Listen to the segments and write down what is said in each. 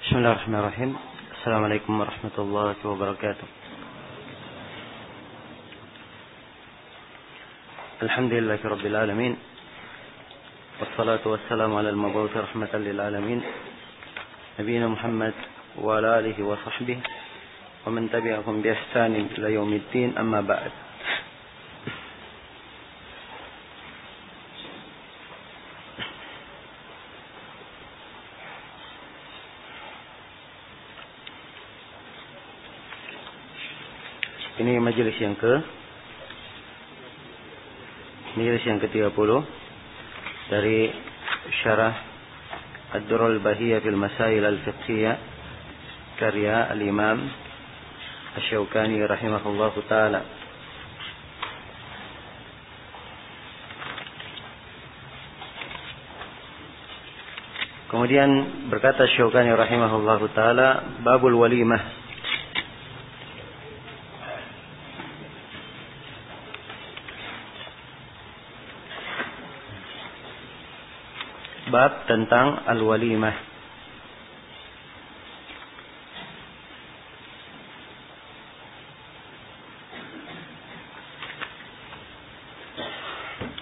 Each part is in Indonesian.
Bismillahirrahmanirrahim. Assalamualaikum warahmatullahi wabarakatuh. Alhamdulillahi rabbil alamin. Wassalatu wassalamu ala al-mab'uts rahmatan lil alamin. Nabiyina Muhammad wa ala alihi wa sahbihi wa man tabi'ahum bi ihsanin ila yaumiddin, amma ba'd. Ini majelis yang ke-30 dari syarah Ad-Durrul Bahiyah fil Masail al-Fiqhiyah karya al-Imam Asy-Syaukani rahimahullahu taala. Kemudian berkata Asy-Syaukani rahimahullahu taala, babul walimah. Bab tentang al-walimah.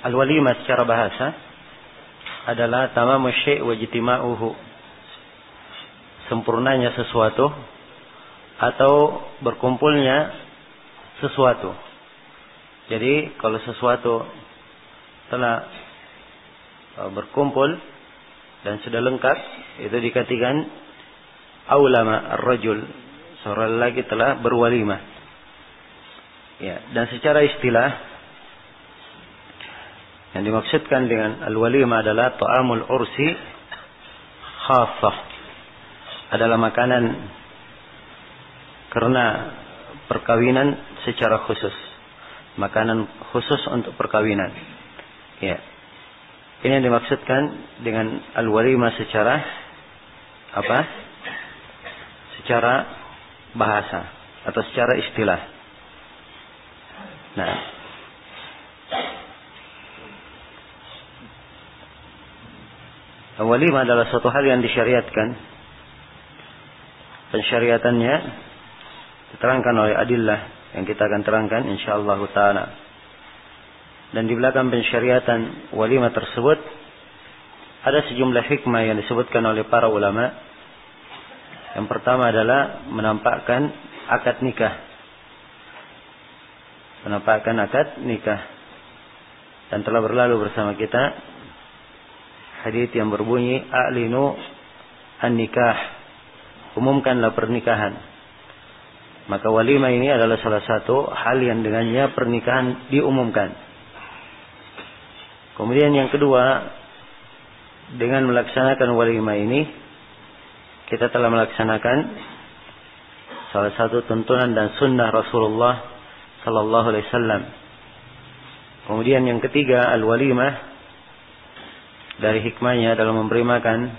Al-walimah secara bahasa adalah tamamu syai' wa ijtima'uhu, sempurnanya sesuatu atau berkumpulnya sesuatu. Jadi kalau sesuatu telah berkumpul dan sudah lengkap, itu dikatakan aulama ar-rajul, seorang lelaki telah berwalimah. Ya, dan secara istilah yang dimaksudkan dengan al-walimah adalah ta'amul ursi khassah, adalah makanan karena perkawinan secara khusus, makanan khusus untuk perkawinan. Ya. Ini yang dimaksudkan dengan al-walimah secara apa? Secara bahasa atau secara istilah. Nah, al-walimah adalah suatu hal yang disyariatkan. Pensyariatannya diterangkan oleh adillah yang kita akan terangkan insyaallah taala. Dan di belakang pensyariatan walimah tersebut ada sejumlah hikmah yang disebutkan oleh para ulama. Yang pertama adalah menampakkan akad nikah. Menampakkan akad nikah. Dan telah berlalu bersama kita hadits yang berbunyi a'linu an-nikah, umumkanlah pernikahan. Maka walimah ini adalah salah satu hal yang dengannya pernikahan diumumkan. Kemudian yang kedua, dengan melaksanakan walimah ini kita telah melaksanakan salah satu tuntunan dan sunnah Rasulullah sallallahu alaihi wasallam. Kemudian yang ketiga, al-walimah dari hikmahnya adalah memberi makan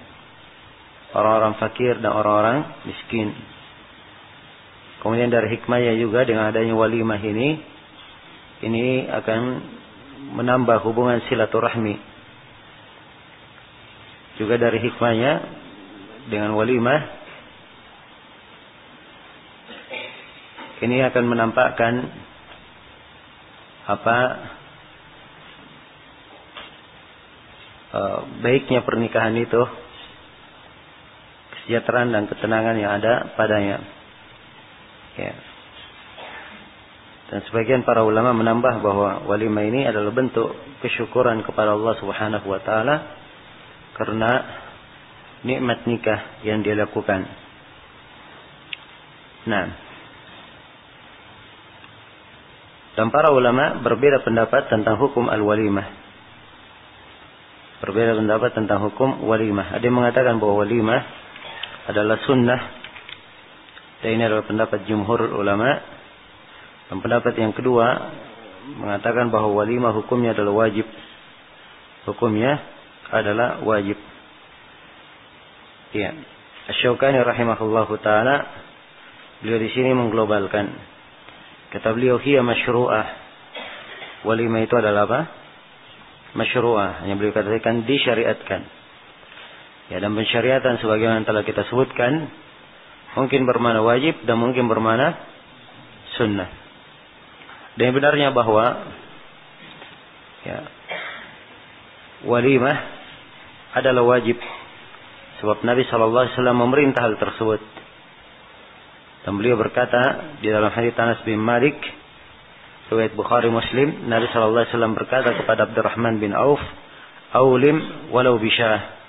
orang-orang fakir dan orang-orang miskin. Kemudian dari hikmahnya juga dengan adanya walimah ini akan menambah hubungan silaturahmi. Juga dari hikmahnya dengan walimah ini akan menampakkan baiknya pernikahan itu, kesejahteraan dan ketenangan yang ada padanya. Ya. Dan sebagian para ulama menambah bahwa walimah ini adalah bentuk kesyukuran kepada Allah Subhanahu wa taala karena nikmat nikah yang dia lakukan. Nah, dan para ulama berbeda pendapat tentang hukum al-walimah. Berbeda pendapat tentang hukum walimah. Ada yang mengatakan bahwa walimah adalah sunnah. Dan ini adalah pendapat jumhur ulama. Dan pendapat yang kedua mengatakan bahwa walimah hukumnya adalah wajib. Hukumnya adalah wajib. Ya. Asy-Syaukani rahimahullahu taala beliau di sini mengglobalkan. Kata beliau hiya masyru'ah. Walimah itu adalah apa? Masyru'ah. Yang beliau katakan disyariatkan. Ya, dan pensyariatan sebagaimana telah kita sebutkan mungkin bermakna wajib dan mungkin bermakna sunnah. Dan benarnya bahwa ya, walimah adalah wajib sebab Nabi SAW memerintah hal tersebut. Dan beliau berkata di dalam hadits Anas bin Malik riwayat Bukhari Muslim, Nabi SAW berkata kepada Abdurrahman bin Auf, "Aulim walau bisyah."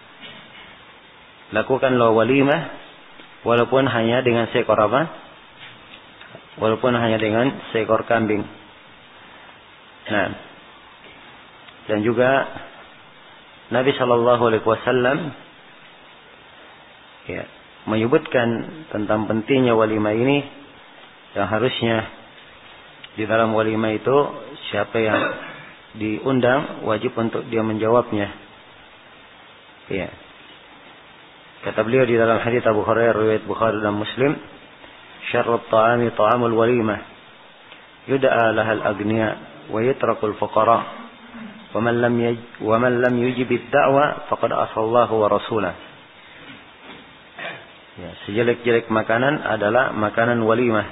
Lakukanlah walimah walaupun hanya dengan seekor apa? Walaupun hanya dengan seekor kambing. Nah, dan juga Nabi SAW ya, menyebutkan tentang pentingnya walimah ini, yang harusnya di dalam walimah itu siapa yang diundang wajib untuk dia menjawabnya. Ya. Kata beliau di dalam hadits Abu Hurairah riwayat Bukhari dan Muslim, "Syarrut ta'ami ta'amul walimah, yud'a lahal agniya wa yutrakul fuqara, wa man lam yujib ad-da'wa faqad asallahu wa rasulah." Ya, sejelek-jelek makanan adalah makanan walimah,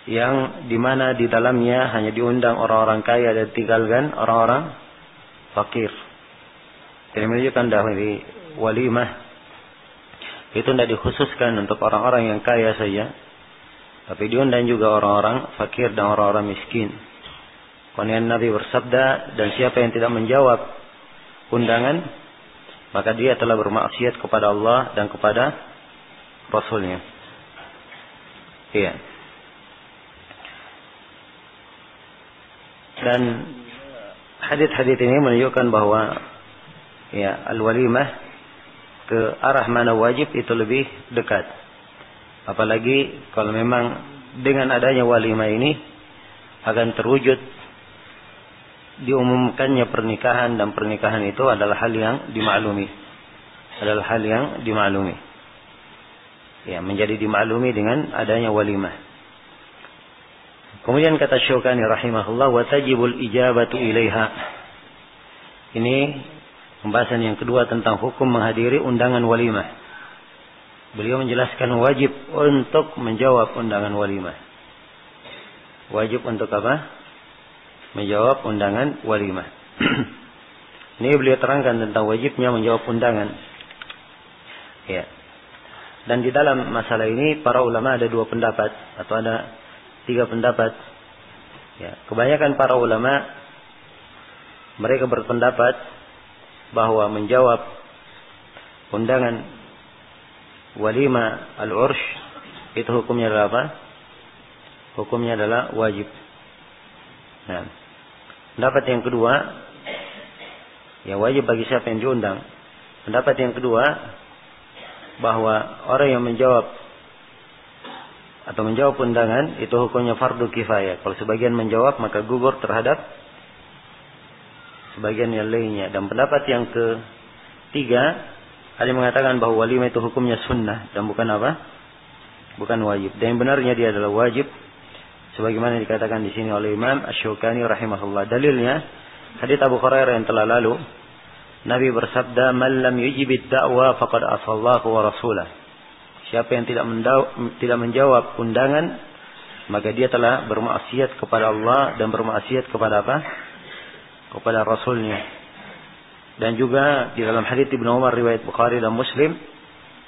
yang dimana di dalamnya hanya diundang orang-orang kaya dan tinggalkan orang-orang fakir. Jadi menunjukkan dari walimah itu tidak dikhususkan untuk orang-orang yang kaya saja, tapi diundang juga orang-orang fakir dan orang-orang miskin. Kemudian Nabi bersabda, dan siapa yang tidak menjawab undangan, maka dia telah bermaksiat kepada Allah dan kepada Rasulnya. Iya. Dan hadits-hadits ini menunjukkan bahwa ya, al-walimah ke arah mana wajib itu lebih dekat. Apalagi kalau memang dengan adanya walimah ini akan terwujud diumumkannya pernikahan, dan pernikahan itu adalah hal yang dimaklumi. Adalah hal yang dimaklumi. Ya, menjadi dimaklumi dengan adanya walimah. Kemudian kata Syaukani rahimahullah, wa tajibul ijabatu ilaiha. Ini pembahasan yang kedua tentang hukum menghadiri undangan walimah. Beliau menjelaskan wajib untuk menjawab undangan walimah. Wajib untuk apa? Menjawab undangan walimah. Ini beliau terangkan tentang wajibnya menjawab undangan. Ya. Dan di dalam masalah ini para ulama ada dua pendapat atau ada tiga pendapat. Ya. Kebanyakan para ulama mereka berpendapat bahwa menjawab undangan walimah al-ursh itu hukumnya adalah apa? Hukumnya adalah wajib. Nah, pendapat yang kedua, ya wajib bagi siapa yang diundang. Pendapat yang kedua, bahwa orang yang menjawab atau menjawab undangan itu hukumnya fardu kifayah. Kalau sebagian menjawab maka gugur terhadap sebagian yang lainnya. Dan pendapat yang ketiga, ada yang mengatakan bahwa walimah itu hukumnya sunnah dan bukan apa? Bukan wajib. Dan yang benarnya dia adalah wajib, sebagaimana dikatakan di sini oleh Imam Asy-Syaukani rahimahullah. Dalilnya hadits Abu Hurairah yang telah lalu, Nabi bersabda, "Man lam yujibid da'wa faqad asallahu wa rasulah." Siapa yang tidak menjawab undangan, maka dia telah bermaksiat kepada Allah dan bermaksiat kepada apa? Kepada Rasulnya. Dan juga di dalam hadits Ibnu Umar riwayat Bukhari dan Muslim,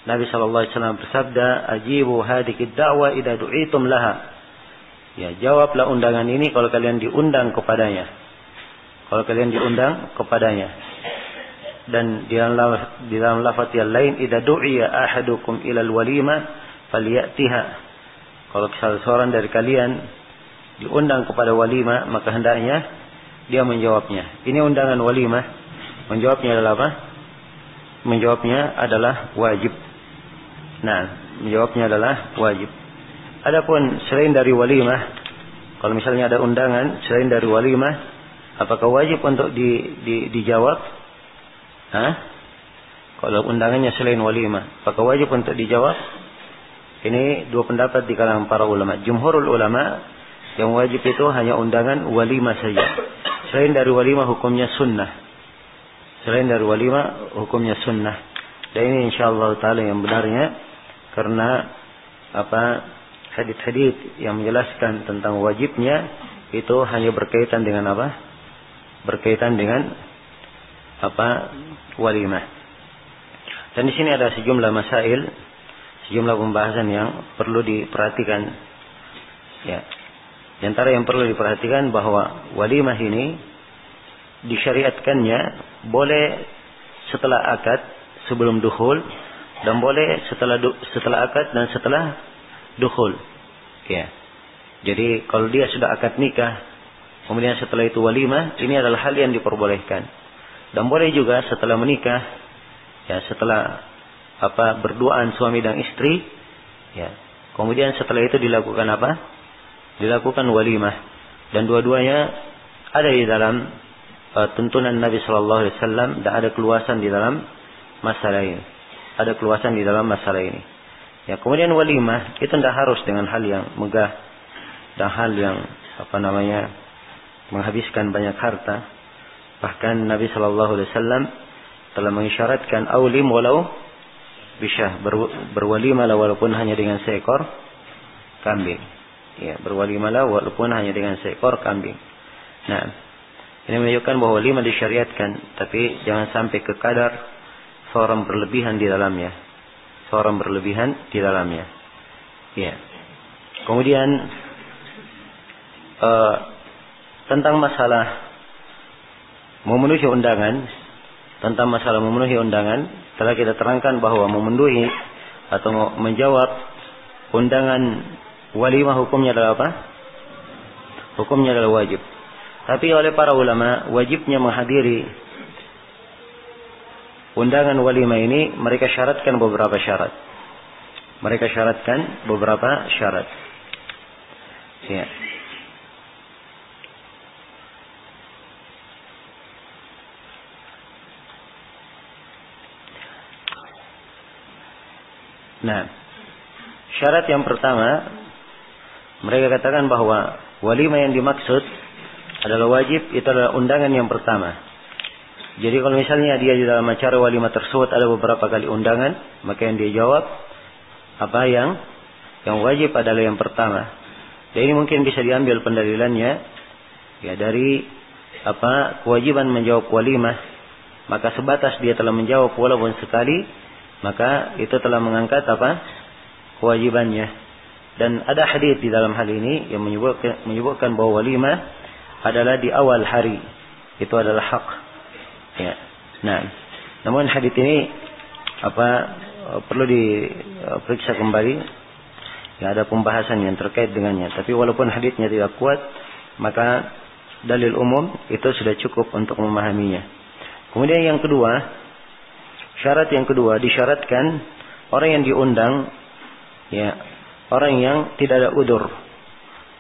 Nabi SAW bersabda, "Ajibu hadikid da'wa idza du'itum laha." Ya, jawablah undangan ini kalau kalian diundang kepadanya. Kalau kalian diundang kepadanya. Dan di dalam lafaz yang lain, idza du'iya ahadukum ilal walimah falyatiha. Kalau salah seorang dari kalian diundang kepada walimah, maka hendaknya dia menjawabnya. Ini undangan walimah. Menjawabnya adalah apa? Menjawabnya adalah wajib. Nah, menjawabnya adalah wajib. Adapun selain dari walimah, kalau misalnya ada undangan selain dari walimah, apakah wajib untuk dijawab? Kalau undangannya selain walimah, apakah wajib untuk dijawab? Ini dua pendapat di kalangan para ulama. Jumhurul ulama yang wajib itu hanya undangan walimah saja. Selain dari walimah hukumnya sunnah. Selain dari walimah, hukumnya sunnah. Dan ini insyaallah taala yang benarnya, karena hadits-hadits yang menjelaskan tentang wajibnya itu hanya berkaitan dengan berkaitan dengan walimah. Dan di sini ada sejumlah masail, sejumlah pembahasan yang perlu diperhatikan. Ya. Di antara yang perlu diperhatikan bahwa walimah ini disyariatkannya boleh setelah akad sebelum dukhul, dan boleh setelah akad dan setelah dukhul. Ya. Jadi kalau dia sudah akad nikah, kemudian setelah itu walimah, ini adalah hal yang diperbolehkan. Dan boleh juga setelah menikah, ya, setelah berduaan suami dan istri, ya. Kemudian setelah itu dilakukan dilakukan walimah, dan dua-duanya ada di dalam tuntunan Nabi Shallallahu Alaihi Wasallam, dan ada keluasan di dalam masalah ini. Ada keluasan di dalam masalah ini. Ya, kemudian walimah itu tidak harus dengan hal yang megah dan hal yang menghabiskan banyak harta. Bahkan Nabi Shallallahu Alaihi Wasallam telah mengisyaratkan aulim walau bisyah, berwalimalah walaupun hanya dengan seekor kambing. Ya, berwalimalah walaupun hanya dengan seekor kambing. Nah, ini menunjukkan bahwa walimah disyariatkan, tapi jangan sampai ke kadar seorang berlebihan di dalamnya. Seorang berlebihan di dalamnya. Ya. Kemudian tentang masalah memenuhi undangan, telah kita terangkan bahwa memenuhi atau menjawab undangan walimah hukumnya adalah Hukumnya adalah wajib. Tapi oleh para ulama, wajibnya menghadiri undangan walimah ini mereka syaratkan beberapa syarat. Ya. Nah, syarat yang pertama, mereka katakan bahwa walimah yang dimaksud adalah wajib, itu adalah undangan yang pertama. Jadi kalau misalnya dia di dalam acara walimah tersebut ada beberapa kali undangan, maka yang dia jawab yang wajib adalah yang pertama. Dan ini mungkin bisa diambil pendalilannya ya dari kewajiban menjawab walimah. Maka sebatas dia telah menjawab walaupun sekali, maka itu telah mengangkat kewajibannya. Dan ada hadis di dalam hal ini yang menyebutkan bahwa walimah adalah di awal hari. Itu adalah hak. Ya. Nah, namun hadis ini perlu diperiksa kembali. Ya, ada pembahasan yang terkait dengannya. Tapi walaupun hadisnya tidak kuat, maka dalil umum itu sudah cukup untuk memahaminya. Kemudian yang kedua, syarat yang kedua disyaratkan orang yang diundang, ya, orang yang tidak ada udur,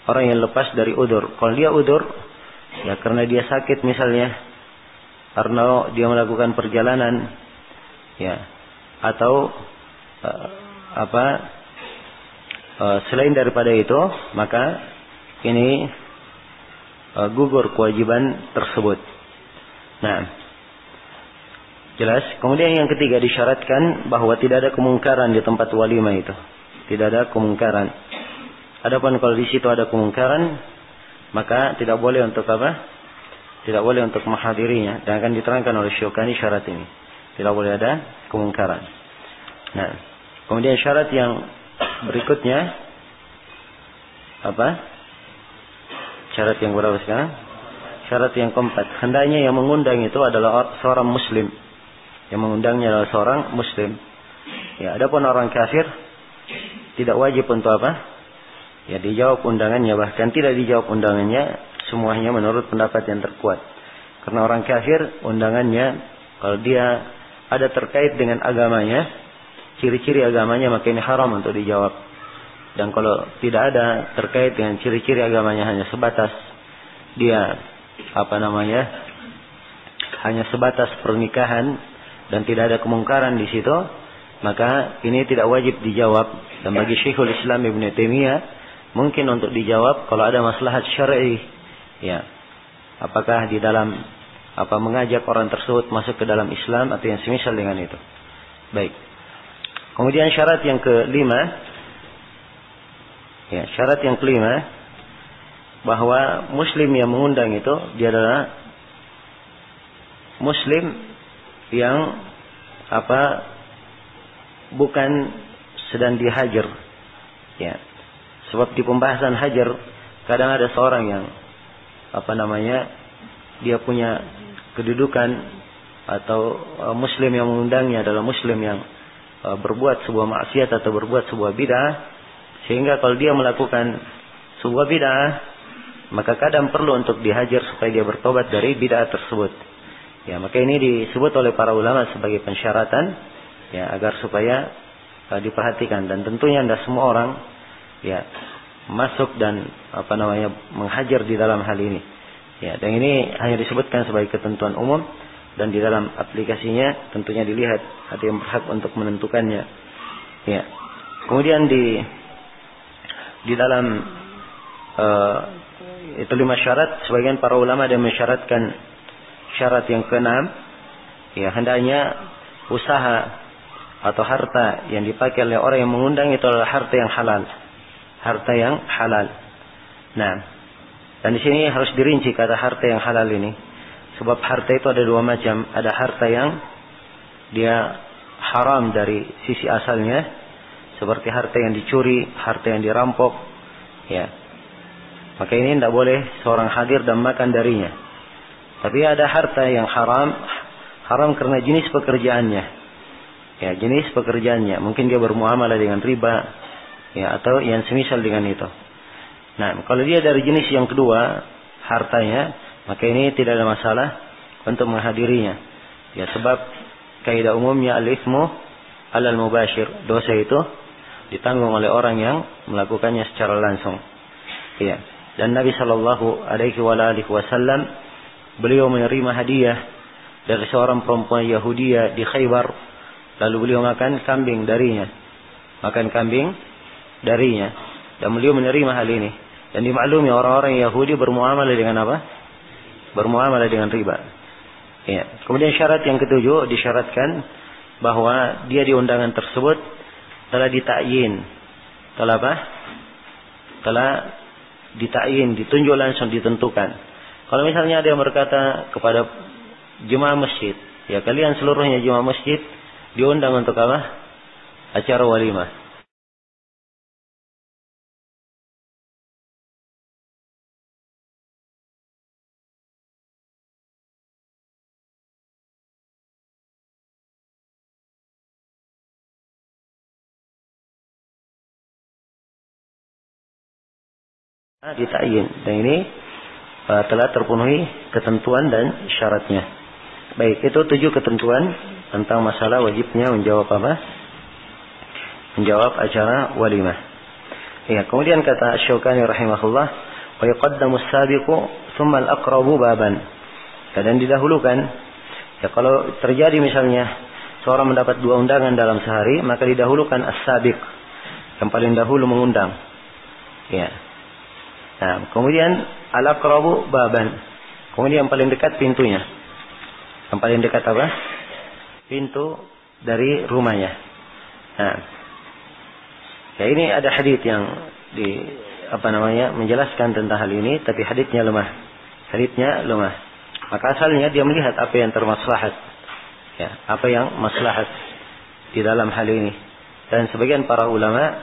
orang yang lepas dari udur. Kalau dia udur, ya karena dia sakit misalnya, karena dia melakukan perjalanan, ya, atau selain daripada itu, maka ini gugur kewajiban tersebut. Nah, jelas. Kemudian yang ketiga disyaratkan bahwa tidak ada kemungkaran di tempat walimah itu. Tidak ada kemungkaran. Adapun kalau di situ ada kemungkaran, maka tidak boleh untuk Tidak boleh untuk menghadirinya. Dan akan diterangkan oleh Syukani syarat ini. Tidak boleh ada kemungkaran. Nah, kemudian syarat yang berikutnya Syarat yang berapa sekarang? Syarat yang keempat. Hendaknya yang mengundang itu adalah seorang muslim. Yang mengundangnya adalah seorang muslim. Ya, adapun orang kafir tidak wajib untuk ya dijawab undangannya, bahkan tidak dijawab undangannya semuanya menurut pendapat yang terkuat. Karena orang kafir undangannya kalau dia ada terkait dengan agamanya, ciri-ciri agamanya, maka ini haram untuk dijawab. Dan kalau tidak ada terkait dengan ciri-ciri agamanya, hanya sebatas dia hanya sebatas pernikahan dan tidak ada kemungkaran di situ, maka ini tidak wajib dijawab. Dan bagi Syekhul Islam Ibnu Taimiyah mungkin untuk dijawab kalau ada maslahat syar'i, ya, apakah di dalam mengajak orang tersebut masuk ke dalam Islam atau yang semisal dengan itu. Baik. Kemudian syarat yang kelima, bahwa muslim yang mengundang itu dia adalah muslim yang bukan sedang dihajar. Ya. Sebab di pembahasan hajar kadang ada seorang yang dia punya kedudukan atau muslim yang mengundangnya adalah muslim yang berbuat sebuah maksiat atau berbuat sebuah bid'ah, sehingga kalau dia melakukan sebuah bid'ah maka kadang perlu untuk dihajar supaya dia bertobat dari bid'ah tersebut. Ya, maka ini disebut oleh para ulama sebagai pensyaratan ya agar supaya diperhatikan, dan tentunya tidak semua orang ya masuk dan menghajar di dalam hal ini. Ya, dan ini hanya disebutkan sebagai ketentuan umum, dan di dalam aplikasinya tentunya dilihat ada yang berhak untuk menentukannya. Ya. Kemudian di dalam itu 5 syarat, sebagian para ulama ada mensyaratkan syarat yang ke-6, ya hendaknya usaha atau harta yang dipakai oleh orang yang mengundang itu adalah harta yang halal. Harta yang halal. Nah, dan di sini harus dirinci kata harta yang halal ini. Sebab harta itu ada 2 macam. Ada harta yang dia haram dari sisi asalnya, seperti harta yang dicuri, harta yang dirampok. Ya. Maka ini tidak boleh seorang hadir dan makan darinya. Tapi ada harta yang haram karena jenis pekerjaannya. Ya, jenis pekerjaannya. Mungkin dia bermuamalah dengan riba, ya, atau yang semisal dengan itu. Nah, kalau dia dari jenis yang kedua, hartanya, maka ini tidak ada masalah untuk menghadirinya. Ya, sebab kaidah umumnya al-itsmu 'alal mubashir. Dosa itu ditanggung oleh orang yang melakukannya secara langsung. Ya. Dan Nabi sallallahu alaihi wasallam beliau menerima hadiah dari seorang perempuan Yahudiyah di Khaybar, lalu beliau makan kambing darinya. Dan beliau menerima hal ini. Dan dimaklumi orang-orang Yahudi bermuamalah dengan apa? Bermuamalah dengan riba. Ya. Kemudian syarat yang ke-7 disyaratkan bahwa dia di undangan tersebut telah ditakyin. Telah ditakyin, ditunjuk langsung, ditentukan. Kalau misalnya ada yang berkata kepada jemaah masjid, ya kalian seluruhnya jemaah masjid diundang untuk apa? Acara walimah. Ditakyin, dan ini telah terpenuhi ketentuan dan syaratnya. Baik, itu 7 ketentuan tentang masalah wajibnya menjawab apa? Menjawab acara walimah. Ya, kemudian kata Syaukani rahimahullah, wa yuqaddamu as-sabiqu thumma al-aqrabu baban. Dan didahulukan, ya kalau terjadi misalnya seorang mendapat 2 undangan dalam sehari, maka didahulukan as-sabiq, yang paling dahulu mengundang. Ya. Nah, kemudian al-aqrabu baban. Kemudian yang paling dekat pintunya. Yang paling dekat apa? Pintu dari rumahnya. Nah. Ya, ini ada hadits yang menjelaskan tentang hal ini, tapi haditsnya lemah. Maka asalnya dia melihat apa yang termaslahat. Ya, apa yang maslahat di dalam hal ini. Dan sebagian para ulama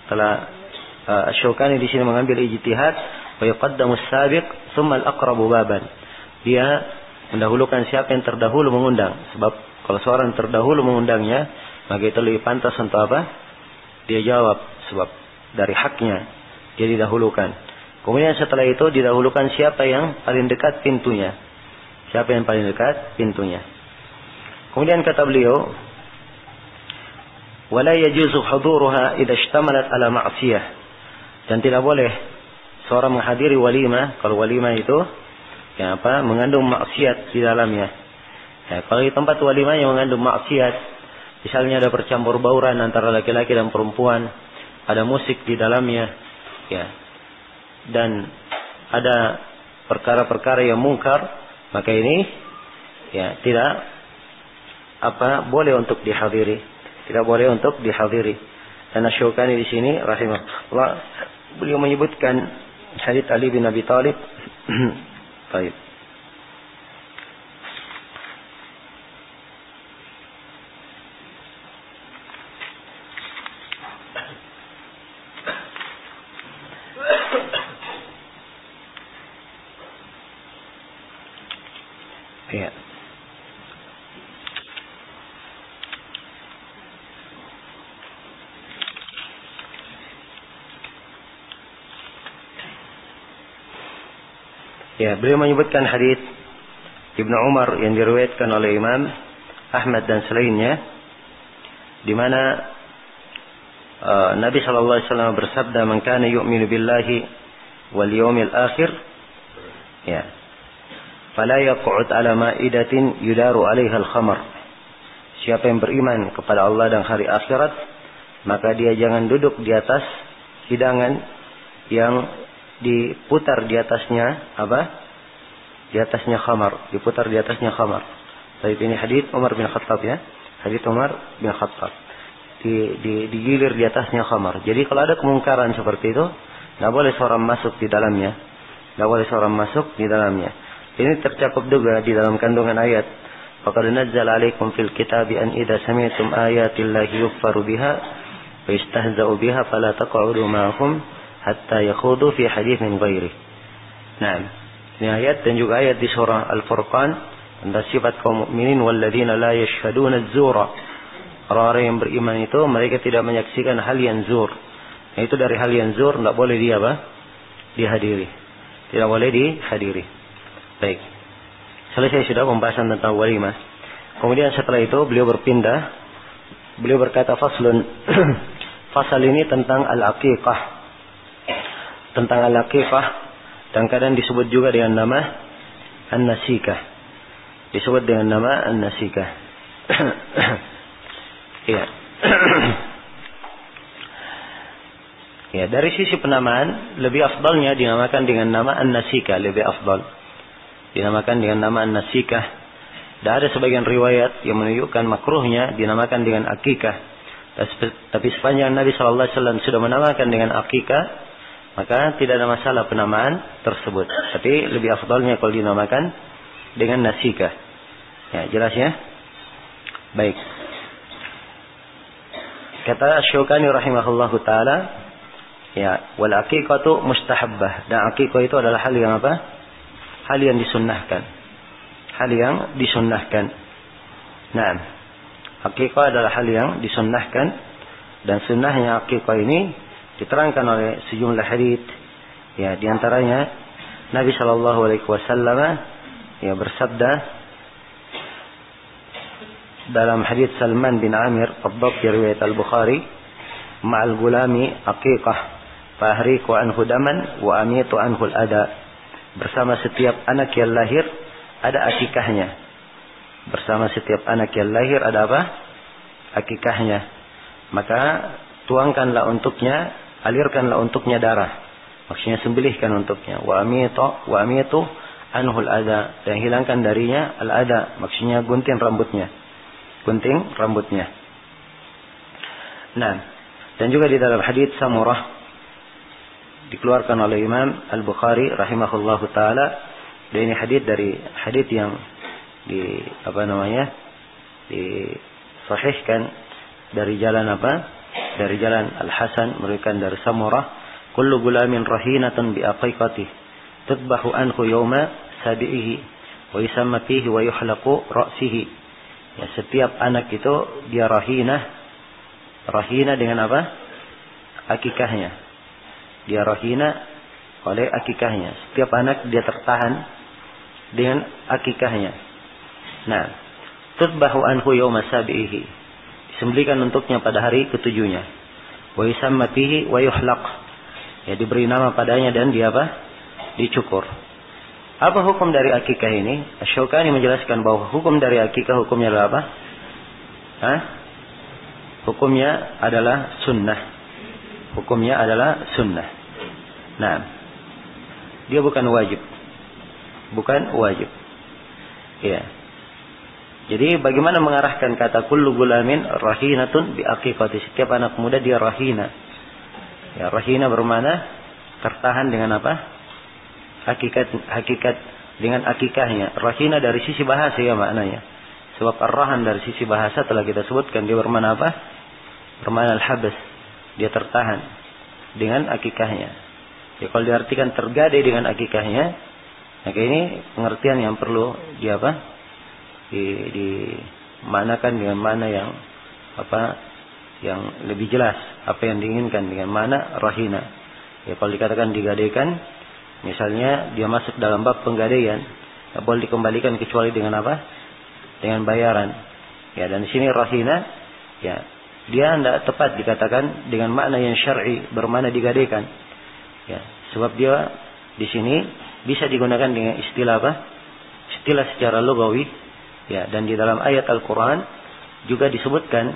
telah Syaukani di sini mengambil ijtihad, wa yuqaddamu as-sabiq tsumma al-aqrabu baban. Dia mendahulukan siapa yang terdahulu mengundang. Sebab kalau seorang terdahulu mengundangnya, maka itu lebih pantas untuk apa? Dia jawab, sebab dari haknya dia didahulukan. Kemudian setelah itu didahulukan siapa yang paling dekat pintunya. Siapa yang paling dekat pintunya. Kemudian kata beliau, wala yajuzu huduruha idza ishtamalat ala ma'siyah. Dan tidak boleh seorang menghadiri walimah kalau walimah itu mengandung maksiat di dalamnya. Ya, kalau di tempat walimah yang mengandung maksiat, misalnya ada bercampur bauran antara laki-laki dan perempuan, ada musik di dalamnya, ya, dan ada perkara-perkara yang mungkar, maka ini ya tidak boleh untuk dihadiri, tidak boleh untuk dihadiri. Dan Asy-Syaukani di sini rahimahullah beliau menyebutkan hadits Ali bin Abi Thalib. Baik. Ya. Ya, beliau menyebutkan hadits Ibnu Umar yang diriwayatkan oleh Imam Ahmad dan selainnya, di mana Nabi sallallahu alaihi wasallam bersabda, "Man kana yu'minu billahi wal yawmil akhir, ya, fala yaq'ud ala ma'idatin yudaru 'alaiha al-khamar." Siapa yang beriman kepada Allah dan hari akhirat, maka dia jangan duduk di atas hidangan yang diputar di atasnya Di atasnya khamar, diputar di atasnya khamar. Tapi ini hadits Umar bin Khattab, ya. Hadits Umar bin Khattab. Digilir di atasnya khamar. Jadi kalau ada kemungkaran seperti itu, tidak boleh seorang masuk di dalamnya. Tidak boleh seorang masuk di dalamnya. Ini tercakup juga di dalam kandungan ayat. Faqad nazzala 'alaikum fil kitabi an idza sami'tum ayatillahi yukfaru biha wa yastahza'u biha fala taq'udu ma'ahum hatta yakhudu fi haditsin ghairi. Nah, ini ayat dan juga ayat di surah Al-Furqan tentang sifat kaum mukminin, walladzina la yashhaduna az-zura. Orang-orang yang beriman itu mereka tidak menyaksikan hal yang zur. Nah, itu dari hal yang zur tidak boleh dihadiri. Tidak boleh dihadiri. Baik. Selesai sudah pembahasan tentang walimah. Kemudian setelah itu beliau berpindah. Beliau berkata faslun. Fasal ini tentang al-aqiqah. Tentang al-aqiqah. Dan kadang disebut juga dengan nama an-nasikah. Disebut dengan nama an-nasikah. Iya. Ya, dari sisi penamaan lebih afdalnya dinamakan dengan nama an-nasikah, lebih afdal. Dinamakan dengan nama an-nasikah. Dan ada sebagian riwayat yang menunjukkan makruhnya dinamakan dengan akikah. Tapi sepanjang Nabi sallallahu alaihi wasallam sudah menamakan dengan akikah, maka tidak ada masalah penamaan tersebut. Tapi lebih afdalnya kalau dinamakan dengan nasikah. Ya, jelas ya? Baik. Kata Asy-Syaukani rahimahullahu taala, ya, wal aqiqatu mustahabbah. Dan aqiqah itu adalah hal yang apa? Hal yang disunnahkan. Hal yang disunnahkan. Nah, aqiqah adalah hal yang disunnahkan, dan sunnahnya aqiqah ini diterangkan oleh sejumlah hadits. Ya, di antaranya Nabi sallallahu alaihi wasallam ya bersabda dalam hadits Salman bin Amir ad-Dabbi riwayat Al-Bukhari, "Ma'al gulami aqiqah, fa ahriqu anhu daman wa amitu anhu al-ada." Bersama setiap anak yang lahir ada akikahnya. Bersama setiap anak yang lahir ada apa? Akikahnya. Maka tuangkanlah untuknya, alirkanlah untuknya darah. Maksudnya sembelihkan untuknya. Wa amitu anhul ada, dan hilangkan darinya al-ada. Maksudnya gunting rambutnya. Gunting rambutnya. Nah, dan juga di dalam hadits Samurah dikeluarkan oleh Imam Al-Bukhari rahimahullahu taala. Dan ini hadits yang disahihkan dari jalan dari jalan Al-Hasan, meriwayatkan dari Samurah, kullu gulamin rahinatan bi aqiqati tudbahu anhu yawma sabihi wa yusamma fihi wa yuhlaqu ra'sihi. Ya, setiap anak itu dia rahina dengan apa? Akikahnya. Dia rahina oleh akikahnya. Setiap anak dia tertahan dengan akikahnya. Nah, tudbahu anhu yawma sabihi, disembelihkan untuknya pada hari ketujuhnya. Wa yusamma fihi wa yuhlaq, ya, diberi nama padanya dan dia dicukur. Apa hukum dari akikah ini? Asy-Syaukani menjelaskan bahwa hukum dari akikah hukumnya adalah apa? Hukumnya adalah sunnah. Hukumnya adalah sunnah. Nah, dia bukan wajib. Bukan wajib. Ya. Jadi bagaimana mengarahkan kata kullu gulamin rahinatun bi aqiqati. Setiap anak muda dia rahina. Ya, rahina bermakna tertahan dengan apa? Hakikat dengan akikahnya. Rahina dari sisi bahasa ya maknanya. Sebab ar-rahan dari sisi bahasa telah kita sebutkan dia bermakna apa? Bermakna al-habs. Dia tertahan dengan akikahnya. Ya, kalau diartikan tergadai dengan akikahnya, maka ini pengertian yang perlu dimanakan dengan mana yang yang lebih jelas apa yang diinginkan dengan mana rahina. Ya, kalau dikatakan digadaikan, misalnya dia masuk dalam bab penggadaian, tidak boleh dikembalikan kecuali dengan apa? Dengan bayaran. Ya, dan di sini rahina, ya, dia tidak tepat dikatakan dengan makna yang syar'i bermakna digadaikan. Ya, sebab dia di sini bisa digunakan dengan istilah apa? Istilah secara lugawi. Ya, dan di dalam ayat Al-Quran juga disebutkan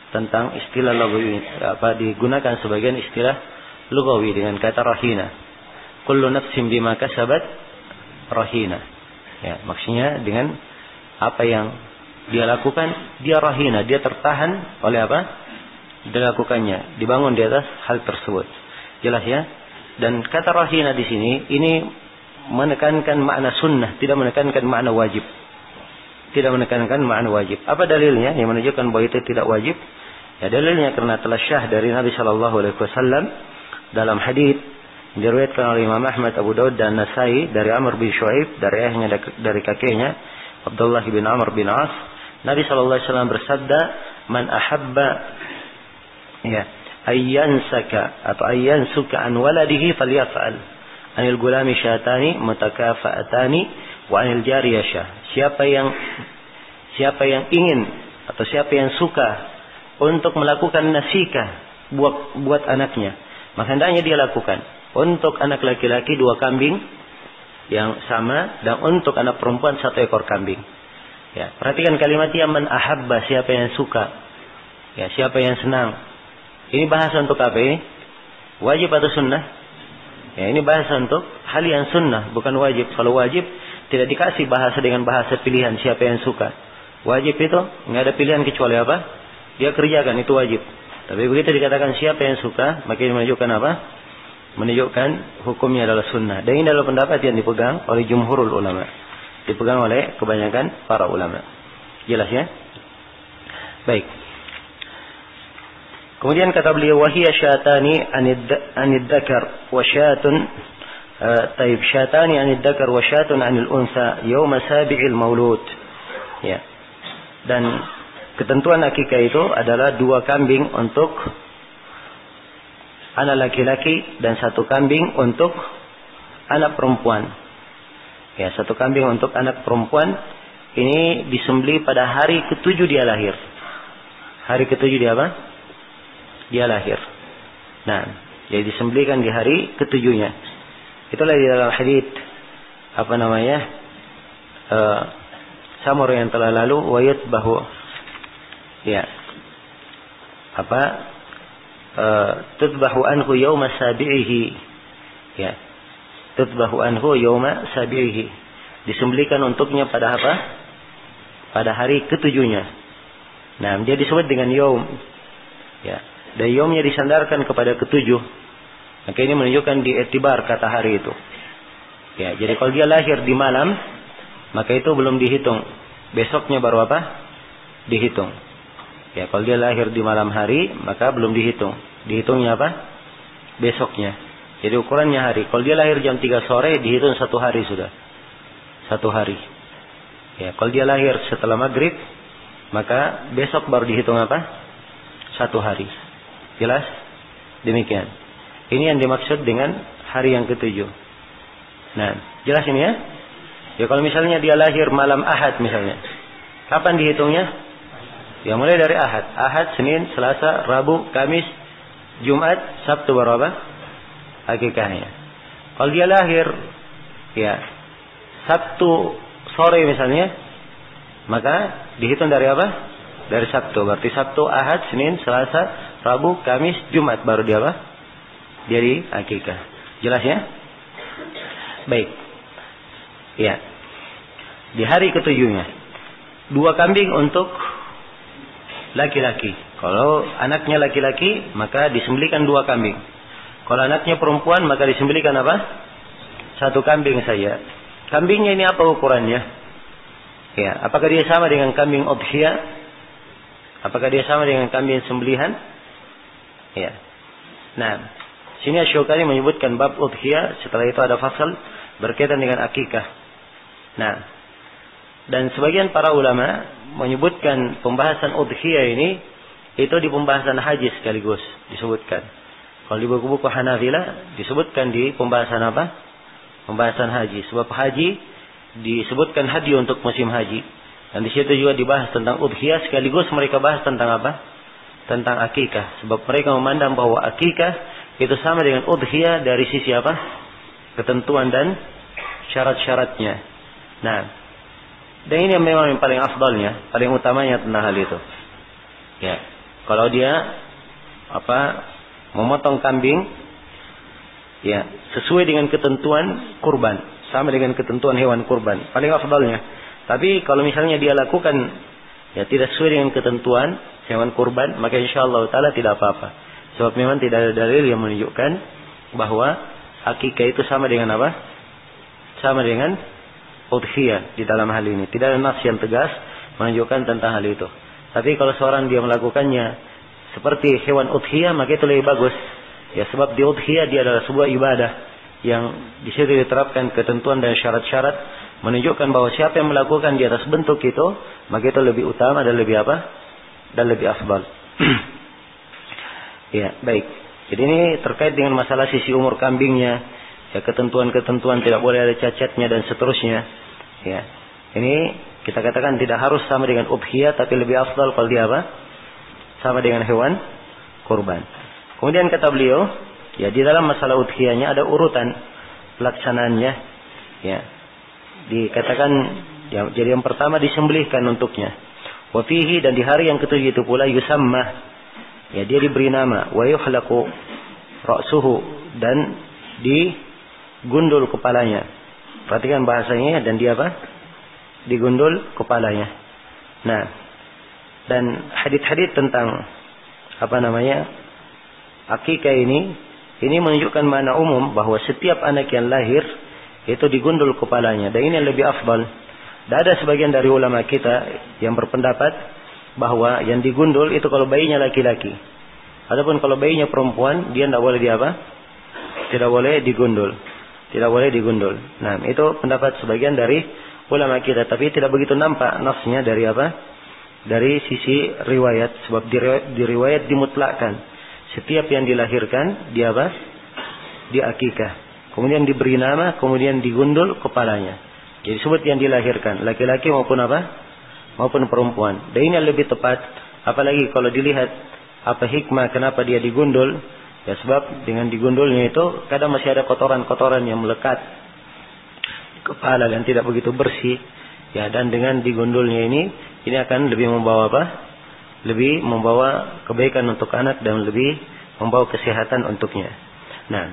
tentang istilah lugawi, digunakan sebagian istilah lugawi dengan kata rahina. Kullu nafsin bima kasabat rahina. Ya, maksudnya dengan apa yang dia lakukan, dia rahina, dia tertahan oleh apa? Dilakukannya, dibangun di atas hal tersebut. Jelas ya? Dan kata rahina di sini ini menekankan makna sunnah, tidak menekankan makna wajib. Tidak menekankan makna wajib. Apa dalilnya yang menunjukkan bahwa itu tidak wajib? Ya, dalilnya karena telah syah dari Nabi Shallallahu Alaihi Wasallam dalam hadits diriwayatkan oleh Imam Ahmad, Abu Daud dan Nasai dari Amr bin Shu'aib dari ayahnya dari kakeknya Abdullah bin Amr bin As. Nabi Shallallahu Alaihi Wasallam bersabda, "Man ahabba ya ayyansaka atau ayyansuka an waladihi falyaf'al. Anil gulami syatani mutakafa'atani wa anil jariyah syah." Siapa yang ingin atau siapa yang suka untuk melakukan nasikah buat anaknya, maka hendaknya dia lakukan. Untuk anak laki-laki 2 kambing yang sama, dan untuk anak perempuan 1 ekor kambing. Ya, perhatikan kalimatnya man ahabba, siapa yang suka. Ya, siapa yang senang. Ini bahasa untuk apa ini? Wajib atau sunnah? Ya, ini bahasa untuk hal yang sunnah, bukan wajib. Kalau wajib tidak dikasih bahasa dengan bahasa pilihan siapa yang suka. Wajib itu nggak ada pilihan kecuali apa? Dia kerjakan, itu wajib. Tapi begitu dikatakan siapa yang suka, maka ini menunjukkan apa? Menunjukkan hukumnya adalah sunnah. Dan ini adalah pendapat yang dipegang oleh jumhurul ulama. Dipegang oleh kebanyakan para ulama. Jelas ya? Baik. Kemudian kata beliau, wahiyya syatani anid dzakar wa syatun taib syatani anid dzakar wa syatun anil unsa yauma sabi'il maulud. Ya. Dan ketentuan akikah itu adalah 2 kambing untuk anak laki-laki dan 1 kambing untuk anak perempuan. Ya, 1 kambing untuk anak perempuan ini disembelih pada hari ke-7 dia lahir. Hari ke-7 dia apa? Dia lahir. Nah, jadi disembelihkan di hari ke-7-nya. Itulah di dalam hadits Samur yang telah lalu wa yutbahu. Ya. Tutbahu anhu yawma sabi'ihi. Ya. Tutbahu anhu yawma sabi'ihi. Disembelihkan untuknya pada apa? Pada hari ke-7-nya. Nah, dia disebut dengan yaum. Ya. Dan yaumnya disandarkan kepada ke-7. Maka ini menunjukkan diiktibar kata hari itu. Ya, jadi kalau dia lahir di malam, maka itu belum dihitung. Besoknya baru apa? Dihitung. Ya, kalau dia lahir di malam hari, maka belum dihitung. Dihitungnya apa? Besoknya. Jadi ukurannya hari. Kalau dia lahir jam 3 sore, dihitung 1 hari sudah. 1 hari. Ya, kalau dia lahir setelah maghrib, maka besok baru dihitung apa? 1 hari. Jelas? Demikian. Ini yang dimaksud dengan hari yang ke-7. Nah, jelas ini ya? Ya, kalau misalnya dia lahir malam Ahad misalnya. Kapan dihitungnya? Ya, mulai dari Ahad. Ahad, Senin, Selasa, Rabu, Kamis, Jumat, Sabtu baru apa? Akikahnya. Kalau dia lahir ya Sabtu sore misalnya, maka dihitung dari apa? Dari Sabtu. Berarti Sabtu, Ahad, Senin, Selasa, Rabu, Kamis, Jumat baru dia apa? Dia di akikah. Jelas ya? Baik. Ya. Di hari ketujuhnya. 2 kambing untuk laki-laki. Kalau anaknya laki-laki, maka disembelihkan 2 kambing. Kalau anaknya perempuan, maka disembelihkan apa? 1 kambing saja. Kambingnya ini apa ukurannya? Ya, apakah dia sama dengan kambing udhiyah? Apakah dia sama dengan kambing sembelihan? Ya. Nah, sini Asy-Syaukani menyebutkan bab udhiyah, setelah itu ada fasal berkaitan dengan akikah. Nah, dan sebagian para ulama menyebutkan pembahasan udhiyah ini itu di pembahasan haji sekaligus disebutkan. Kalau di buku-buku Hanafilah disebutkan di pembahasan apa? Pembahasan haji. Sebab haji disebutkan hadi untuk musim haji. Dan di situ juga dibahas tentang udhiyah, sekaligus mereka bahas tentang apa? Tentang akikah. Sebab mereka memandang bahwa akikah itu sama dengan udhiyah dari sisi apa? Ketentuan dan syarat-syaratnya. Nah, dan ini memang yang paling afdalnya, paling utamanya tentang hal itu. Ya, kalau dia memotong kambing, ya sesuai dengan ketentuan kurban, sama dengan ketentuan hewan kurban, paling afdalnya. Tapi kalau misalnya dia lakukan ya tidak sesuai dengan ketentuan hewan kurban, maka insyaallah taala tidak apa-apa. Sebab memang tidak ada dalil yang menunjukkan bahwa akikah itu sama dengan apa? Sama dengan udhiyah di dalam hal ini. Tidak ada nas yang tegas menunjukkan tentang hal itu. Tapi kalau seorang dia melakukannya seperti hewan udhiyah, maka itu lebih bagus. Ya, sebab di udhiyah dia adalah sebuah ibadah yang di situ diterapkan ketentuan dan syarat-syarat menunjukkan bahwa siapa yang melakukan di atas bentuk itu, maka itu lebih utama dan lebih apa? Dan lebih afdal. Ya, baik. Jadi ini terkait dengan masalah sisi umur kambingnya, ya ketentuan-ketentuan tidak boleh ada cacatnya dan seterusnya. Ya. Ini kita katakan tidak harus sama dengan udhiyah, tapi lebih afdal kalau dia apa? Sama dengan hewan kurban. Kemudian kata beliau, ya di dalam masalah udhiyahnya ada urutan pelaksanaannya. Ya. Dikatakan ya, jadi yang pertama disembelihkan untuknya. Wa fihi, dan di hari yang ketujuh itu pula yusamma. Ya, dia diberi nama wa yuhlaqu ra'suhu, dan digundul kepalanya. Perhatikan bahasanya, dan dia apa? Digundul kepalanya. Nah, dan hadits-hadits tentang akikah ini menunjukkan makna umum bahwa setiap anak yang lahir itu digundul kepalanya, dan ini yang lebih afdal. Dan ada sebagian dari ulama kita yang berpendapat bahwa yang digundul itu kalau bayinya laki-laki. Adapun kalau bayinya perempuan, dia tidak boleh tidak boleh digundul. Tidak boleh digundul. Nah, itu pendapat sebagian dari ulama kita, tapi tidak begitu nampak nasnya dari apa? Dari sisi riwayat, sebab di riwayat dimutlakkan. Setiap yang dilahirkan dia apa? Dia akikah. Kemudian diberi nama, kemudian digundul kepalanya. Jadi sebut yang dilahirkan, laki-laki maupun apa? Maupun perempuan. Dan ini yang lebih tepat, apalagi kalau dilihat apa hikmah kenapa dia digundul. Ya, sebab dengan digundulnya itu kadang masih ada kotoran-kotoran yang melekat kepala dan tidak begitu bersih. Ya, dan dengan digundulnya ini akan lebih membawa apa? Lebih membawa kebaikan untuk anak dan lebih membawa kesehatan untuknya. Nah,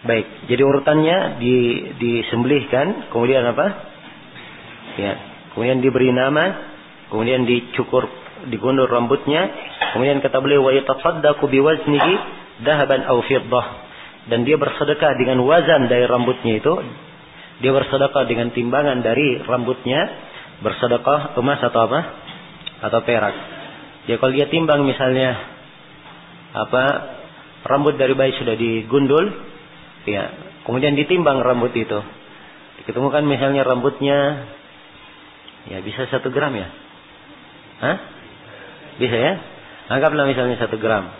baik. Jadi urutannya disembelihkan, kemudian apa? Ya, kemudian diberi nama, kemudian digundul rambutnya, kemudian kata beliau wa yatasaddaqu biwaznihi dhahaban aw fiddah, dan dia bersedekah dengan wazan dari rambutnya itu, dia bersedekah dengan timbangan dari rambutnya, bersedekah emas atau apa? Atau perak. Ya, kalau dia timbang misalnya rambut dari bayi sudah digundul, ya, kemudian ditimbang rambut itu, diketemukan misalnya rambutnya ya bisa 1 gram ya. Hah? Bisa ya? Anggaplah misalnya 1 gram.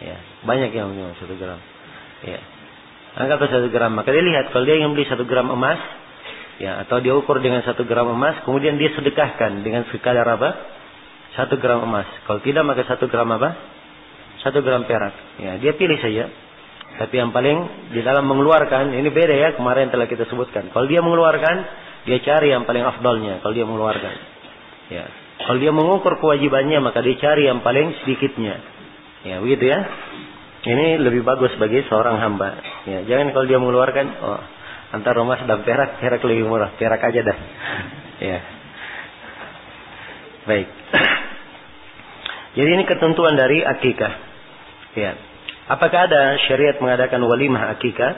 Ya, banyak yang punya 1 gram. Ya. Anggaplah 1 gram. Maka dia lihat kalau dia ingin beli 1 gram emas, ya, atau dia ukur dengan 1 gram emas, kemudian dia sedekahkan dengan sekadar apa? 1 gram emas. Kalau tidak maka 1 gram apa? 1 gram perak. Ya, dia pilih saja. Tapi yang paling di dalam mengeluarkan, ini beda ya, kemarin telah kita sebutkan. Kalau dia mengeluarkan, dia cari yang paling afdalnya kalau dia mengeluarkan. Ya. Kalau dia mengukur kewajibannya, maka dia cari yang paling sedikitnya. Ya, begitu ya. Ini lebih bagus bagi seorang hamba. Ya, jangan kalau dia mengeluarkan, Antara emas dan perak, perak lebih murah. Perak aja dah. Ya. Baik. Jadi ini ketentuan dari akikah. Ya. Apakah ada syariat mengadakan walimah akikah?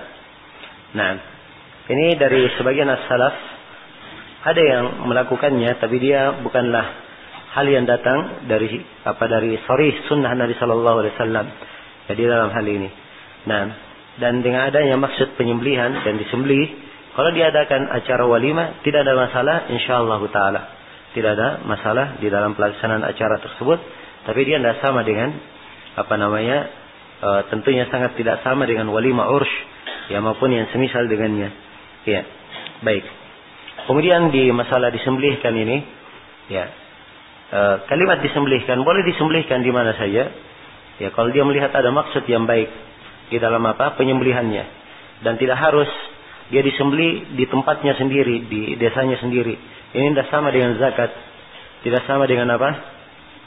Nah, ini dari sebagian as-salaf ada yang melakukannya, tapi dia bukanlah hal yang datang dari sharih sunnah Nabi Sallallahu Alaihi Wasallam. Jadi dalam hal ini. Nah, dan dengan adanya maksud penyembelihan dan disembelih, kalau diadakan acara walimah tidak ada masalah, insyaallah taala. Tidak ada masalah di dalam pelaksanaan acara tersebut, tapi dia tidak sama dengan tentunya sangat tidak sama dengan walimah ursh ya maupun yang semisal dengannya. Ya. Baik. Kemudian di masalah disembelihkan ini, ya. Kalimat disembelihkan boleh disembelihkan di mana saja. Ya, kalau dia melihat ada maksud yang baik di dalam penyembelihannya, dan tidak harus dia disembelih di tempatnya sendiri, di desanya sendiri. Ini tidak sama dengan zakat, tidak sama dengan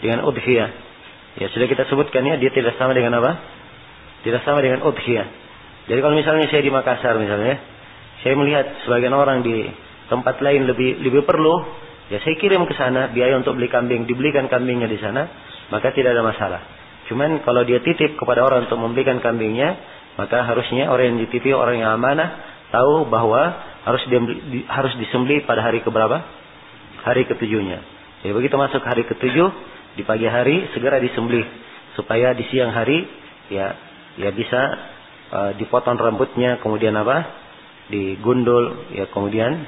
dengan udhiyah. Ya, sudah kita sebutkan ya, dia tidak sama dengan tidak sama dengan udhiyah. Jadi kalau misalnya saya di Makassar misalnya, saya melihat sebagian orang di tempat lain lebih perlu, ya saya kirim ke sana biaya untuk beli kambing, dibelikan kambingnya di sana, maka tidak ada masalah. Cuman kalau dia titip kepada orang untuk membelikan kambingnya, maka harusnya orang yang dititipi orang yang amanah tahu bahwa harus disembelih pada hari keberapa? Hari ketujuhnya. Jadi begitu masuk hari ketujuh, di pagi hari segera disembelih supaya di siang hari ya bisa dipotong rambutnya, kemudian digundul, ya kemudian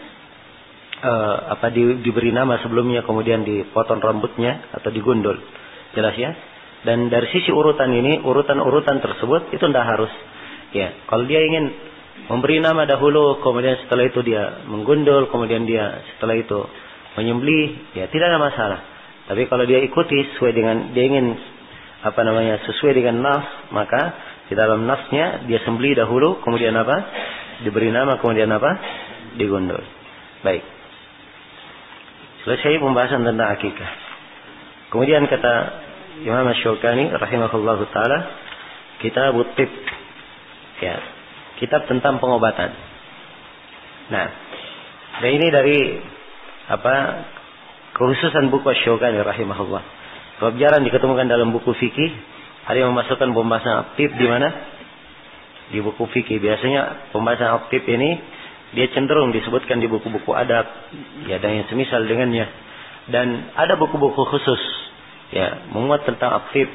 diberi nama sebelumnya, kemudian dipotong rambutnya atau digundul. Jelas ya? Dan dari sisi urutan ini, urutan tersebut itu tidak harus. Ya, kalau dia ingin memberi nama dahulu, kemudian setelah itu dia menggundul, kemudian dia setelah itu menyembelih, ya tidak ada masalah. Tapi kalau dia ikuti sesuai dengan dia ingin sesuai dengan nas, maka di dalam nasnya dia sembelih dahulu, kemudian diberi nama, kemudian digundul. Baik. Selesai pembahasan tentang akikah. Kemudian kata Imam Asy-Syaukani rahimahullahu taala, kitabut tib. Ya, kitab tentang pengobatan. Nah, dan ini dari kekhususan buku Asy-Syaukani rahimahullah. Kalau jarang diketemukan dalam buku fikih, ada yang memasukkan pembahasan tib di mana? Di buku fikih. Biasanya pembahasan tib ini dia cenderung disebutkan di buku-buku adab, ya, dan yang semisal dengannya. Dan ada buku-buku khusus, ya, memuat tentang tib,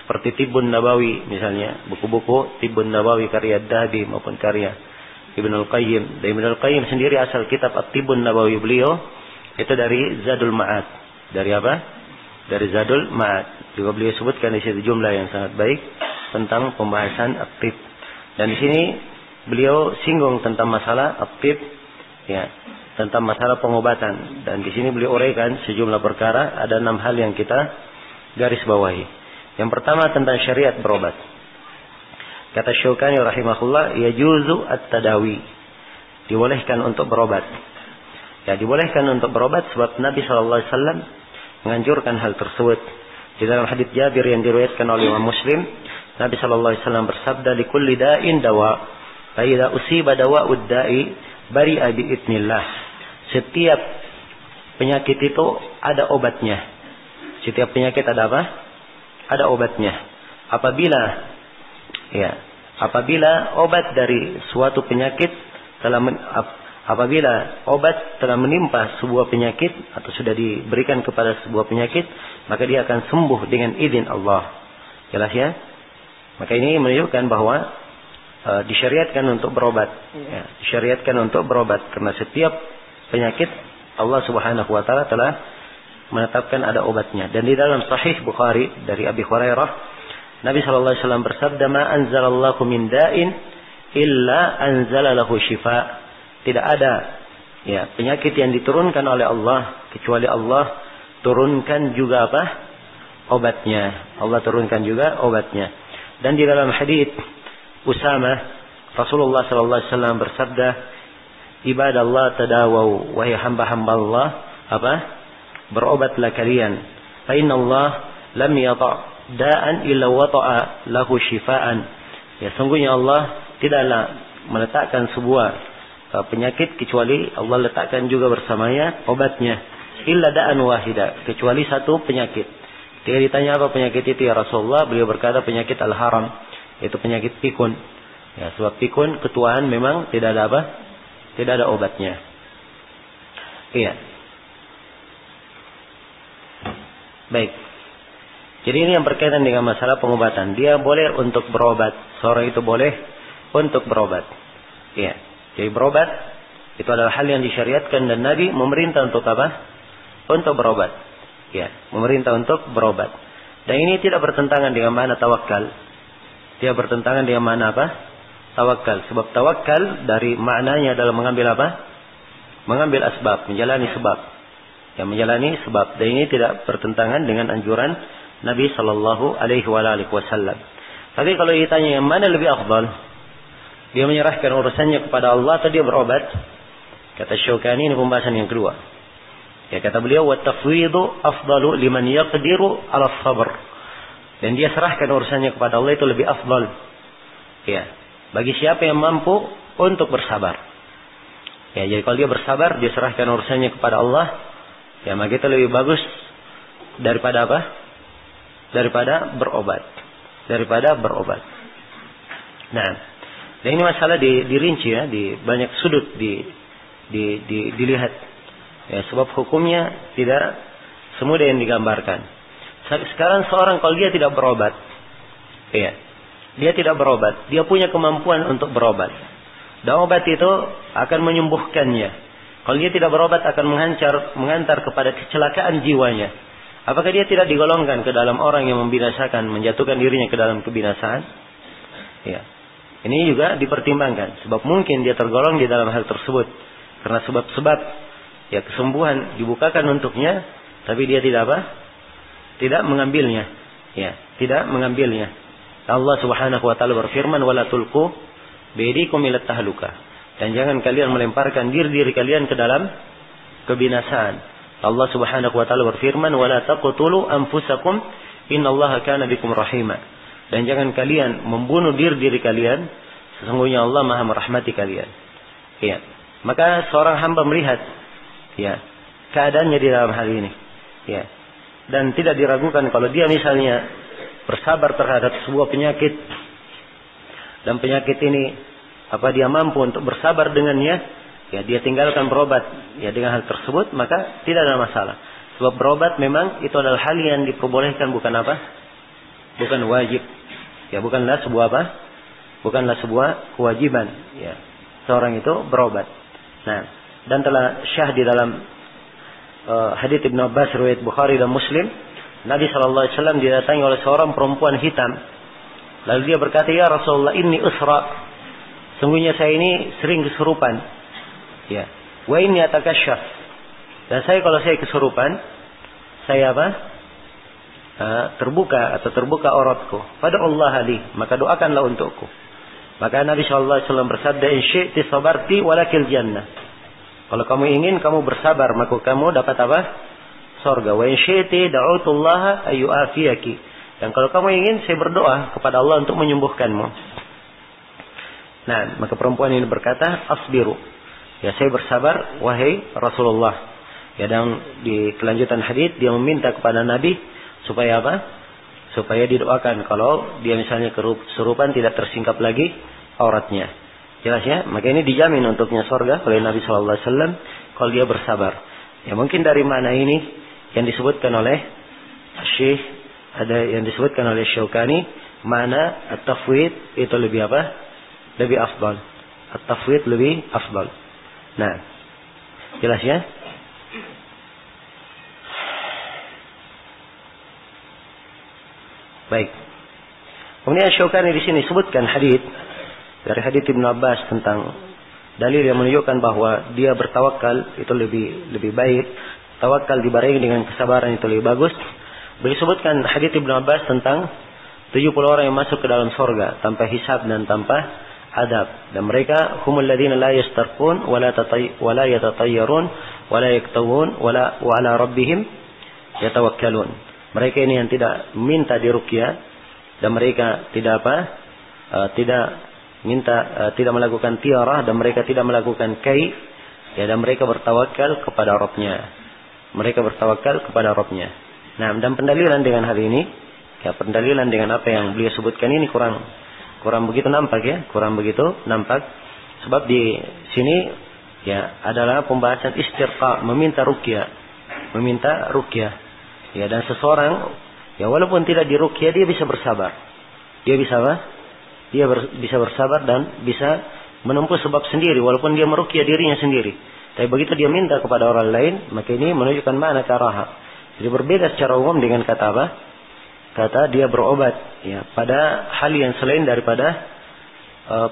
seperti Tibbun Nabawi misalnya, buku-buku Tibbun Nabawi karya Dahabi maupun karya Ibnul Qayyim. Dan Ibnul Qayyim sendiri asal kitab Tibbun Nabawi beliau itu dari Zadul Ma'ad. Dari Dari Zadul Ma'ad. Juga beliau sebutkan di situ jumlah yang sangat baik tentang pembahasan tib. Dan di sini beliau singgung tentang masalah tib, ya, tentang masalah pengobatan. Dan di sini beliau uraikan sejumlah perkara, ada 6 hal yang kita garis bawahi. Yang pertama tentang syariat berobat. Kata Syaukani rahimahullah, yajuzu at-tadawi. Dibolehkan untuk berobat. Ya, dibolehkan untuk berobat sebab Nabi sallallahu alaihi wasallam menganjurkan hal tersebut. Di dalam hadits Jabir yang diriwayatkan oleh Imam Muslim, Nabi sallallahu alaihi wasallam bersabda, "Likulli da'in dawa, fa idza usiba dawa'ud da'i bari'a bi idznillah." Setiap penyakit itu ada obatnya. Setiap penyakit ada apa? Ada obatnya. Apabila obat dari suatu penyakit apabila obat telah menimpa sebuah penyakit atau sudah diberikan kepada sebuah penyakit, maka dia akan sembuh dengan izin Allah. Jelas ya? Maka ini menunjukkan bahwa disyariatkan untuk berobat. Ya, disyariatkan untuk berobat karena setiap penyakit Allah Subhanahu wa taala telah menetapkan ada obatnya. Dan di dalam Sahih Bukhari dari Abi Hurairah, Nabi sallallahu alaihi wasallam bersabda, "Ma anzalallahu min da'in illa anzala lahu shifa." Tidak ada penyakit yang diturunkan oleh Allah kecuali Allah turunkan juga obatnya. Allah turunkan juga obatnya. Dan di dalam hadits Usamah, Rasulullah sallallahu alaihi wasallam bersabda, "Ibadallah tadawau, wahai hamba-hamba Allah, berobatlah kalian. Fa inna Allah lam yata' da'an illa wata'a lahu shifaan." Ya, sungguhnya Allah tidaklah meletakkan sebuah penyakit kecuali Allah letakkan juga bersamanya obatnya. Illa da'an wahida, kecuali satu penyakit. Dia ditanya apa penyakit itu ya Rasulullah, beliau berkata penyakit al-haram, yaitu penyakit pikun. Ya, sebab pikun ketuaan memang tidak ada apa? Tidak ada obatnya. Iya. Baik. Jadi ini yang berkaitan dengan masalah pengobatan. Dia boleh untuk berobat. Seorang itu boleh untuk berobat. Iya. Jadi berobat itu adalah hal yang disyariatkan dan Nabi memerintah untuk apa? Untuk berobat. Ya, memerintah untuk berobat. Dan ini tidak bertentangan dengan makna tawakal. Tidak bertentangan dengan makna apa? Tawakal. Sebab tawakal dari maknanya adalah mengambil apa? Mengambil asbab, menjalani sebab. Ya, menjalani sebab. Dan ini tidak bertentangan dengan anjuran Nabi sallallahu alaihi wasallam. Tapi kalau ditanya yang mana lebih afdal? Dia menyerahkan urusannya kepada Allah atau dia berobat? Kata Syaukani, ini pembahasan yang kedua. Ya, kata beliau, wa tafwidu afdalu liman yaqdiru 'ala sabr. Dan dia serahkan urusannya kepada Allah itu lebih afdal. Ya, bagi siapa yang mampu untuk bersabar. Ya, jadi kalau dia bersabar, dia serahkan urusannya kepada Allah, ya maka itu lebih bagus daripada apa? Daripada berobat. Daripada berobat. Nah, dan ini masalah dirinci ya, di banyak sudut dilihat. Ya, sebab hukumnya tidak semudah yang digambarkan. Sekarang seorang kalau dia tidak berobat, ya, dia tidak berobat, dia punya kemampuan untuk berobat. Dan obat itu akan menyembuhkannya. Kalau dia tidak berobat akan mengantar kepada kecelakaan jiwanya. Apakah dia tidak digolongkan ke dalam orang yang membinasakan, menjatuhkan dirinya ke dalam kebinasaan? Ya. Ini juga dipertimbangkan. Sebab mungkin dia tergolong di dalam hal tersebut. Karena sebab-sebab ya kesembuhan dibukakan untuknya, tapi dia tidak apa? Tidak mengambilnya. Ya, tidak mengambilnya. Allah Subhanahu wa taala berfirman, "Wala tulqu biaydikum ila tahluka." Dan jangan kalian melemparkan diri kalian ke dalam kebinasaan. Allah Subhanahu wa taala berfirman, "Wala taqtulu anfusakum, innallaha kana bikum rahima." Dan jangan kalian membunuh diri kalian, sesungguhnya Allah Maha merahmati kalian. Ya. Maka seorang hamba melihat ya keadaannya di dalam hal ini. Ya. Dan tidak diragukan kalau dia misalnya bersabar terhadap sebuah penyakit dan penyakit ini dia mampu untuk bersabar dengannya, ya dia tinggalkan berobat ya dengan hal tersebut, maka tidak ada masalah. Sebab berobat memang itu adalah hal yang diperbolehkan, bukan apa? Bukan wajib. Ya, bukanlah sebuah kewajiban ya seorang itu berobat. Nah, dan telah syah di dalam hadits Ibnu Abbas riwayat Bukhari dan Muslim, Nabi sallallahu alaihi wasallam didatangi oleh seorang perempuan hitam. Lalu dia berkata, "Ya Rasulullah, inni usra." Sungguhnya saya ini sering kesurupan. Ya. Wa inni atakasyaf. Dan kalau saya kesurupan, saya terbuka auratku. Pada Allah ali, maka doakanlah untukku. Maka Nabi sallallahu alaihi wasallam bersabda, "In syi'ti sabarti walakil jannah." Kalau kamu ingin kamu bersabar, maka kamu dapat apa? Surga. Wa in syi'ti da'utullaha ayyu'afiyaki. Dan kalau kamu ingin, saya berdoa kepada Allah untuk menyembuhkanmu. Nah, maka perempuan ini berkata, "Asbiru." Ya, saya bersabar wahai Rasulullah. Ya, dan di kelanjutan hadis dia meminta kepada Nabi supaya apa? Supaya didoakan kalau dia misalnya kesurupan tidak tersingkap lagi auratnya. Jelas ya? Maka ini dijamin untuknya surga oleh Nabi sallallahu alaihi wasallam kalau dia bersabar. Ya, mungkin dari mana ini yang disebutkan oleh Syekh, ada yang disebutkan oleh Syaukani, mana at-tafwid itu lebih apa? Lebih afdal. At-tafwid lebih afdal. Nah, jelas ya? Baik. Kemudian Syaukani di sini sebutkan hadis dari hadis Ibnu Abbas tentang dalil yang menunjukkan bahwa dia bertawakal itu lebih baik. Tawakal dibarengi dengan kesabaran itu lebih bagus. Beliau sebutkan hadis Ibnu Abbas tentang 70 orang yang masuk ke dalam surga tanpa hisab dan tanpa adab. Dan mereka humul ladzina la yastarqun wa la yatatayyarun wa la yaktawun wa ala rabbihim yatawakkalun. Mereka ini yang tidak minta diruqyah dan mereka tidak tidak melakukan tiarah, dan mereka tidak melakukan kai, ya, dan mereka bertawakal kepada Rabbnya. Mereka bertawakal kepada Rabbnya. Nah, dan pendalilan dengan hal ini, ya, pendalilan dengan apa yang beliau sebutkan ini kurang begitu nampak, ya, kurang begitu nampak. Sebab di sini, ya, adalah pembahasan istirqa, meminta ruqyah, ya, dan seseorang, ya, walaupun tidak diruqyah, dia bisa bersabar. Dia bisa apa? Bisa bersabar dan bisa menempuh sebab sendiri, walaupun dia meruqyah dirinya sendiri. Tapi begitu dia minta kepada orang lain, maka ini menunjukkan makna karaha. Jadi berbeda secara umum dengan kata apa? Kata dia berobat, ya, pada hal yang selain daripada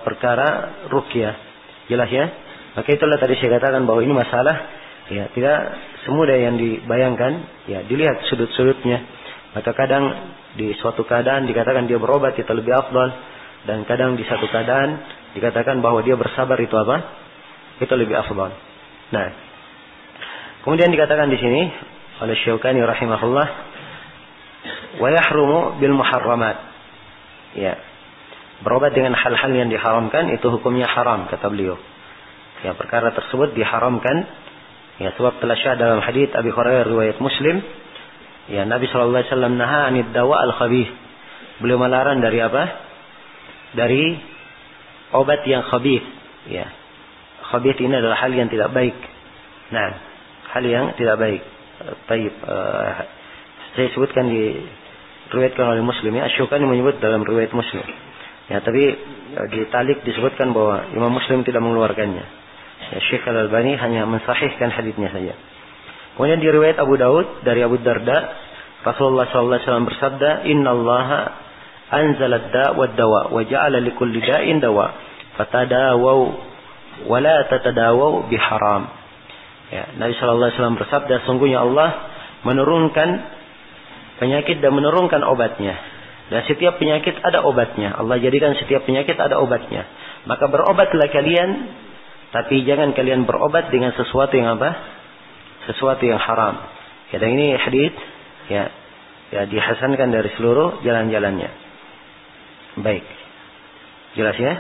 perkara ruqyah. Jelas, ya? Maka itulah tadi saya katakan bahwa ini masalah, ya, tidak semudah yang dibayangkan, ya, dilihat sudut-sudutnya. Maka kadang di suatu keadaan dikatakan dia berobat itu lebih afdal, dan kadang di satu keadaan dikatakan bahwa dia bersabar itu apa? Itu lebih afdal. Nah, kemudian dikatakan di sini oleh Syaukani rahimahullah, wa yahrumu bil muharramat. Ya. Berobat dengan hal-hal yang diharamkan itu hukumnya haram, kata beliau. Ya, perkara tersebut diharamkan, ya, sebab telah syah dalam hadits Abi Hurairah riwayat Muslim, ya, Nabi sallallahu alaihi wasallam naha 'anid dawa al-khabith. Beliau melarang dari apa? Dari obat yang khabith, ya. Khabith ini adalah hal yang tidak baik. Nah, hal yang tidak baik. Baik, saya sebutkan diriwayatkan oleh Muslim, ya. Asy-Syaukani menyebut dalam riwayat Muslim. Ya, tapi di talik disebutkan bahwa Imam Muslim tidak mengeluarkannya. Ya, Syekh Al-Albani hanya mensahihkan haditsnya saja. Kemudian di riwayat Abu Daud dari Abu Darda, Rasulullah sallallahu alaihi wasallam bersabda, "Innallaha anzala ad-da' wad-dawa wa ja'ala likulli da'in dawa. Fatadawaw wa la tatadawaw biharam." Ya, Nabi sallallahu alaihi wasallam bersabda, sungguhnya Allah menurunkan penyakit dan menurunkan obatnya. Dan setiap penyakit ada obatnya. Allah jadikan setiap penyakit ada obatnya. Maka berobatlah kalian, tapi jangan kalian berobat dengan sesuatu yang apa? Sesuatu yang haram. Ya, dan ini hadits, ya, dihasankan dari seluruh jalan-jalannya. Baik. Jelas, ya?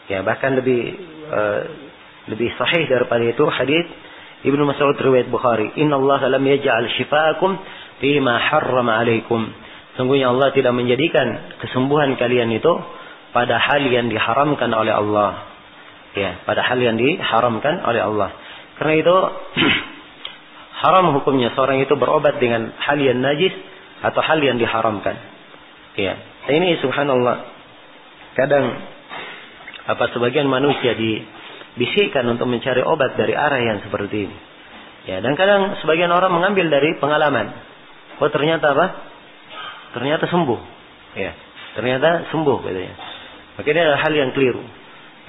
Ya, bahkan lebih sahih daripada itu hadits Ibnu Mas'ud riwayat Bukhari, "Innallaha lam yaj'al shifaakum fima harrama 'alaikum." Sungguhnya Allah tidak menjadikan kesembuhan kalian itu pada hal yang diharamkan oleh Allah. Ya, pada hal yang diharamkan oleh Allah. Karena itu haram hukumnya seorang itu berobat dengan hal yang najis atau hal yang diharamkan. Ya, ini subhanallah. Kadang sebagian manusia dibisikkan untuk mencari obat dari arah yang seperti ini. Ya, dan kadang sebagian orang mengambil dari pengalaman. Oh, ternyata apa? Ternyata sembuh. Ya, ternyata sembuh katanya. Maka ini adalah hal yang keliru.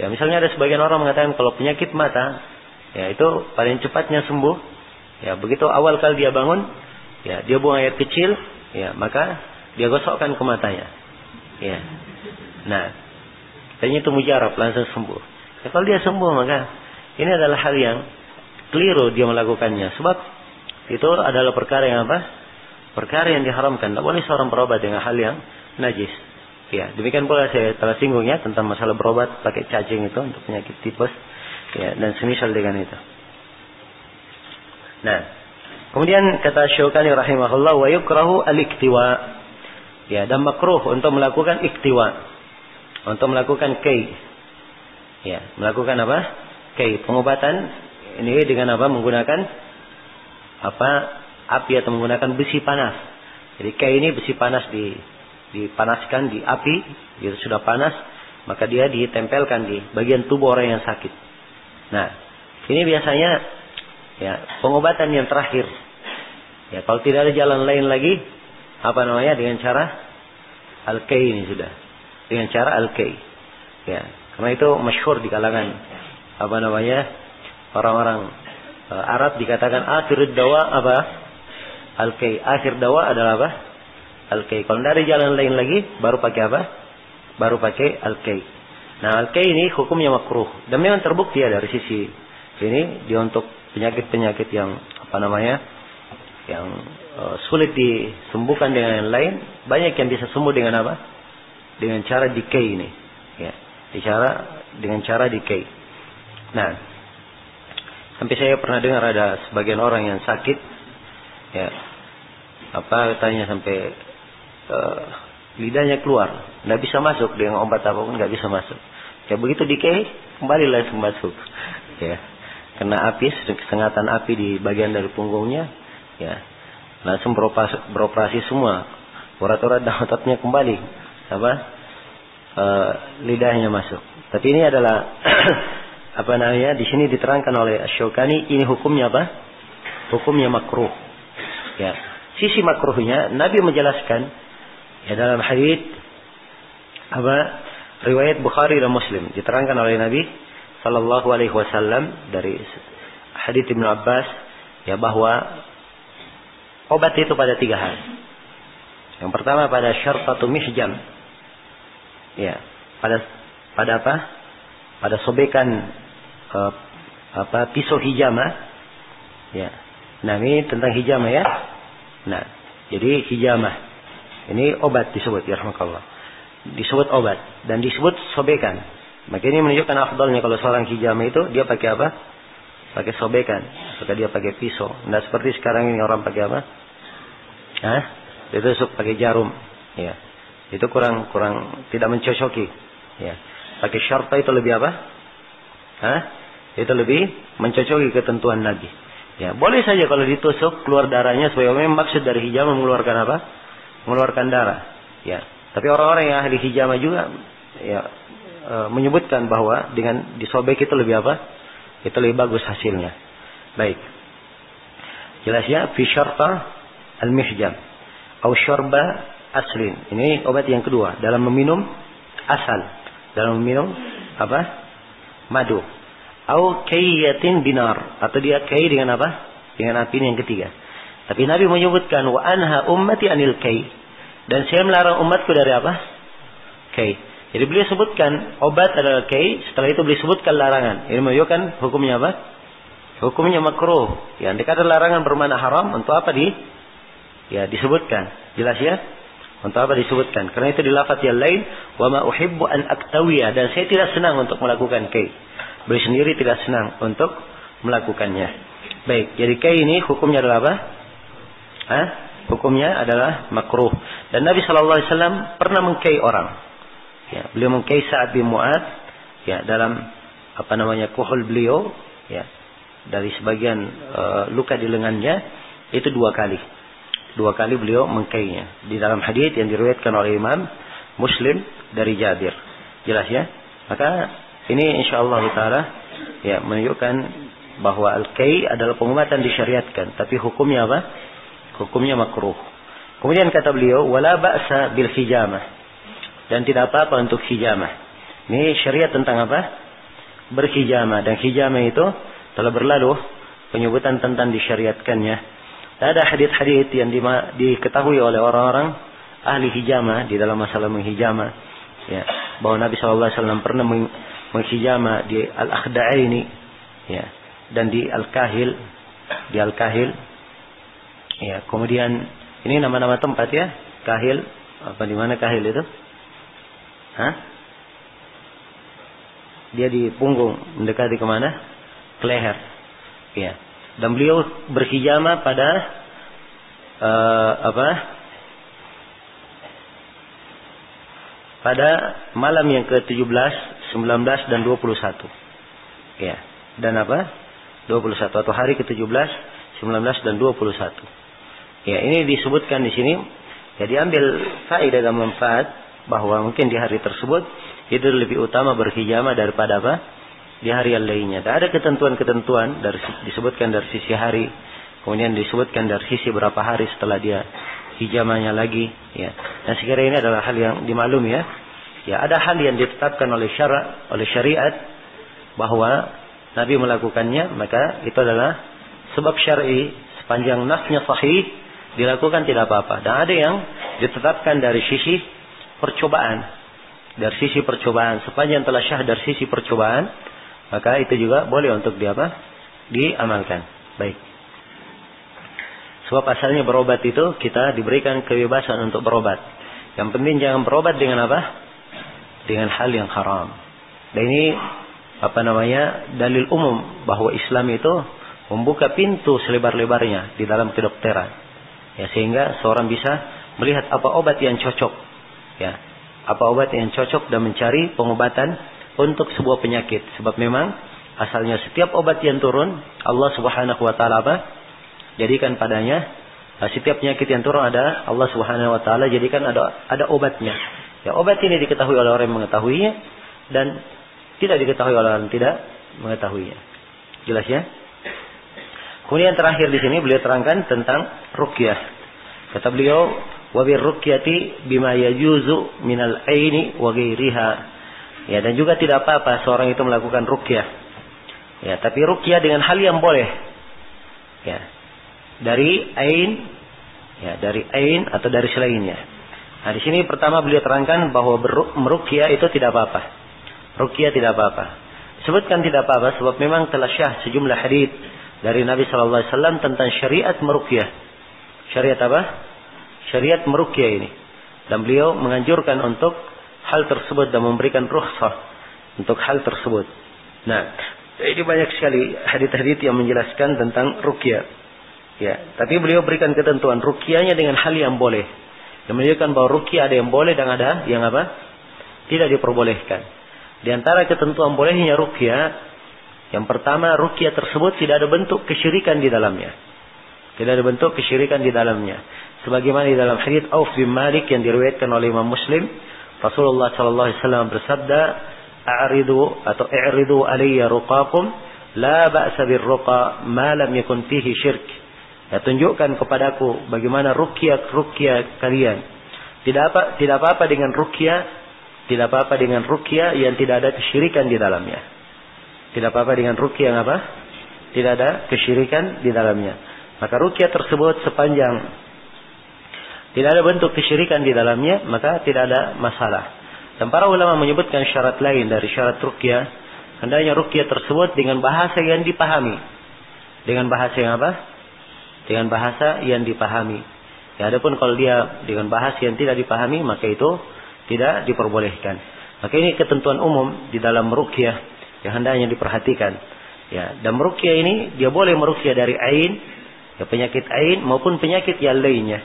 Ya, misalnya ada sebagian orang mengatakan kalau penyakit mata, ya, itu paling cepatnya sembuh. Ya, begitu awal kali dia bangun, ya, dia buang air kecil, ya, maka dia gosokkan ke matanya. Ya. Nah, katanya itu mujarab, langsung sembuh. Ya, kalau dia sembuh, maka ini adalah hal yang keliru dia melakukannya. Sebab itu adalah perkara yang apa? Perkara yang diharamkan. Tidak boleh seorang berobat dengan hal yang najis. Ya, demikian pula saya telah singgungnya tentang masalah berobat pakai cacing itu untuk penyakit tipes, ya, dan semisal dengan itu. Nah, kemudian kata Syaukani rahimahullah, wa yukrahu al-iktiwa. Ya, dan makruh untuk melakukan iktiwa, untuk melakukan kai. Ya, melakukan apa? Kai, pengobatan ini dengan apa? Menggunakan apa? Api atau menggunakan besi panas. Jadi kai ini besi panas dipanaskan di api, dia sudah panas, maka dia ditempelkan di bagian tubuh orang yang sakit. Nah, ini biasanya, ya, pengobatan yang terakhir. Ya, kalau tidak ada jalan lain lagi, dengan cara al-kai ini sudah. Dengan cara al-kai. Ya, karena itu masyhur di kalangan orang-orang Arab dikatakan akhirud dawa al-kai. Akhir dawa adalah apa? Al-kai. Kalau tidak ada jalan lain lagi, baru pakai apa? Baru pakai al-kai. Nah, al-kai ini hukumnya makruh. Dan memang terbukti ya dari sisi ini dia untuk penyakit-penyakit yang yang sulit disembuhkan dengan yang lain, banyak yang bisa sembuh dengan apa? dengan cara decay ini. Ya, dengan cara decay. Nah, sampai saya pernah dengar ada sebagian orang yang sakit, ya, katanya sampai lidahnya keluar, nggak bisa masuk dengan obat apapun, nggak bisa masuk. Ya begitu decay, kembali langsung masuk. Ya, kena api, sengatan api di bagian dari punggungnya, ya, langsung beroperasi semua, urat-urat dan ototnya kembali, lidahnya masuk. Tapi ini adalah di sini diterangkan oleh Asy-Syaukani, ini hukumnya apa? Hukumnya makruh. Ya, sisi makruhnya Nabi menjelaskan ya dalam hadits riwayat Bukhari dan Muslim, diterangkan oleh Nabi sallallahu alaihi wasallam dari hadits Ibnu Abbas ya, bahwa obat itu pada 3 hal. Yang pertama pada syartatu mihjam. Ya, pada apa? Pada sobekan pisau hijama. Ya. Nah, ini tentang hijama ya. Nah, jadi hijama ini obat disebut ya rahmatullah. Disebut obat dan disebut sobekan. Maka ini menunjukkan afdalnya kalau seorang hijama itu dia pakai apa? Pakai sobekan, atau dia pakai pisau. Nah, seperti sekarang ini orang pakai apa? Itu pakai jarum. Ya. Itu kurang tidak mencocoki. Ya. Pakai syarta itu lebih apa? Itu lebih mencocoki ketentuan Nabi. Ya, boleh saja kalau ditusuk keluar darahnya, supaya memang maksud dari hijama mengeluarkan apa? Mengeluarkan darah. Ya. Tapi orang-orang yang ahli hijama juga ya menyebutkan bahwa dengan disobek itu lebih apa? Itu lebih bagus hasilnya. Baik. Jelas ya, fi syarta al-mihjam atau syarba aslin. Ini obat yang kedua dalam meminum asal, dalam meminum apa? Madu. Au kayyatin binar, atau dia kay dengan apa? Dengan api yang ketiga. Tapi Nabi menyebutkan wa anha ummati anil kay, dan saya melarang umatku dari apa? Kay. Jadi beliau sebutkan obat adalah kay, setelah itu beliau sebutkan larangan. Ini menunjukkan hukumnya apa? Hukumnya makruh. Yang dikatakan larangan bermakna haram, untuk apa disebutkan? Jelas ya? Untuk apa disebutkan? Karena itu di lafaz yang lain, wa ma uhibbu an aktawiya, dan saya tidak senang untuk melakukan kay. Beliau sendiri tidak senang untuk melakukannya. Baik, jadi kay ini hukumnya adalah apa? Hukumnya adalah makruh. Dan Nabi sallallahu alaihi wasallam pernah mengkay orang. Ya, beliau mengkay Sa'ad bin Mu'adz ya, dalam kuhul beliau ya, dari sebagian luka di lengannya itu 2 kali. 2 kali beliau mengkaynya. Di dalam hadits yang diriwayatkan oleh Imam Muslim dari Jabir. Jelas ya? Maka ini insyaallah taala ya menunjukkan bahwa al-kay adalah pengobatan disyariatkan, tapi hukumnya apa? Hukumnya makruh. Kemudian kata beliau, wala ba'sa bil hijamah, dan tidak apa-apa untuk hijamah. Ini syariat tentang apa? Berhijamah, dan hijamah itu telah berlalu penyebutan tentang disyariatkannya. Dan ada hadits-hadits yang diketahui oleh orang-orang ahli hijamah di dalam masalah menghijamah ya, bahwa Nabi SAW pernah menghijamah di al-akhda'aini ya, dan di al-kahil, ya. Kemudian ini nama-nama tempat ya, kahil, di mana kahil itu? Dia di punggung, mendekati kemana? Ke leher. Ya. Dan beliau berhijamah pada pada malam yang ke-17, 19 dan 21. Ya. Dan 21 atau hari ke-17, 19 dan 21. Ya, ini disebutkan di sini. Ya, diambil faedah dan manfaat bahwa mungkin di hari tersebut itu lebih utama berhijamah daripada di hari yang lainnya. Tak ada ketentuan-ketentuan disebutkan dari sisi hari, kemudian disebutkan dari sisi berapa hari setelah dia hijamahnya lagi. Ya. Dan sekiranya ini adalah hal yang dimaklumi ya. Ya, ada hal yang ditetapkan oleh syariat bahwa Nabi melakukannya, maka itu adalah sebab syar'i, sepanjang nasnya sahih dilakukan tidak apa-apa. Dan ada yang ditetapkan dari sisi percobaan. Dari sisi percobaan, sepanjang telah syah dari sisi percobaan, maka itu juga boleh untuk diamalkan. Baik. Sebab asalnya berobat itu kita diberikan kebebasan untuk berobat. Yang penting jangan berobat dengan apa? dengan hal yang haram. Dan ini dalil umum bahwa Islam itu membuka pintu selebar-lebarnya di dalam kedokteran. Ya, sehingga seorang bisa melihat apa obat yang cocok. Ya, apa obat yang cocok dan mencari pengobatan untuk sebuah penyakit. Sebab memang asalnya setiap obat yang turun Allah Subhanahu wa taala jadikan padanya, setiap penyakit yang turun ada Allah Subhanahu wa taala jadikan ada obatnya. Ya, obat ini diketahui oleh orang yang mengetahuinya dan tidak diketahui oleh orang yang tidak mengetahuinya. Jelas ya? Kemudian terakhir di sini beliau terangkan tentang ruqyah. Kata beliau, wa bir ruqyati bima yajuzu minal aini wa ghairiha. Ya, dan juga tidak apa-apa seorang itu melakukan ruqyah. Ya, tapi ruqyah dengan hal yang boleh. Ya. Dari ain atau dari selainnya. Nah, di sini pertama beliau terangkan bahwa meruqyah itu tidak apa-apa. Ruqyah tidak apa-apa. Sebutkan tidak apa-apa sebab memang telah syah sejumlah hadits dari Nabi sallallahu alaihi wasallam tentang syariat meruqyah. Syariat apa? Syariat meruqyah ini. Dan beliau menganjurkan untuk hal tersebut dan memberikan rukhsah untuk hal tersebut. Nah, ini banyak sekali hadits-hadits yang menjelaskan tentang ruqyah. Ya, tapi beliau berikan ketentuan ruqyahnya dengan hal yang boleh. Yang menunjukkan bahwa ruqyah ada yang boleh dan ada yang apa? Tidak diperbolehkan. Di antara ketentuan bolehnya ruqyah, yang pertama, ruqyah tersebut tidak ada bentuk kesyirikan di dalamnya. Tidak ada bentuk kesyirikan di dalamnya. Sebagaimana di dalam hadits Auf bin Malik yang diriwayatkan oleh Imam Muslim, Rasulullah sallallahu alaihi wasallam bersabda, "I'ridu alayya ruqakum, la ba'sa birruqa ma lam yakun fihi syirk." Ya, tunjukkan kepadaku bagaimana ruqyah kalian. Tidak apa-apa dengan ruqyah yang tidak ada kesyirikan di dalamnya. Tidak apa-apa dengan ruqyah yang apa? Tidak ada kesyirikan di dalamnya. Maka ruqyah tersebut sepanjang tidak ada bentuk kesyirikan di dalamnya, maka tidak ada masalah. Dan para ulama menyebutkan syarat lain dari syarat ruqyah. Hendaknya ruqyah tersebut dengan bahasa yang dipahami. Dengan bahasa yang apa? Dengan bahasa yang dipahami. Ya, adapun kalau dia dengan bahasa yang tidak dipahami, maka itu tidak diperbolehkan. Maka ini ketentuan umum di dalam ruqyah yang hendaknya diperhatikan. Ya, dan ruqyah ini dia boleh meruqyah dari ain, ya, penyakit ain maupun penyakit yang lainnya.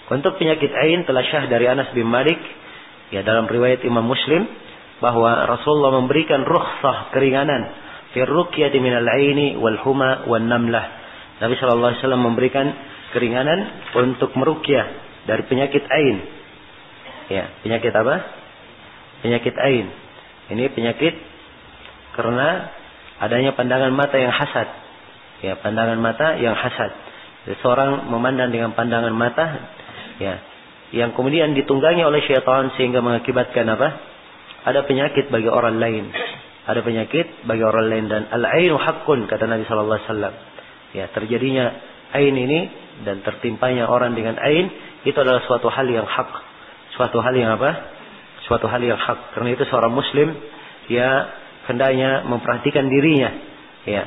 Untuk penyakit ain telah syah dari Anas bin Malik, ya, dalam riwayat Imam Muslim bahwa Rasulullah memberikan rukhsah keringanan fi ruqyati minal aini wal huma wan namlah. Nabi sallallahu alaihi wasallam memberikan keringanan untuk meruqyah dari penyakit ain. Ya, penyakit apa? Penyakit ain. Ini penyakit karena adanya pandangan mata yang hasad. Ya, pandangan mata yang hasad. Seseorang memandang dengan pandangan mata, ya, yang kemudian ditunggangi oleh syaitan sehingga mengakibatkan apa? Ada penyakit bagi orang lain. Ada penyakit bagi orang lain. Dan al-ainu haqqun, kata Nabi sallallahu alaihi wasallam. Ya, terjadinya ain ini dan tertimpanya orang dengan ain itu adalah suatu hal yang hak. Suatu hal yang apa? Suatu hal yang hak. Karena itu seorang muslim ya hendaknya memperhatikan dirinya, ya,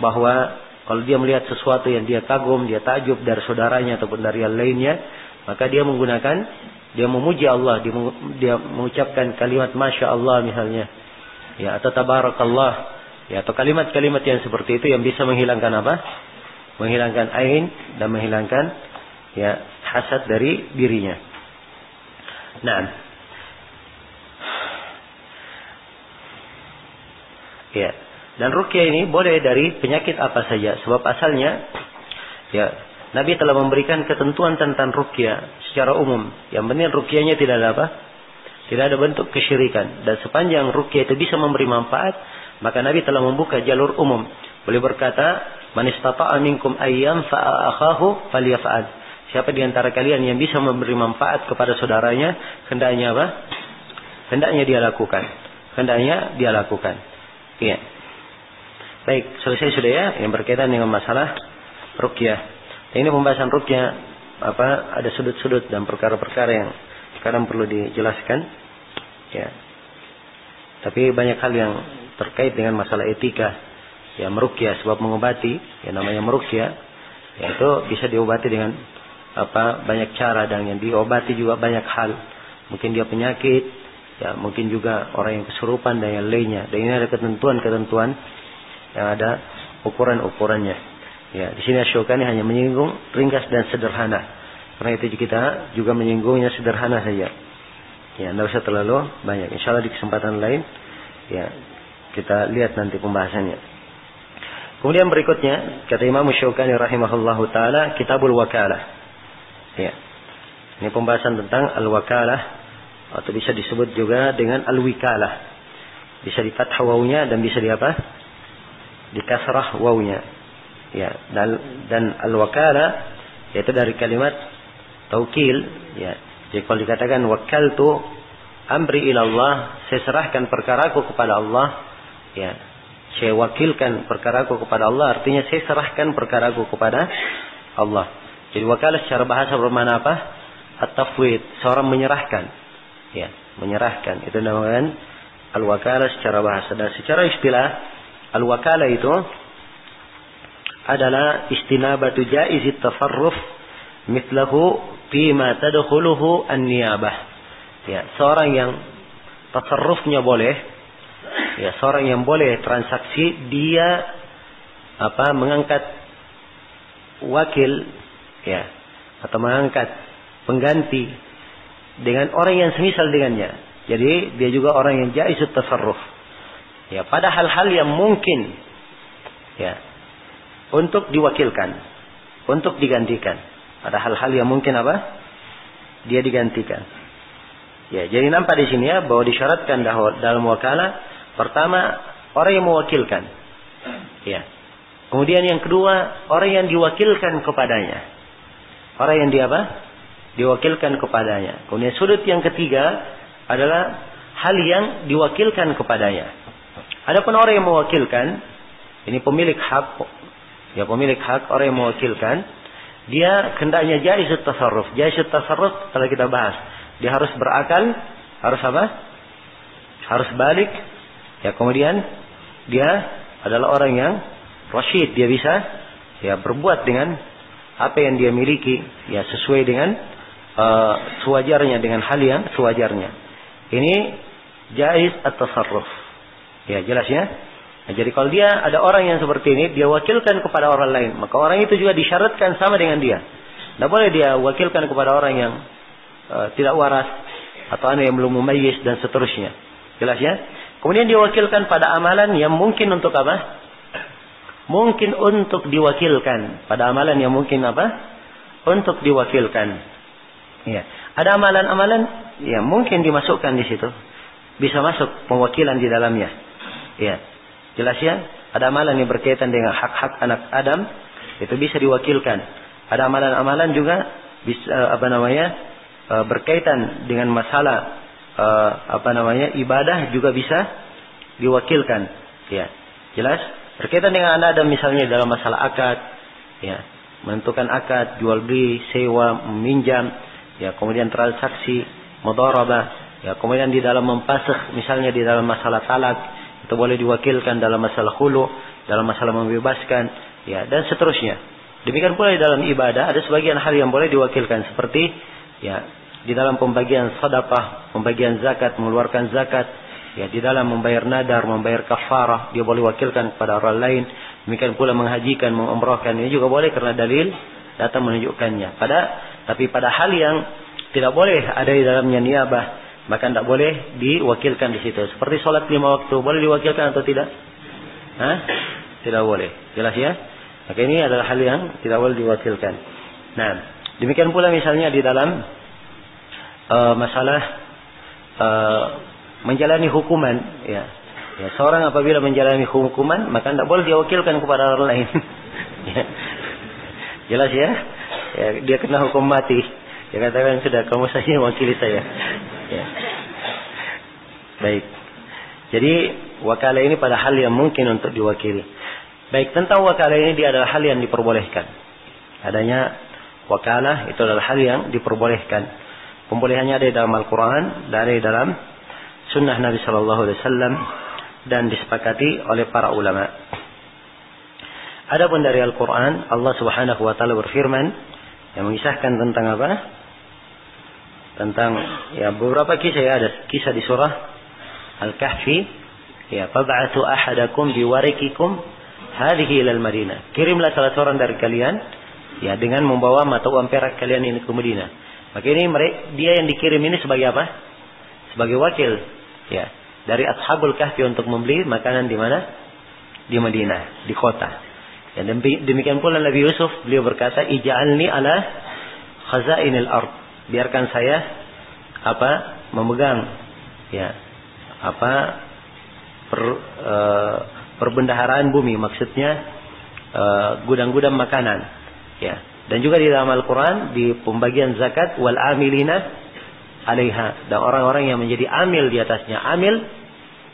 bahwa kalau dia melihat sesuatu yang dia kagum, dia takjub dari saudaranya ataupun dari yang lainnya, maka dia memuji Allah, dia mengucapkan kalimat Masya Allah misalnya, ya, atau Tabarakallah, ya, atau kalimat-kalimat yang seperti itu yang bisa menghilangkan apa? Menghilangkan ain dan menghilangkan, ya, hasad dari dirinya. Nah, ya. Dan ruqyah ini boleh dari penyakit apa saja. Sebab asalnya, ya, Nabi telah memberikan ketentuan tentang ruqyah secara umum. Yang penting ruqyahnya tidak ada apa? Tidak ada bentuk kesyirikan. Dan sepanjang ruqyah itu bisa memberi manfaat, maka Nabi telah membuka jalur umum. Beliau berkata, "Man istata'a minkum ayyam fa'a akhahu falyaf'al." Siapa di antara kalian yang bisa memberi manfaat kepada saudaranya, hendaknya apa? Hendaknya dia lakukan. Iya. Baik, selesai sudah ya yang berkaitan dengan masalah ruqyah. Ini pembahasan ruqyah ada sudut-sudut dan perkara-perkara yang kadang perlu dijelaskan. Ya. Tapi banyak hal yang terkait dengan masalah etika. Ya, meruqyah sebab mengobati, ya namanya meruqyah, yaitu bisa diobati dengan banyak cara dan yang diobati juga banyak hal. Mungkin dia penyakit, ya mungkin juga orang yang kesurupan dan yang lainnya. Dan ini ada ketentuan-ketentuan yang ada ukuran-ukurannya. Ya, di sini Asy-Syaukani hanya menyinggung ringkas dan sederhana. Karena itu kita juga menyinggungnya sederhana saja. Ya, tidak usah terlalu banyak. Insyaallah di kesempatan lain, ya kita lihat nanti pembahasannya. Kemudian berikutnya kata Imam Asy-Syaukani rahimahullahu taala, Kitabul Wakalah. Ya. Ini pembahasan tentang al-wakalah atau bisa disebut juga dengan al-wikalah. Bisa di fathah wawunya dan bisa di apa? Di kasrah wawunya. Ya, dan al-wakalah yaitu dari kalimat taukil, ya. Jadi kalau dikatakan wakaltu amri ila Allah, saya serahkan perkaraku kepada Allah, ya. Saya wakilkan perkaraku kepada Allah, artinya saya serahkan perkaraku kepada Allah. Jadi wakalah secara bahasa bermakna apa? At-tafwid, seorang menyerahkan. Ya, menyerahkan. Itu namanya al-wakalah secara bahasa. Dan secara istilah, al-wakalah itu adalah istinabatu jaizit tasarruf mithlahu fima tadkhuluhu an-niyabah. Ya, seorang yang tasarrufnya boleh, ya, seorang yang boleh transaksi, dia mengangkat wakil, ya, atau mengangkat pengganti dengan orang yang semisal dengannya. Jadi dia juga orang yang jaizut tasarruf. Ya, pada hal-hal yang mungkin, ya, untuk diwakilkan, untuk digantikan. Ada hal-hal yang mungkin apa? Dia digantikan. Ya, jadi nampak di sini ya bahwa disyaratkan dalam wakalah, pertama orang yang mewakilkan. Ya. Kemudian yang kedua, orang yang diwakilkan kepadanya. Orang yang diwakilkan kepadanya. Kemudian sudut yang ketiga adalah hal yang diwakilkan kepadanya. Adapun orang yang mewakilkan, ini pemilik hak, ya pemilik hak, orang yang mewakilkan, dia hendaknya jaizut tasarruf. Jaizut tasarruf telah kita bahas. Dia harus berakal, harus apa? Harus balik. Ya, kemudian dia adalah orang yang rasyid, dia bisa ya berbuat dengan apa yang dia miliki, ya sesuai dengan sewajarnya, dengan hal yang sewajarnya. Ini jaiz at-tasarruf. Ya, jelas ya? Nah, jadi kalau dia ada orang yang seperti ini, dia wakilkan kepada orang lain, maka orang itu juga disyaratkan sama dengan dia. Tidak boleh dia wakilkan kepada orang yang tidak waras atau yang belum mumayyiz dan seterusnya. Jelas ya? Kemudian dia wakilkan pada amalan yang mungkin untuk apa? Mungkin untuk diwakilkan. Pada amalan yang mungkin apa? Untuk diwakilkan. Ya. Ada amalan-amalan yang mungkin dimasukkan di situ. Bisa masuk pewakilan di dalamnya. Ya. Jelas ya? Ada amalan yang berkaitan dengan hak-hak anak Adam, itu bisa diwakilkan. Ada amalan-amalan juga bisa berkaitan dengan masalah ibadah juga bisa diwakilkan. Ya. Jelas? Berkaitan dengan anak Adam misalnya dalam masalah akad, ya, menentukan akad, jual beli, sewa, meminjam, ya, kemudian transaksi, mudharabah, ya, kemudian di dalam mempasakh, misalnya di dalam masalah talak, itu boleh diwakilkan dalam masalah khulu, dalam masalah membebaskan, ya, dan seterusnya. Demikian pula di dalam ibadah ada sebagian hal yang boleh diwakilkan seperti ya di dalam pembagian sedekah, pembagian zakat, mengeluarkan zakat, ya di dalam membayar nadar, membayar kafarah, dia boleh wakilkan kepada orang lain. Demikian pula menghajikan, mengumrahkan, ini juga boleh karena dalil datang menunjukkannya. Tapi pada hal yang tidak boleh ada di dalamnya niyabah, maka tidak boleh diwakilkan di situ. Seperti sholat 5 waktu, boleh diwakilkan atau tidak? Tidak boleh. Jelas ya? Maka ini adalah hal yang tidak boleh diwakilkan. Nah, demikian pula misalnya di dalam masalah menjalani hukuman, ya. Ya, seorang apabila menjalani hukuman, maka tidak boleh diwakilkan kepada orang lain. Ya. Jelas ya? Ya, dia kena hukum mati. Dia katakan sudah, kamu saja wakili saya. Ya. Baik. Jadi wakalah ini pada hal yang mungkin untuk diwakili. Baik, tentang wakalah ini dia adalah hal yang diperbolehkan. Adanya wakalah itu adalah hal yang diperbolehkan. Pembolehannya ada di dalam Al-Quran, dari dalam Sunnah Nabi Sallallahu Alaihi Wasallam, dan disepakati oleh para ulama. Adapun dari Al-Quran, Allah Subhanahu Wa Taala berfirman yang mengisahkan tentang apa? tentang ya beberapa kisah, ya ada kisah di surah Al-Kahfi, ya fab'athu ahadakum biwarikikum hadhihi ilal Madinah. Kirimlah salah seorang dari kalian ya dengan membawa mata uang perak kalian ini ke Madinah. Maka ini dia yang dikirim ini sebagai apa? Sebagai wakil ya dari Ashabul Kahfi untuk membeli makanan di mana? Di Madinah, di kota. Ya, demikian pula Nabi Yusuf, beliau berkata, ij'alni ala khazainil ard. Biarkan saya memegang ya perbendaharaan bumi, maksudnya gudang-gudang makanan ya. Dan juga di dalam Al-Quran di pembagian zakat wal amilina alaiha, dan orang-orang yang menjadi amil di atasnya. Amil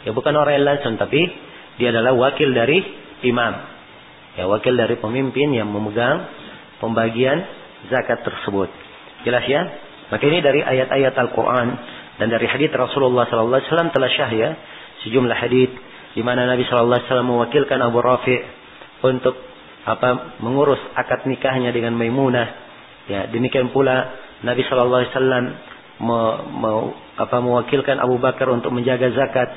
ya bukan orang yang langsung, tapi dia adalah wakil dari imam ya, wakil dari pemimpin yang memegang pembagian zakat tersebut. Jelas ya? Maka ini dari ayat-ayat Al-Quran dan dari hadits Rasulullah SAW telah syah ya, sejumlah hadits di mana Nabi SAW mewakilkan Abu Rafi' untuk mengurus akad nikahnya dengan Maimunah. Ya, demikian pula Nabi SAW mewakilkan Abu Bakar untuk menjaga zakat.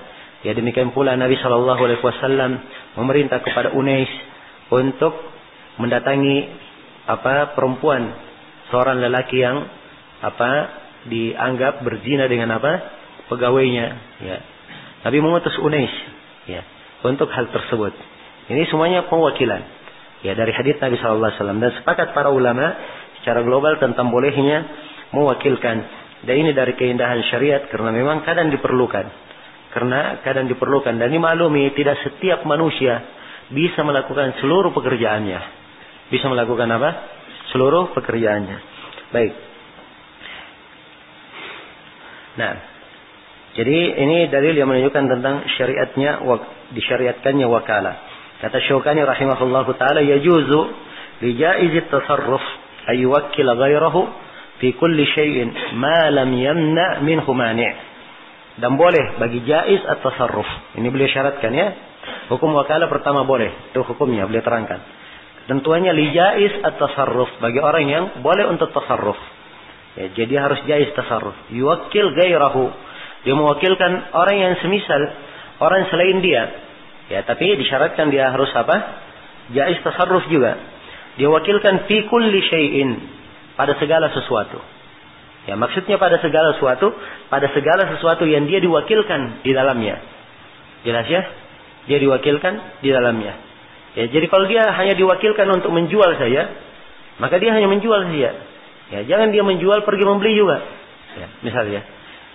Ya, demikian pula Nabi SAW memerintah kepada Unais untuk mendatangi perempuan, seorang lelaki yang dianggap berzina dengan pegawainya. Ya. Nabi mengutus Unais ya untuk hal tersebut. Ini semuanya pewakilan ya dari hadits Nabi SAW, dan sepakat para ulama secara global tentang bolehnya mewakilkan. Dan ini dari keindahan syariat karena memang kadang diperlukan. Dan dimaklumi tidak setiap manusia bisa melakukan seluruh pekerjaannya. Seluruh pekerjaannya. Baik. Nah, jadi ini dalil yang menunjukkan tentang disyariatkannya wakalah. Kata Syaukani rahimahullahu taala, yajuzu li jaizit tasarruf ay yuwakkila ghayrahu fi kulli syai'in ma lam yamna minhu mani'. Dan boleh bagi jaiz at-tasarruf. Ini beliau syaratkan ya. Hukum wakalah pertama boleh. Itu hukumnya beliau terangkan. Tentunya li jaiz at-tasarruf, bagi orang yang boleh untuk tasarruf. Ya, jadi harus jaiz tasarruf. Yuwakkil ghayrahu, dia mewakilkan orang yang semisal, orang selain dia. Ya, tapi disyaratkan dia harus jaiz tasarruf juga. Dia wakilkan fi kulli syai'in, pada segala sesuatu. Ya, maksudnya pada segala sesuatu yang dia diwakilkan di dalamnya. Jelas ya? Dia diwakilkan di dalamnya. Ya, jadi kalau dia hanya diwakilkan untuk menjual saja, maka dia hanya menjual saja. Ya, jangan dia menjual pergi membeli juga. Ya, misalnya.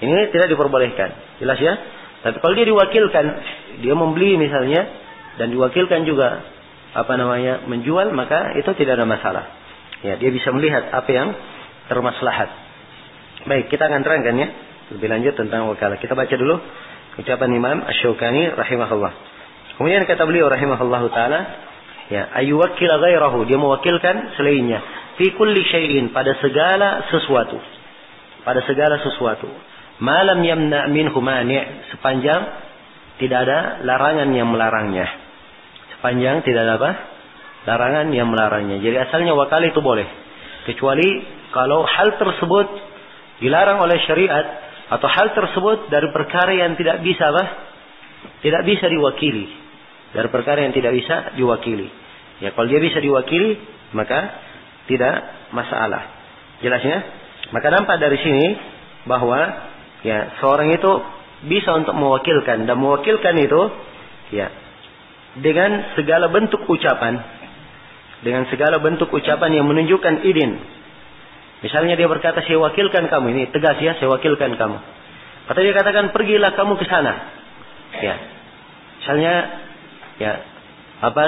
Ini tidak diperbolehkan. Jelas ya? Tapi kalau dia diwakilkan, dia membeli misalnya, dan diwakilkan juga menjual, maka itu tidak ada masalah. Ya, dia bisa melihat apa yang termaslahat. Baik, kita akan terangkan ya lebih lanjut tentang wakalah. Kita baca dulu ucapan Imam Asy-Syaukani rahimahullah. Kemudian kata beliau rahimahullahu taala, ya, ayyuwakkila ghairahu, dia mewakilkan selainnya fi kulli syai'in, pada segala sesuatu. Malam yamna minhu mani', sepanjang tidak ada larangan yang melarangnya. Larangan yang melarangnya. Jadi asalnya wakalah itu boleh, kecuali kalau hal tersebut dilarang oleh syariat, atau hal tersebut dari perkara yang tidak bisa diwakili. Dari perkara yang tidak bisa diwakili. Ya, kalau dia bisa diwakili, maka tidak masalah. Jelasnya? Maka nampak dari sini bahwa ya seorang itu bisa untuk mewakilkan, dan mewakilkan itu ya dengan segala bentuk ucapan yang menunjukkan izin. Misalnya dia berkata, saya wakilkan kamu, ini tegas ya, saya wakilkan kamu. Atau dia katakan, pergilah kamu ke sana. Ya, misalnya ya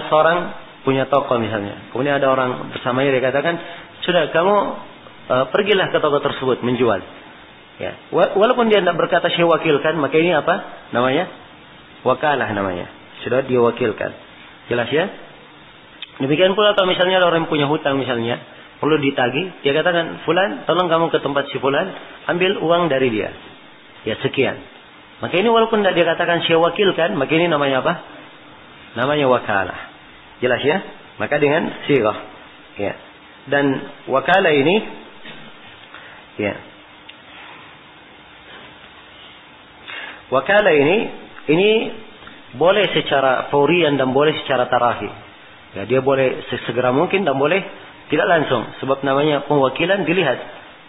seorang punya toko misalnya, kemudian ada orang bersamanya, dia katakan, sudah kamu pergilah ke toko tersebut menjual. Ya, walaupun dia tidak berkata saya wakilkan, maka ini namanya? Wakalah namanya. Sudah dia wakilkan. Jelas ya? Demikian pula kalau misalnya ada orang yang punya hutang misalnya, perlu ditagih, dia katakan, fulan, tolong kamu ke tempat si fulan, ambil uang dari dia. Ya, sekian. Maka ini walaupun tidak dia katakan saya wakilkan, maka ini namanya apa? Namanya wakalah. Jelas ya? Maka dengan sighah. Ya. Dan wakalah ini ya Wakalah ini boleh secara faurian dan boleh secara tarahi. Ya, dia boleh sesegera mungkin dan boleh tidak langsung. Sebab namanya pewakilan dilihat.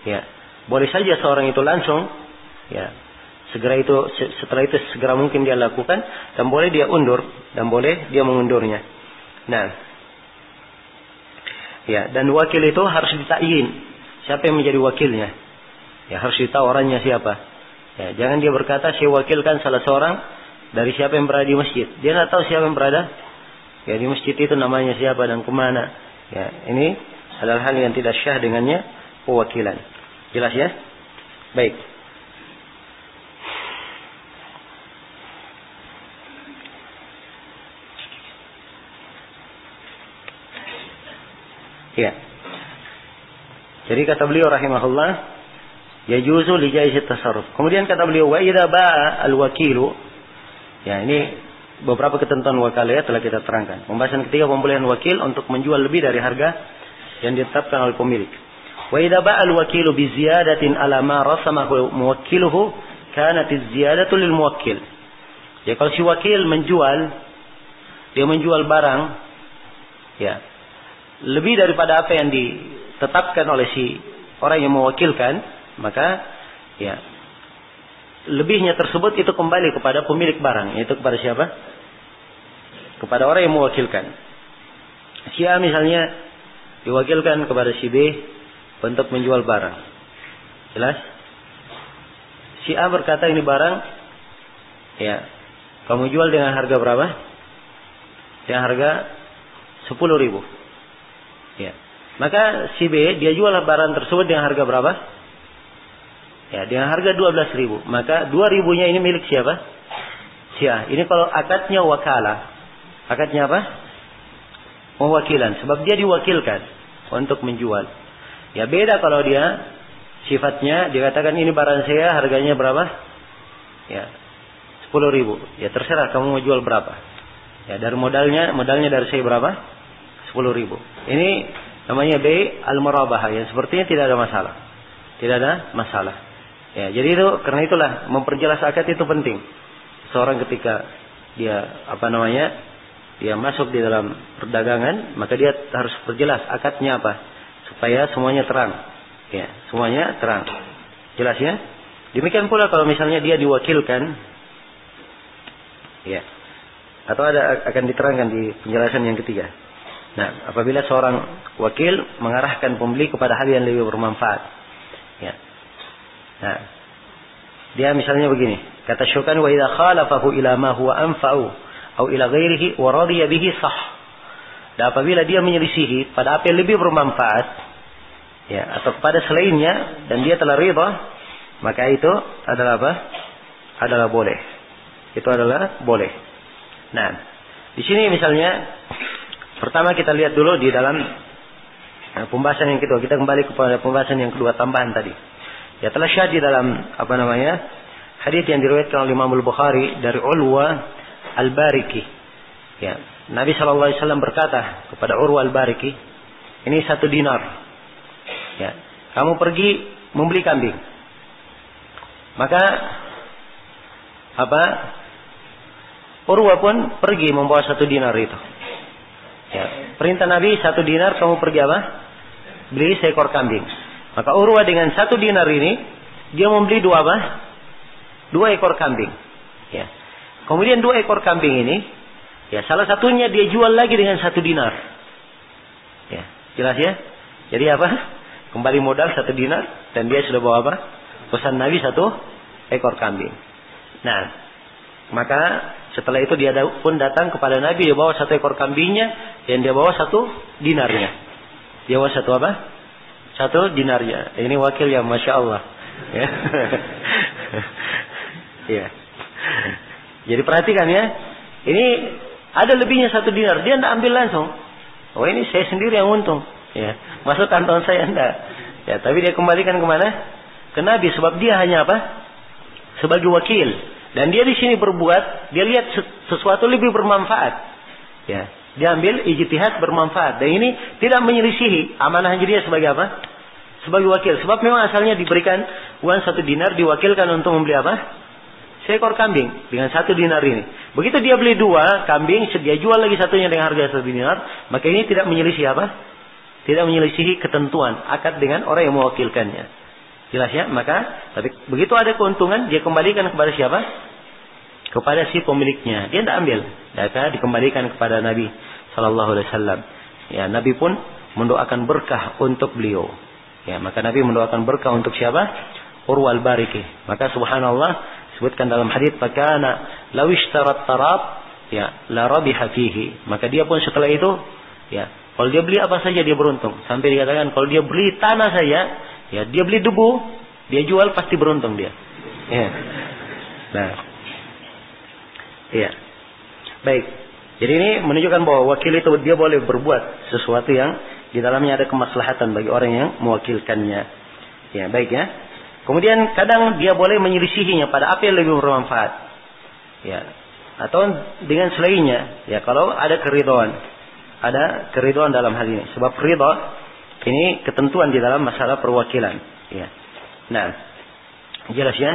Ya, boleh saja seorang itu langsung. Ya, setelah itu segera mungkin dia lakukan, dan boleh dia undur dan boleh dia mengundurnya. Nah, ya, dan wakil itu harus ditakyin. Siapa yang menjadi wakilnya? Ya, harus ditahu orangnya siapa. Ya, jangan dia berkata saya wakilkan salah seorang dari siapa yang berada di masjid. Dia tidak tahu siapa yang berada ya di masjid itu, namanya siapa dan kemana. Ya, ini adalah hal yang tidak syah dengannya pewakilan. Jelas ya? Baik. Ya. Jadi kata beliau rahimahullah, yajuzu li jaiz at-tasarruf. Kemudian kata beliau, wa idza ba'a al-wakilu. Ya, ini beberapa ketentuan wakalah telah kita terangkan. Pembahasan ketiga, pembelian wakil untuk menjual lebih dari harga yang ditetapkan oleh pemilik. Wa idza ba'a al-wakilu bi ziyadatin ala ma rasamahu muwakkiluhu, kanat az-ziyadatu lil muwakkil. Ya, kalau si wakil dia menjual barang, ya, lebih daripada apa yang ditetapkan oleh si orang yang mewakilkan, maka ya lebihnya tersebut itu kembali kepada pemilik barang, yaitu kepada siapa? Kepada orang yang mewakilkan. Si A misalnya diwakilkan kepada si B untuk menjual barang. Jelas? Si A berkata ini barang, ya, kamu jual dengan harga berapa? Dengan harga 10.000. Ya. Maka si B dia jual barang tersebut dengan harga berapa? Ya, dengan harga 12.000. Maka 2.000-nya ini milik siapa? Si A. Ini kalau akadnya wakalah. Akadnya apa? Mewakilan. Sebab dia diwakilkan untuk menjual. Ya, beda kalau dia sifatnya dikatakan ini barang saya harganya berapa? Ya, 10.000. Ya, terserah kamu mau jual berapa. Ya, dari modalnya dari saya berapa? 10.000. Ini namanya bay al-murabahah, yang sepertinya tidak ada masalah. Tidak ada masalah. Ya, jadi karena itulah memperjelas akad itu penting. Seorang ketika dia dia masuk di dalam perdagangan, maka dia harus perjelas akadnya apa, supaya semuanya terang. Ya, semuanya terang. Jelas ya? Demikian pula kalau misalnya dia diwakilkan, ya, atau akan diterangkan di penjelasan yang ketiga. Nah, apabila seorang wakil mengarahkan pembeli kepada hal yang lebih bermanfaat, ya. Nah, dia misalnya begini, kata Syukani, wa idza khalafahu ila ma huwa anfa'u atau ila ghairihi wa radiya bihi sah. Dan apabila dia menyelisihi pada apa yang lebih bermanfaat, ya, atau kepada selainnya dan dia telah ridha, maka itu adalah apa? Adalah boleh. Itu adalah boleh. Nah, di sini misalnya pertama kita lihat dulu di dalam pembahasan yang kedua. Kita kembali kepada pembahasan yang kedua, tambahan tadi. Ya, telah syahid di dalam hadits yang diriwayatkan oleh Imam Al-Bukhari dari Urwa Al-Bariki. Ya, Nabi SAW berkata kepada Urwa Al-Bariki, ini 1 dinar. Ya, kamu pergi membeli kambing. Maka Urwa pun pergi membawa 1 dinar itu. Ya, perintah Nabi 1 dinar kamu pergi beli seekor kambing. Maka Urwa dengan 1 dinar ini dia membeli 2 ekor kambing. Ya. Kemudian 2 ekor kambing ini, ya, salah satunya dia jual lagi dengan 1 dinar. Ya, jelas ya? Jadi kembali modal 1 dinar dan dia sudah bawa pesan Nabi 1 ekor kambing. Nah, maka setelah itu dia pun datang kepada Nabi, dia bawa 1 ekor kambingnya dan dia bawa 1 dinarnya. Dia bawa 1 dinarnya. Ini wakil yang Masya Allah. Ya. Ya. Jadi perhatikan ya. Ini ada lebihnya 1 dinar. Dia tidak ambil langsung. Oh, ini saya sendiri yang untung. Ya. Masuk kantong saya enggak. Ya, tapi dia kembalikan kemana? Ke Nabi. Sebab dia hanya sebagai wakil. Dan dia di sini berbuat, dia lihat sesuatu lebih bermanfaat. Ya, dia ambil ijtihad bermanfaat. Dan ini tidak menyelisihi amanahnya dia sebagai Sebagai wakil. Sebab memang asalnya diberikan uang 1 dinar, diwakilkan untuk membeli seekor kambing dengan 1 dinar ini. Begitu dia beli 2 kambing, dia jual lagi satunya dengan harga 1 dinar, maka ini tidak menyelisih apa? Tidak menyelisihi ketentuan akad dengan orang yang mewakilkannya. Jelas ya? Maka tapi begitu ada keuntungan, dia kembalikan kepada siapa? Kepada si pemiliknya. Dia tidak ambil, maka dikembalikan kepada Nabi sallallahu alaihi wasallam. Ya, Nabi pun mendoakan berkah untuk beliau. Ya, maka Nabi mendoakan berkah untuk siapa? Urwal Bariki. Maka subhanallah sebutkan dalam hadis, "Fakana law ishtarat tarab ya la rabiha fihi." Maka dia pun setelah itu ya, kalau dia beli apa saja dia beruntung. Sampai dikatakan kalau dia beli tanah saja, ya dia beli debu, dia jual pasti beruntung dia. Ya. Nah. Iya. Baik. Jadi ini menunjukkan bahwa wakil itu dia boleh berbuat sesuatu yang di dalamnya ada kemaslahatan bagi orang yang mewakilkannya. Ya, baik ya. Kemudian kadang dia boleh menyelisihinya pada apa yang lebih bermanfaat. Ya. Atau dengan selainnya, ya kalau ada keridhaan. Ada keridhaan dalam hal ini. Sebab ridha ini ketentuan di dalam masalah perwakilan. Ya. Nah, jelas ya.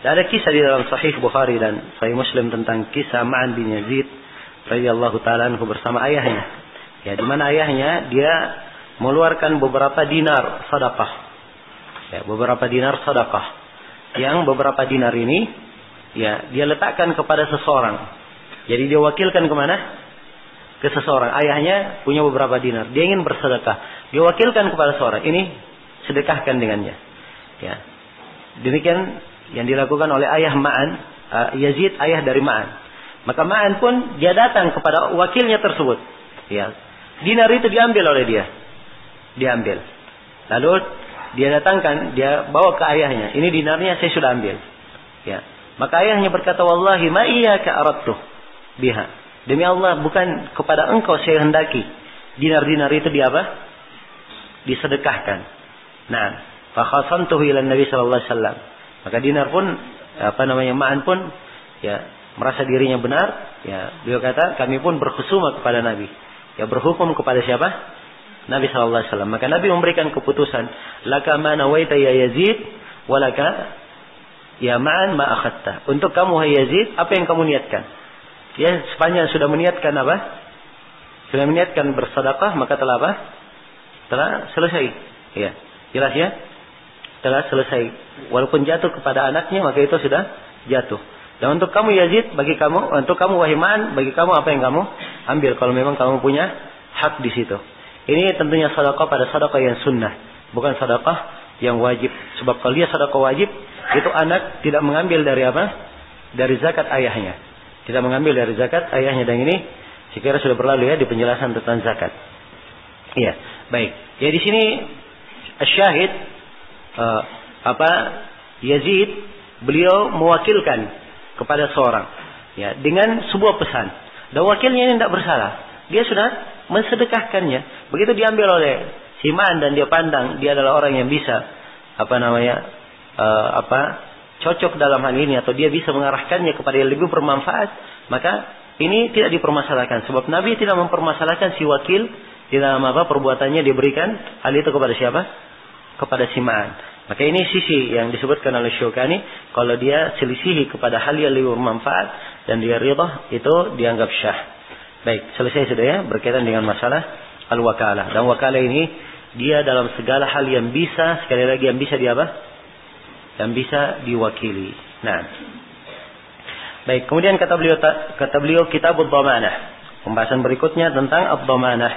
Dan ada kisah di dalam Sahih Bukhari dan Sahih Muslim tentang kisah Ma'an bin Yazid radhiyallahu taala anhu bersama ayahnya. Ya, di mana ayahnya dia mengeluarkan beberapa dinar sedekah. Ya, beberapa dinar sedekah. Yang beberapa dinar ini ya dia letakkan kepada seseorang. Jadi dia wakilkan kemana? Ke seseorang. Ayahnya punya beberapa dinar. Dia ingin bersedekah. Dia wakilkan kepada seseorang. Ini sedekahkan dengannya. Ya. Demikian yang dilakukan oleh ayah Ma'an. Yazid, ayah dari Ma'an. Maka Ma'an pun dia datang kepada wakilnya tersebut. Ya. Dinar itu diambil oleh dia. Diambil. Lalu dia datangkan, dia bawa ke ayahnya. Ini dinarnya saya sudah ambil. Ya. Maka ayahnya berkata, "Wallahi ma iyyaka aradtu biha." Demi Allah, bukan kepada engkau saya hendaki. Dinar-dinar itu di apa? Disedekahkan. Nah, fa khasantuhu ila Nabi sallallahu alaihi wasallam. Maka dinar pun Ma'an pun ya merasa dirinya benar, ya beliau kata kami pun berkhusuma kepada Nabi. Ya berhukum kepada siapa? Nabi sallallahu alaihi wasallam. Maka Nabi memberikan keputusan, "Laka ma nawaita ya Yazid, walaka ya Ma'an ma akhadta." Untuk kamu hai Yazid, apa yang kamu niatkan? Ya sepanjang sudah meniatkan apa? Sudah meniatkan bersedekah, maka telah apa? Telah selesai. Ya, jelas ya? Telah selesai. Walaupun jatuh kepada anaknya, maka itu sudah jatuh. Dan untuk kamu Yazid, bagi kamu, untuk kamu wahai Ma'an, bagi kamu apa yang kamu ambil kalau memang kamu punya hak di situ. Ini tentunya sedekah pada sedekah yang sunnah, bukan sedekah yang wajib. Sebab kalau dia sedekah wajib, itu anak tidak mengambil dari apa? Dari zakat ayahnya. Tidak mengambil dari zakat ayahnya. Dan ini sekira sudah berlalu ya di penjelasan tentang zakat. Iya, baik. Ya di sini syahid Yazid beliau mewakilkan kepada seorang ya dengan sebuah pesan. Dan wakilnya ini tidak bersalah. Dia sudah mensedekahkannya. Begitu diambil oleh si Ma'an dan dia pandang dia adalah orang yang bisa cocok dalam hal ini atau dia bisa mengarahkannya kepada yang lebih bermanfaat, maka ini tidak dipermasalahkan. Sebab Nabi tidak mempermasalahkan si wakil di dalam perbuatannya diberikan hal itu kepada siapa? Kepada si Ma'an. Maka ini sisi yang disebutkan oleh Syukani, kalau dia selisihi kepada hal yang lebih bermanfaat dan dia ridha, itu dianggap syah. Baik, selesai sudah ya berkaitan dengan masalah al-wakalah. Dan wakalah ini dia dalam segala hal yang bisa, sekali lagi yang bisa yang bisa diwakili. Nah. Baik, kemudian kata beliau Kitabud Dhamanah. Pembahasan berikutnya tentang ad-dhamanah.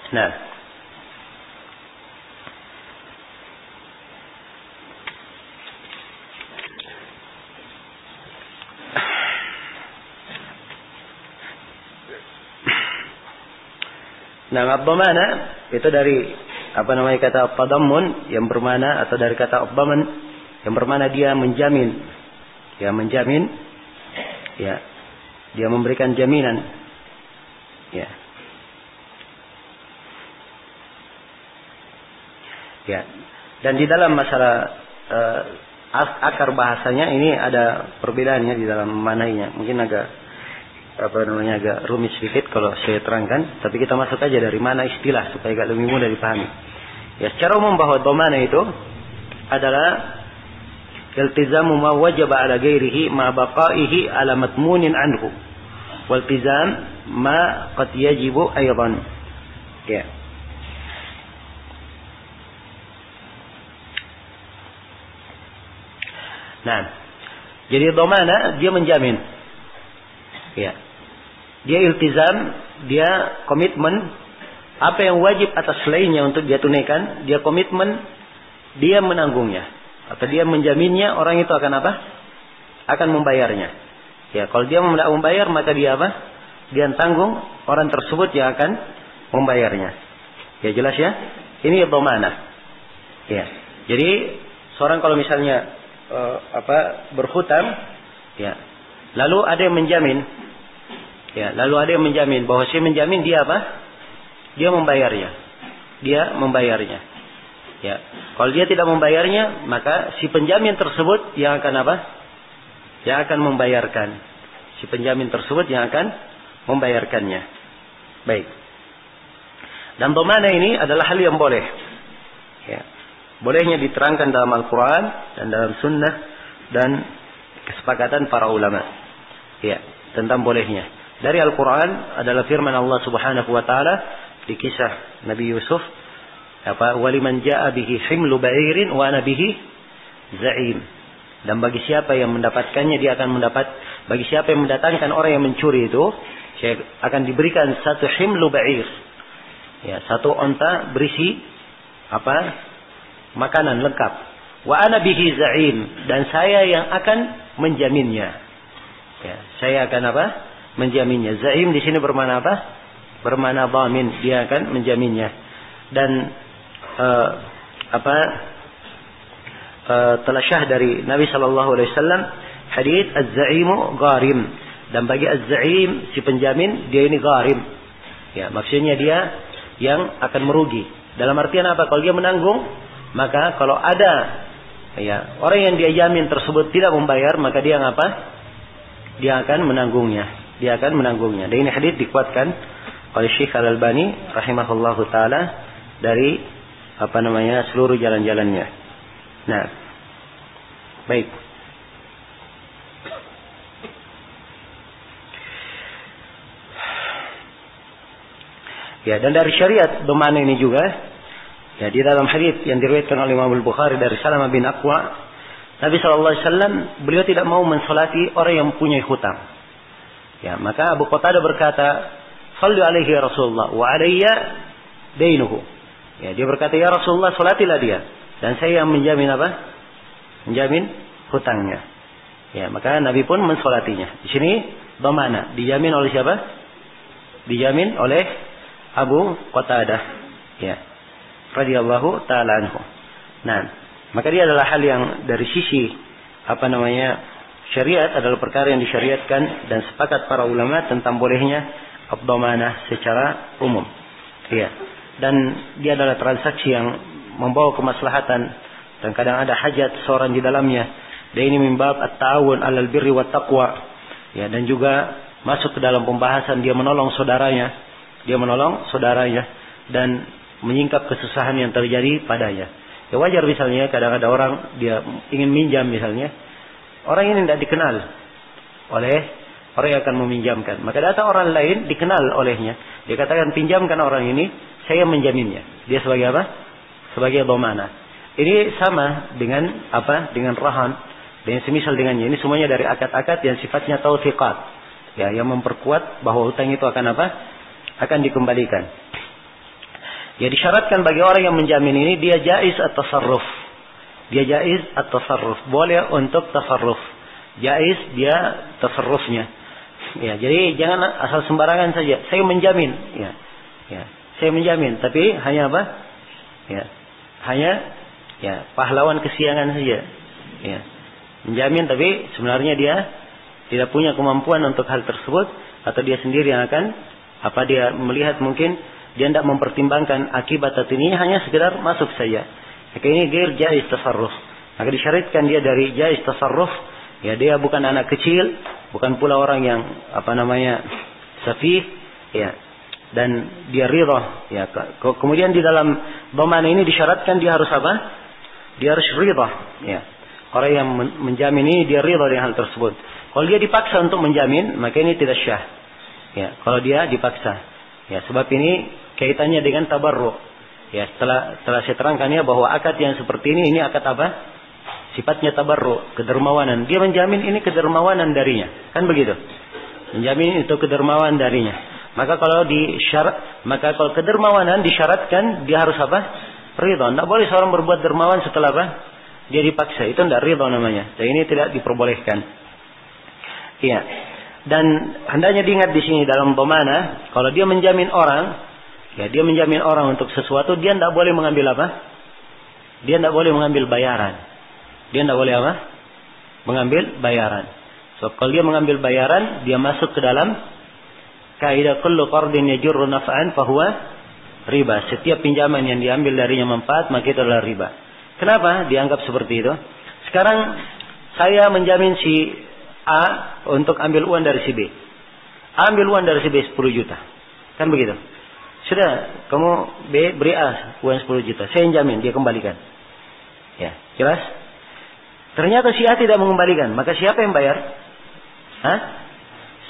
Nah. Nah, ad-dhamanah itu dari kata tadammun yang bermana atau dari kata ad-dhaman yang bermana dia menjamin. Ya, menjamin. Ya. Dia memberikan jaminan. Ya. Ya. Dan di dalam masalah akar bahasanya ini ada perbedaannya di dalam manainya. Mungkin agak agak rumit sedikit kalau saya terangkan, tapi kita masuk aja dari mana istilah supaya agak lebih mudah dipahami. Ya, secara umum bahwa dhamana itu adalah iltizamu ma wajaba ala ghairihi ma baqaihi ala matmunin anhu. Waltizam ma qad yajibu aidan. Ya. Nah, jadi dhamana dia menjamin. Ya. Dia iltizam, dia komitmen apa yang wajib atas lainnya untuk dia tunaikan, dia komitmen, dia menanggungnya atau dia menjaminnya, orang itu akan apa? Akan membayarnya. Ya, kalau dia tidak membayar maka dia apa? Dia tanggung orang tersebut yang akan membayarnya. Ya, jelas ya? Ini dhamana. Ya. Jadi seorang kalau misalnya berhutang, ya, lalu ada yang menjamin, ya, lalu ada yang menjamin bahwa si menjamin dia apa? Dia membayarnya, ya. Kalau dia tidak membayarnya, maka si penjamin tersebut yang akan apa? Yang akan membayarkan. Si penjamin tersebut yang akan membayarkannya. Baik. Dan dhamana ini adalah hal yang boleh. Ya. Bolehnya diterangkan dalam Al-Quran dan dalam Sunnah dan kesepakatan para ulama. Ya, tentang bolehnya. Dari Al-Quran adalah firman Allah Subhanahu Wa Taala di kisah Nabi Yusuf. Waliman ja'a bihi himlu ba'irin wa ana bihi za'im. Dan bagi siapa yang mendapatkannya dia akan mendapat. Bagi siapa yang mendatangkan orang yang mencuri itu, akan diberikan satu himlu ba'ir. Ya, satu onta berisi makanan lengkap. Wa ana bihi za'im, dan saya yang akan menjaminnya. Ya, saya akan menjaminnya. Za'im di sini bermakna apa? Bermakna dhamin, dia akan menjaminnya. Dan telah syah dari Nabi sallallahu alaihi wasallam hadits az-za'imu gharim, dan bagi az-za'im si penjamin dia ini gharim. Ya, maksudnya dia yang akan merugi. Dalam artian apa? Kalau dia menanggung, maka kalau ada orang yang dia jamin tersebut tidak membayar, maka dia apa? Dia akan menanggungnya. Dan ini hadits dikuatkan oleh Syekh Al-Albani rahimahullahu taala dari seluruh jalan-jalannya. Nah, baik. Ya, dan dari syariat dhamana ini juga, ya, di dalam hadits yang diriwayatkan oleh Imam Al-Bukhari dari Salamah bin Aqwa, Nabi sallallahu alaihi wasallam beliau tidak mau mensolati orang yang mempunyai hutang. Ya, maka Abu Qatadah berkata, "Shalli alaihi ya Rasulullah wa alayya dainuhu." Ya, dia berkata, "Ya Rasulullah, salatilah dia, dan saya yang menjamin menjamin hutangnya." Ya, maka Nabi pun mensolatinya. Di sini dhamana dijamin oleh siapa? Dijamin oleh Abu Qatadah. Ya. Radhiyallahu ta'ala anhu. Nah, maka dia adalah hal yang dari sisi syariat adalah perkara yang disyariatkan dan sepakat para ulama tentang bolehnya ad-dhamanah secara umum. Iya. Dan dia adalah transaksi yang membawa kemaslahatan dan kadang ada hajat seorang di dalamnya. Dan ini min bab at-ta'awun 'alal birri wat taqwa. Ya, dan juga masuk ke dalam pembahasan dia menolong saudaranya dan menyingkap kesusahan yang terjadi padanya. Ya, wajar misalnya kadang ada orang dia ingin minjam misalnya. Orang ini tidak dikenal oleh orang yang akan meminjamkan. Maka datang orang lain dikenal olehnya. Dia katakan, pinjamkan orang ini, saya menjaminnya. Dia sebagai apa? Sebagai dhamana. Ini sama dengan dengan rahan, dengan semisal dengannya. Ini semuanya dari akad-akad yang sifatnya taufiqat. Ya, yang memperkuat bahwa hutang itu akan akan dikembalikan. Ya, disyaratkan bagi orang yang menjamin ini dia jaiz at-tasarruf. Boleh untuk tasarruf. Jaiz dia tasarrufnya. Ya, jadi jangan asal sembarangan saja. Saya menjamin, ya. Saya menjamin, tapi hanya apa? Ya. Hanya pahlawan kesiangan saja. Ya. Menjamin tapi sebenarnya dia tidak punya kemampuan untuk hal tersebut, atau dia sendiri yang akan dia melihat mungkin dia tidak mempertimbangkan akibat atau ini, hanya sekedar masuk saja. Maka ini ghair jaiz tasarruf. Maka disyaratkan dia dari jaiz tasarruf. Ya, dia bukan anak kecil, bukan pula orang yang safih, ya. Dan dia ridha, ya. Kemudian di dalam dhamana ini disyaratkan dia harus Dia harus ridha, ya. Orang yang menjamin ini dia ridha dengan hal tersebut. Kalau dia dipaksa untuk menjamin, maka ini tidak syah. Ya, kalau dia dipaksa. Ya, sebab ini kaitannya dengan tabarruk. Ya, setelah saya terangkan ya bahwa akad yang seperti ini akad apa? Sifatnya tabarruk, kedermawanan. Dia menjamin ini kedermawanan darinya. Kan begitu? Menjamin itu kedermawanan darinya. Maka kalau kedermawanan disyaratkan dia harus apa? Ridha. Tidak boleh seorang berbuat dermawan setelah apa? Dia dipaksa. Itu tidak ridha namanya. Dan ini tidak diperbolehkan. Iya. Dan hendaknya diingat di sini dalam dhamanah, kalau dia menjamin orang, ya dia menjamin orang untuk sesuatu, dia tidak boleh mengambil apa? Dia tidak boleh mengambil bayaran. Dia tidak boleh apa? Mengambil bayaran. So, kalau dia mengambil bayaran, dia masuk ke dalam kaidah kullu qardin yajurru naf'an fahuwa riba. Setiap pinjaman yang diambil darinya manfaat, maka itu adalah riba. Kenapa dianggap seperti itu? Sekarang saya menjamin si A untuk ambil uang dari si B. A ambil uang dari si B 10 juta. Kan begitu? Sudah, kamu B beri A uang 10 juta. Saya yang jamin, dia kembalikan. Ya, jelas? Ternyata si A tidak mengembalikan. Maka siapa yang bayar? Hah?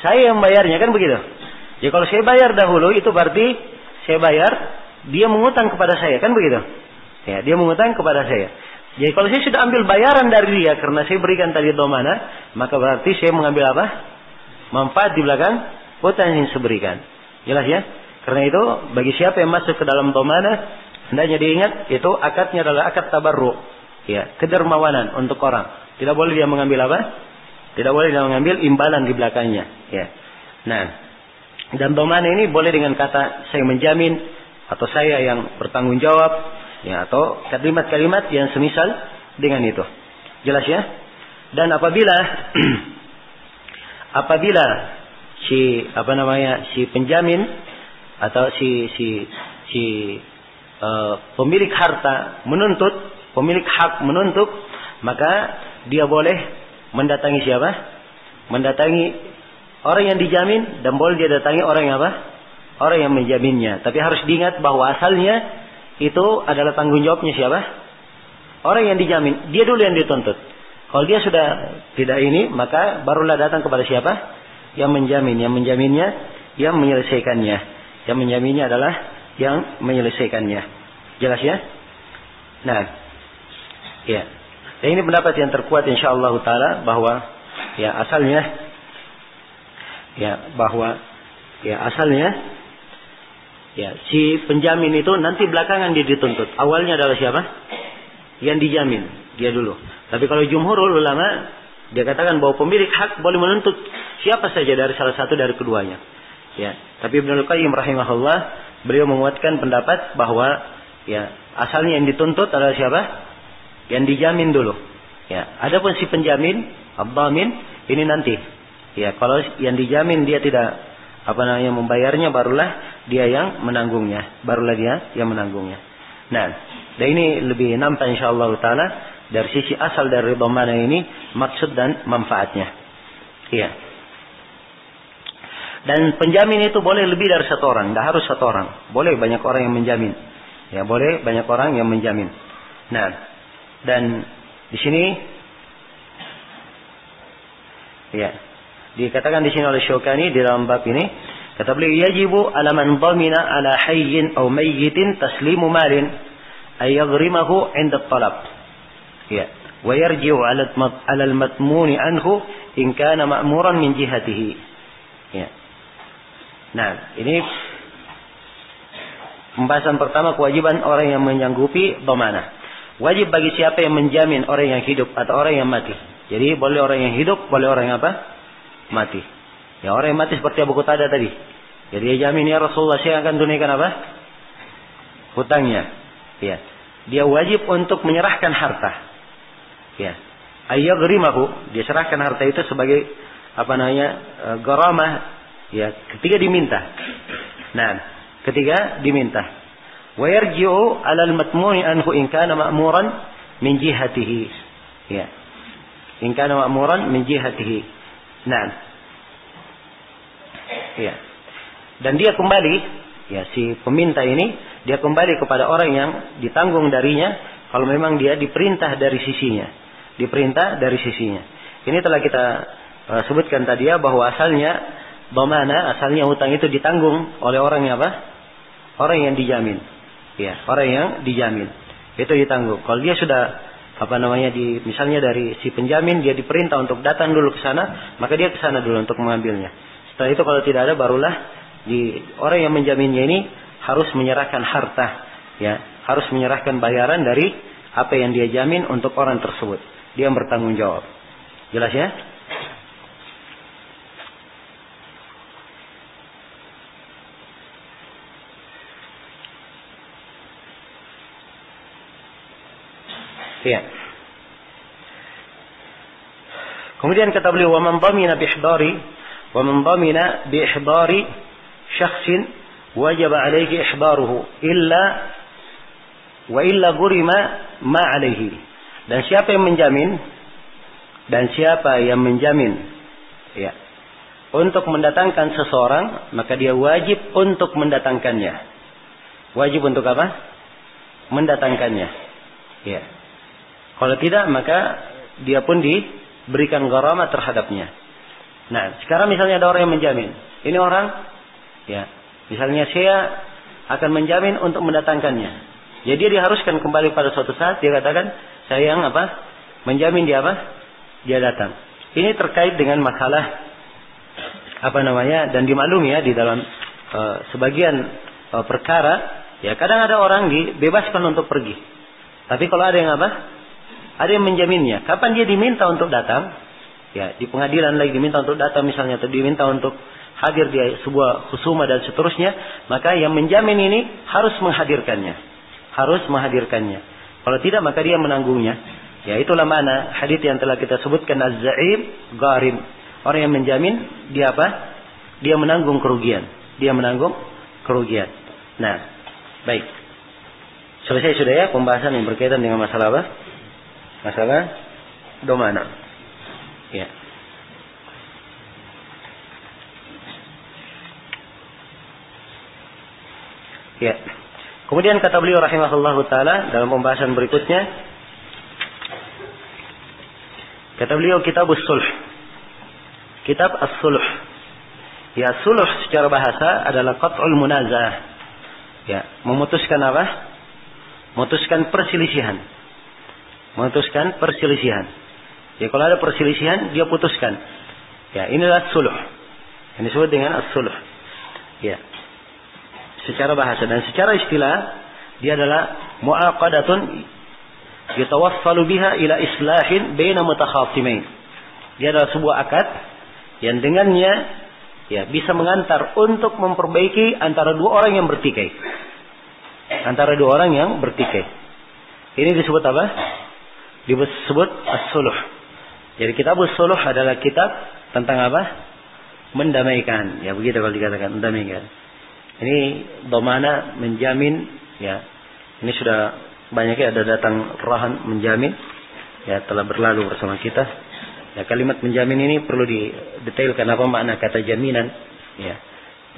Saya yang bayarnya, kan begitu? Jadi kalau saya bayar dahulu, itu berarti saya bayar, dia mengutang kepada saya. Kan begitu? Ya, dia mengutang kepada saya. Jadi kalau saya sudah ambil bayaran dari dia karena saya berikan tadi dhamanah, maka berarti saya mengambil apa? Manfaat di belakang utang yang saya berikan. Jelas ya? Karena itu bagi siapa yang masuk ke dalam dhamanah, hendaknya diingat itu akadnya adalah akad tabarruk. Ya, kedermawanan untuk orang. Tidak boleh dia mengambil apa? Tidak boleh dia mengambil imbalan di belakangnya. Ya. Nah, dan dhamanah ini boleh dengan kata saya menjamin atau saya yang bertanggung jawab. Ya, atau kalimat-kalimat yang semisal dengan itu. Jelas ya? Dan apabila si penjamin atau si pemilik harta menuntut, pemilik hak menuntut, maka dia boleh mendatangi siapa? Mendatangi orang yang dijamin dan boleh dia datangi orang yang apa? Orang yang menjaminnya. Tapi harus diingat bahwa asalnya itu adalah tanggung jawabnya siapa? Orang yang dijamin. Dia dulu yang dituntut. Kalau dia sudah tidak ini, maka barulah datang kepada siapa? Yang menjamin. Yang menjaminnya, yang menyelesaikannya. Yang menjaminnya adalah yang menyelesaikannya. Jelas ya? Nah, ya. Dan ini pendapat yang terkuat insyaallah taala bahwa ya asalnya ya, si penjamin itu nanti belakangan dia dituntut. Awalnya adalah siapa? Yang dijamin. Dia dulu. Tapi kalau jumhurul ulama, dia katakan bahwa pemilik hak boleh menuntut siapa saja dari salah satu dari keduanya. Ya. Tapi Ibnul Qayyim rahimahullah, beliau menguatkan pendapat bahwa ya asalnya yang dituntut adalah siapa? Yang dijamin dulu. Ya. Adapun si penjamin, ad-dhamin, ini nanti. Ya, kalau yang dijamin dia tidak membayarnya, barulah dia yang menanggungnya. Nah, dan ini lebih nampak insyaallah taala dari sisi asal dari dhamanah ini, maksud dan manfaatnya. Iya. Dan penjamin itu boleh lebih dari satu orang, tidak harus satu orang. Boleh banyak orang yang menjamin. Ya, boleh banyak orang yang menjamin. Nah, dan di sini ya, dikatakan di sini oleh Syaukani di dalam bab ini, kata beliau, yajibu ala man dhamina ala hayyin aw mayyitin taslimu malin ay yaghrimahu 'inda talab. Ya, wa yarji'u ala al-matmun anhu in kana ma'muran min jihatihi. Ya. Nah, ini pembahasan pertama, kewajiban orang yang menyanggupi dhamanah. Wajib bagi siapa yang menjamin orang yang hidup atau orang yang mati. Jadi boleh orang yang hidup, boleh orang yang apa? Mati. Ya, orang yang mati seperti Abu Qatadah tadi. Jadi dia jamin, ya Rasulullah, saya akan tunaikan apa? Hutangnya. Ya. Dia wajib untuk menyerahkan harta. Ya. Ayyaghrimahu, dia serahkan harta itu sebagai gharamah, ya, ketika diminta. Nah, ketika diminta. Wa yarji'u 'ala al-matmuni anhu in kana ma'muran min jihatihi. Ya. In kana ma'muran min jihatihi. Nah. Ya. Dan dia kembali, ya, si peminta ini, dia kembali kepada orang yang ditanggung darinya kalau memang dia diperintah dari sisinya. diperintah dari sisinya. Ini telah kita sebutkan tadi ya, bahwa asalnya dhamana, asalnya hutang itu ditanggung oleh orang yang apa? Orang yang dijamin. Ya, orang yang dijamin. Itu ditanggung. Kalau dia sudah misalnya dari si penjamin, dia diperintah untuk datang dulu ke sana, maka dia ke sana dulu untuk mengambilnya. Setelah itu kalau tidak ada, barulah orang yang menjaminnya ini harus menyerahkan harta, ya, harus menyerahkan bayaran dari apa yang dia jamin untuk orang tersebut. Dia yang bertanggung jawab. Jelas ya? Ya. Kemudian kata beliau, wa man dhamina bi ihdari syakhsin wajib alaihi ihdaruhu illa gurima ma alaihi. Dan siapa yang menjamin ya, untuk mendatangkan seseorang, maka dia wajib untuk mendatangkannya. Wajib untuk apa? Mendatangkannya. Ya. Kalau tidak, maka dia pun diberikan gharamah terhadapnya. Nah, sekarang misalnya ada orang yang menjamin. Ini orang, ya, misalnya saya akan menjamin untuk mendatangkannya. Jadi dia diharuskan kembali pada suatu saat, dia katakan, saya yang menjamin dia dia datang. Ini terkait dengan masalah dan dimaklumi ya di dalam sebagian perkara, ya kadang ada orang dibebaskan untuk pergi. Tapi kalau ada yang ada yang menjaminnya. Kapan dia diminta untuk datang? Ya, di pengadilan lagi diminta untuk datang misalnya, atau diminta untuk hadir di sebuah khusuma dan seterusnya, maka yang menjamin ini harus menghadirkannya. Kalau tidak, maka dia menanggungnya. Ya, itulah mana hadits yang telah kita sebutkan, az-za'im gharim. Orang yang menjamin, dia Dia menanggung kerugian. Nah, baik. Selesai sudah ya pembahasan yang berkaitan dengan masalah Masalah dhamana. Ya. Ya. Kemudian kata beliau rahimahullahu taala dalam pembahasan berikutnya, kata beliau kitabus sulh. Kitab as-sulh. Ya, sulh secara bahasa adalah qat'ul munazah. Ya, memutuskan memutuskan perselisihan. Ya, kalau ada perselisihan, dia putuskan. Ya, inilah sulh. Ini disebut dengan as-sulh. Ya. Secara bahasa dan secara istilah, dia adalah mu'aqadatun yatawassalu biha ila islahin baina mutakhasimain. Dia adalah sebuah akad yang dengannya ya bisa mengantar untuk memperbaiki antara dua orang yang bertikai. Ini disebut apa? Disebut as-sulh. Jadi kitab as-sulh adalah kitab tentang mendamaikan. Ya begitu kalau dikatakan mendamaikan. Ini dhamana, menjamin. Ya, ini sudah banyak ya ada datang rahan menjamin. Ya telah berlalu bersama kita. Ya kalimat menjamin ini perlu didetailkan apa makna kata jaminan. Ya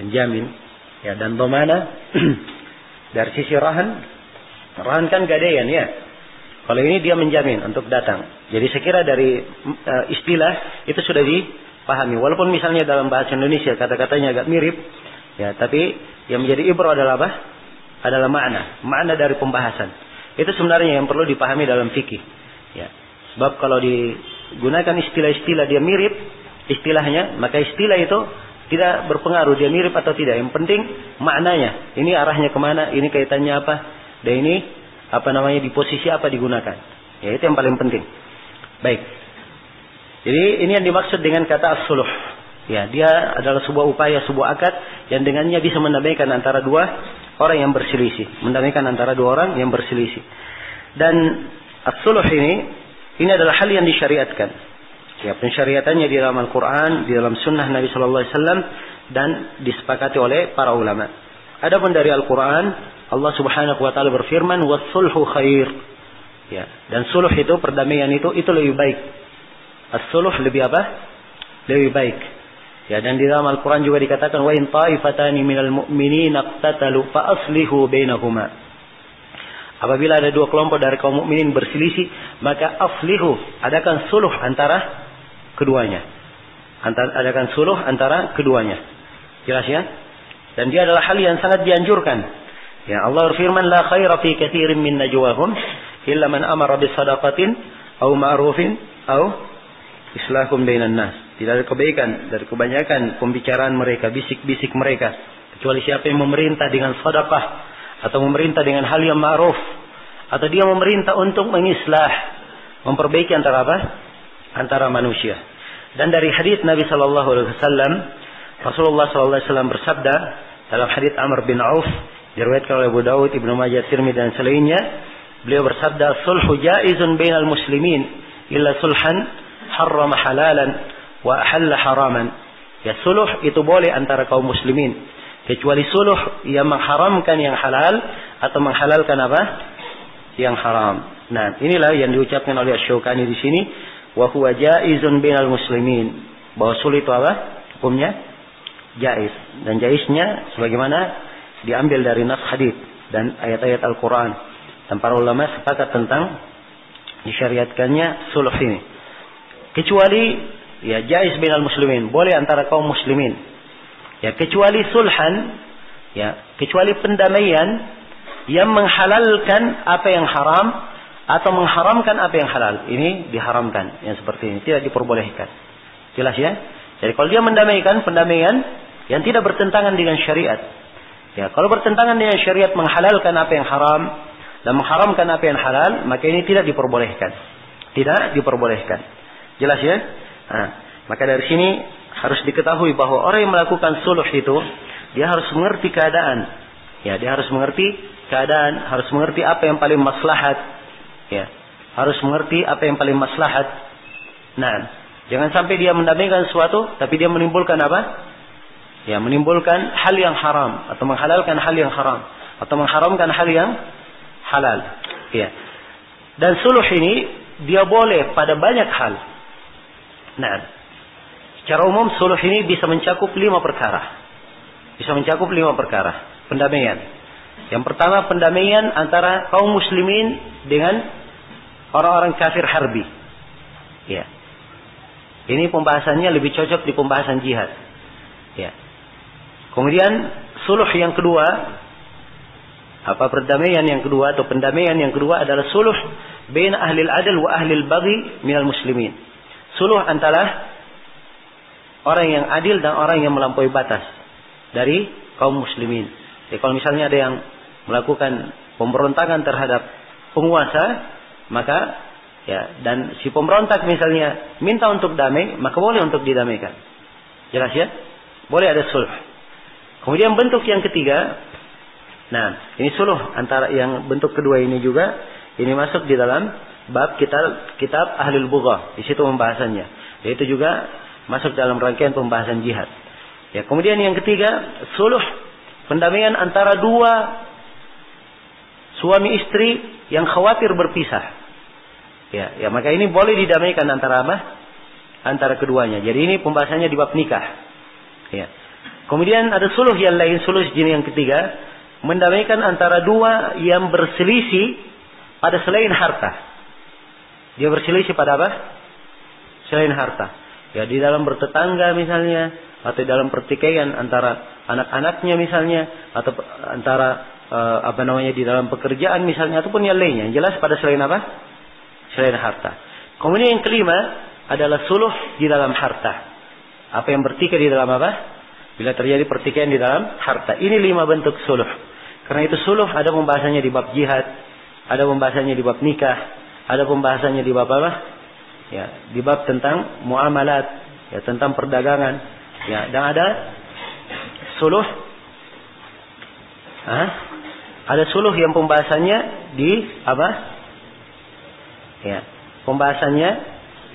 menjamin. Ya dan dhamana dari sisi rahan kan gadaian ya. Kalau ini dia menjamin untuk datang. Jadi saya kira dari istilah itu sudah dipahami. Walaupun misalnya dalam bahasa Indonesia kata-katanya agak mirip, ya, tapi yang menjadi ibrah adalah adalah makna dari pembahasan. Itu sebenarnya yang perlu dipahami dalam fikih. Ya. Sebab kalau digunakan istilah-istilah dia mirip istilahnya, maka istilah itu tidak berpengaruh dia mirip atau tidak. Yang penting maknanya. Ini arahnya kemana? Ini kaitannya apa? Dan ini di posisi apa digunakan. Ya, itu yang paling penting. Baik. Jadi ini yang dimaksud dengan kata as-sulh. Ya, dia adalah sebuah upaya, sebuah akad yang dengannya bisa mendamaikan antara dua orang yang berselisih. Dan as-sulh ini adalah hal yang disyariatkan. Ya, pensyariatannya di dalam Al-Quran, di dalam sunnah Nabi Sallallahu Alaihi Wasallam, dan disepakati oleh para ulama. Adapun dari Al-Quran, Allah Subhanahu wa taala berfirman, "Was-sulhu khair." Ya, dan sulh itu, perdamaian itu lebih baik. As-sulh lebih lebih baik. Ya, dan di dalam Al-Quran juga dikatakan, "Wa in ta'ifatani minal mu'minina iqtatalu fa aslihu bainahuma." Apabila ada dua kelompok dari kaum mukminin berselisih, maka aflihu, adakan suluh antara keduanya. Adakan suluh antara keduanya. Jelas ya? Dan dia adalah hal yang sangat dianjurkan. Ya, Allah berfirman, la khaira fi katsirin min najwahum illa man amara bis sadaqatin aw ma'rufin aw islahum bainan nas. Tidak ada kebaikan dari kebanyakan pembicaraan mereka, bisik-bisik mereka, kecuali siapa yang memerintah dengan sedekah atau memerintah dengan hal yang ma'ruf, atau dia memerintah untuk mengislah, memperbaiki antara apa? Antara manusia. Dan dari hadis Nabi sallallahu alaihi wasallam, Rasulullah sallallahu alaihi wasallam bersabda dalam hadis Amr bin Auf, diriwayatkan oleh Abu Daud, Ibnu Majah, Tirmidzi dan selainnya, beliau bersabda, "Sulhu jaizun bainal muslimin illa sulhan harrama halalan wa ahalla haraman." Ya, suluh itu boleh antara kaum muslimin, kecuali suluh yang mengharamkan yang halal atau menghalalkan apa? Yang haram. Nah, inilah yang diucapkan oleh Asy-Syaukani di sini, wa huwa jaizun bainal muslimin. Bahwa suluh itu apa? Hukumnya jaiz. Dan jaiznya sebagaimana diambil dari nas hadits dan ayat-ayat Al-Qur'an. Dan para ulama sepakat tentang disyariatkannya suluh ini. Kecuali ya jaiz bainal muslimin, boleh antara kaum muslimin. Ya, kecuali sulhan, ya, kecuali pendamaian yang menghalalkan apa yang haram atau mengharamkan apa yang halal. Ini diharamkan, yang seperti ini tidak diperbolehkan. Jelas ya? Jadi kalau dia mendamaikan pendamaian yang tidak bertentangan dengan syariat. Ya, kalau bertentangan dengan syariat, menghalalkan apa yang haram dan mengharamkan apa yang halal, maka ini tidak diperbolehkan. Tidak diperbolehkan. Jelas ya? Nah, maka dari sini harus diketahui bahwa orang yang melakukan suluh itu, dia harus mengerti keadaan. Ya, dia harus mengerti keadaan, harus mengerti apa yang paling maslahat. Ya, harus mengerti apa yang paling maslahat. Nah, jangan sampai dia mendamaikan sesuatu, tapi dia menimbulkan apa? Ya, menimbulkan hal yang haram atau menghalalkan hal yang haram atau mengharamkan hal yang halal. Ya. Dan suluh ini dia boleh pada banyak hal. Nah, secara umum suluh ini bisa mencakup 5 perkara. Bisa mencakup 5 perkara. Pendamaian. Yang pertama, pendamaian antara kaum muslimin dengan orang-orang kafir harbi. Ya. Ini pembahasannya lebih cocok di pembahasan jihad. Ya. Kemudian suluh yang kedua, perdamaian yang kedua atau pendamaian yang kedua adalah suluh bain ahli al-adl wa ahli al-baghi minal muslimin. Suluh antara orang yang adil dan orang yang melampaui batas dari kaum muslimin. Jadi kalau misalnya ada yang melakukan pemberontakan terhadap penguasa, maka ya, dan si pemberontak misalnya minta untuk damai, maka boleh untuk didamaikan. Jelas ya? Boleh ada suluh. Kemudian bentuk yang ketiga, nah ini suluh antara yang bentuk kedua ini juga, ini masuk di dalam bab kitab Ahlul Bughah. Di situ pembahasannya. Yaitu juga masuk dalam rangkaian pembahasan jihad. Ya, kemudian yang ketiga, suluh pendamaian antara dua suami istri yang khawatir berpisah. Ya, maka ini boleh didamaikan antara apa? Antara keduanya. Jadi ini pembahasannya di bab nikah. Ya. Kemudian ada suluh yang lain, suluh jenis yang ketiga, mendamaikan antara dua yang berselisih pada selain harta. Dia berselisih pada apa? Selain harta. Ya, di dalam bertetangga misalnya, atau dalam pertikaian antara anak-anaknya misalnya, atau antara di dalam pekerjaan misalnya, ataupun yang lainnya. Yang jelas pada selain apa? Selain harta. Kemudian yang kelima adalah suluh di dalam harta. Apa yang bertikai di dalam apa? Bila terjadi pertikaian di dalam harta. Ini 5 bentuk suluh. Karena itu suluh ada pembahasannya di bab jihad, ada pembahasannya di bab nikah, ada pembahasannya di bab apa? Ya, di bab tentang muamalat, ya, tentang perdagangan. Ya, dan ada suluh. Ada suluh yang pembahasannya di apa? Ya, pembahasannya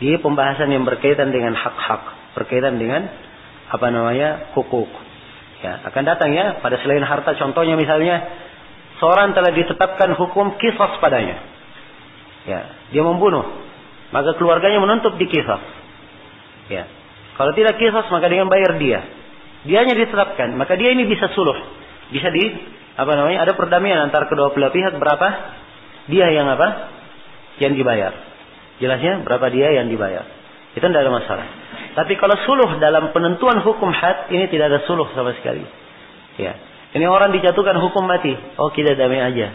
di pembahasan yang berkaitan dengan hak-hak, berkaitan dengan hukuk. Ya, akan datang ya pada selain harta, contohnya misalnya seorang telah ditetapkan hukum qisas padanya. Ya, dia membunuh, maka keluarganya menuntut diqisas. Ya. Kalau tidak qisas maka dengan bayar dia. Dianya ditetapkan, maka dia ini bisa suluh. Bisa ada perdamaian antara kedua belah pihak berapa? dia yang apa? Yang dibayar. Jelasnya berapa dia yang dibayar. Itu tidak ada masalah. Tapi kalau suluh dalam penentuan hukum had, ini tidak ada suluh sama sekali. Ya. Ini orang dijatuhkan hukum mati. Oh, kita damai aja.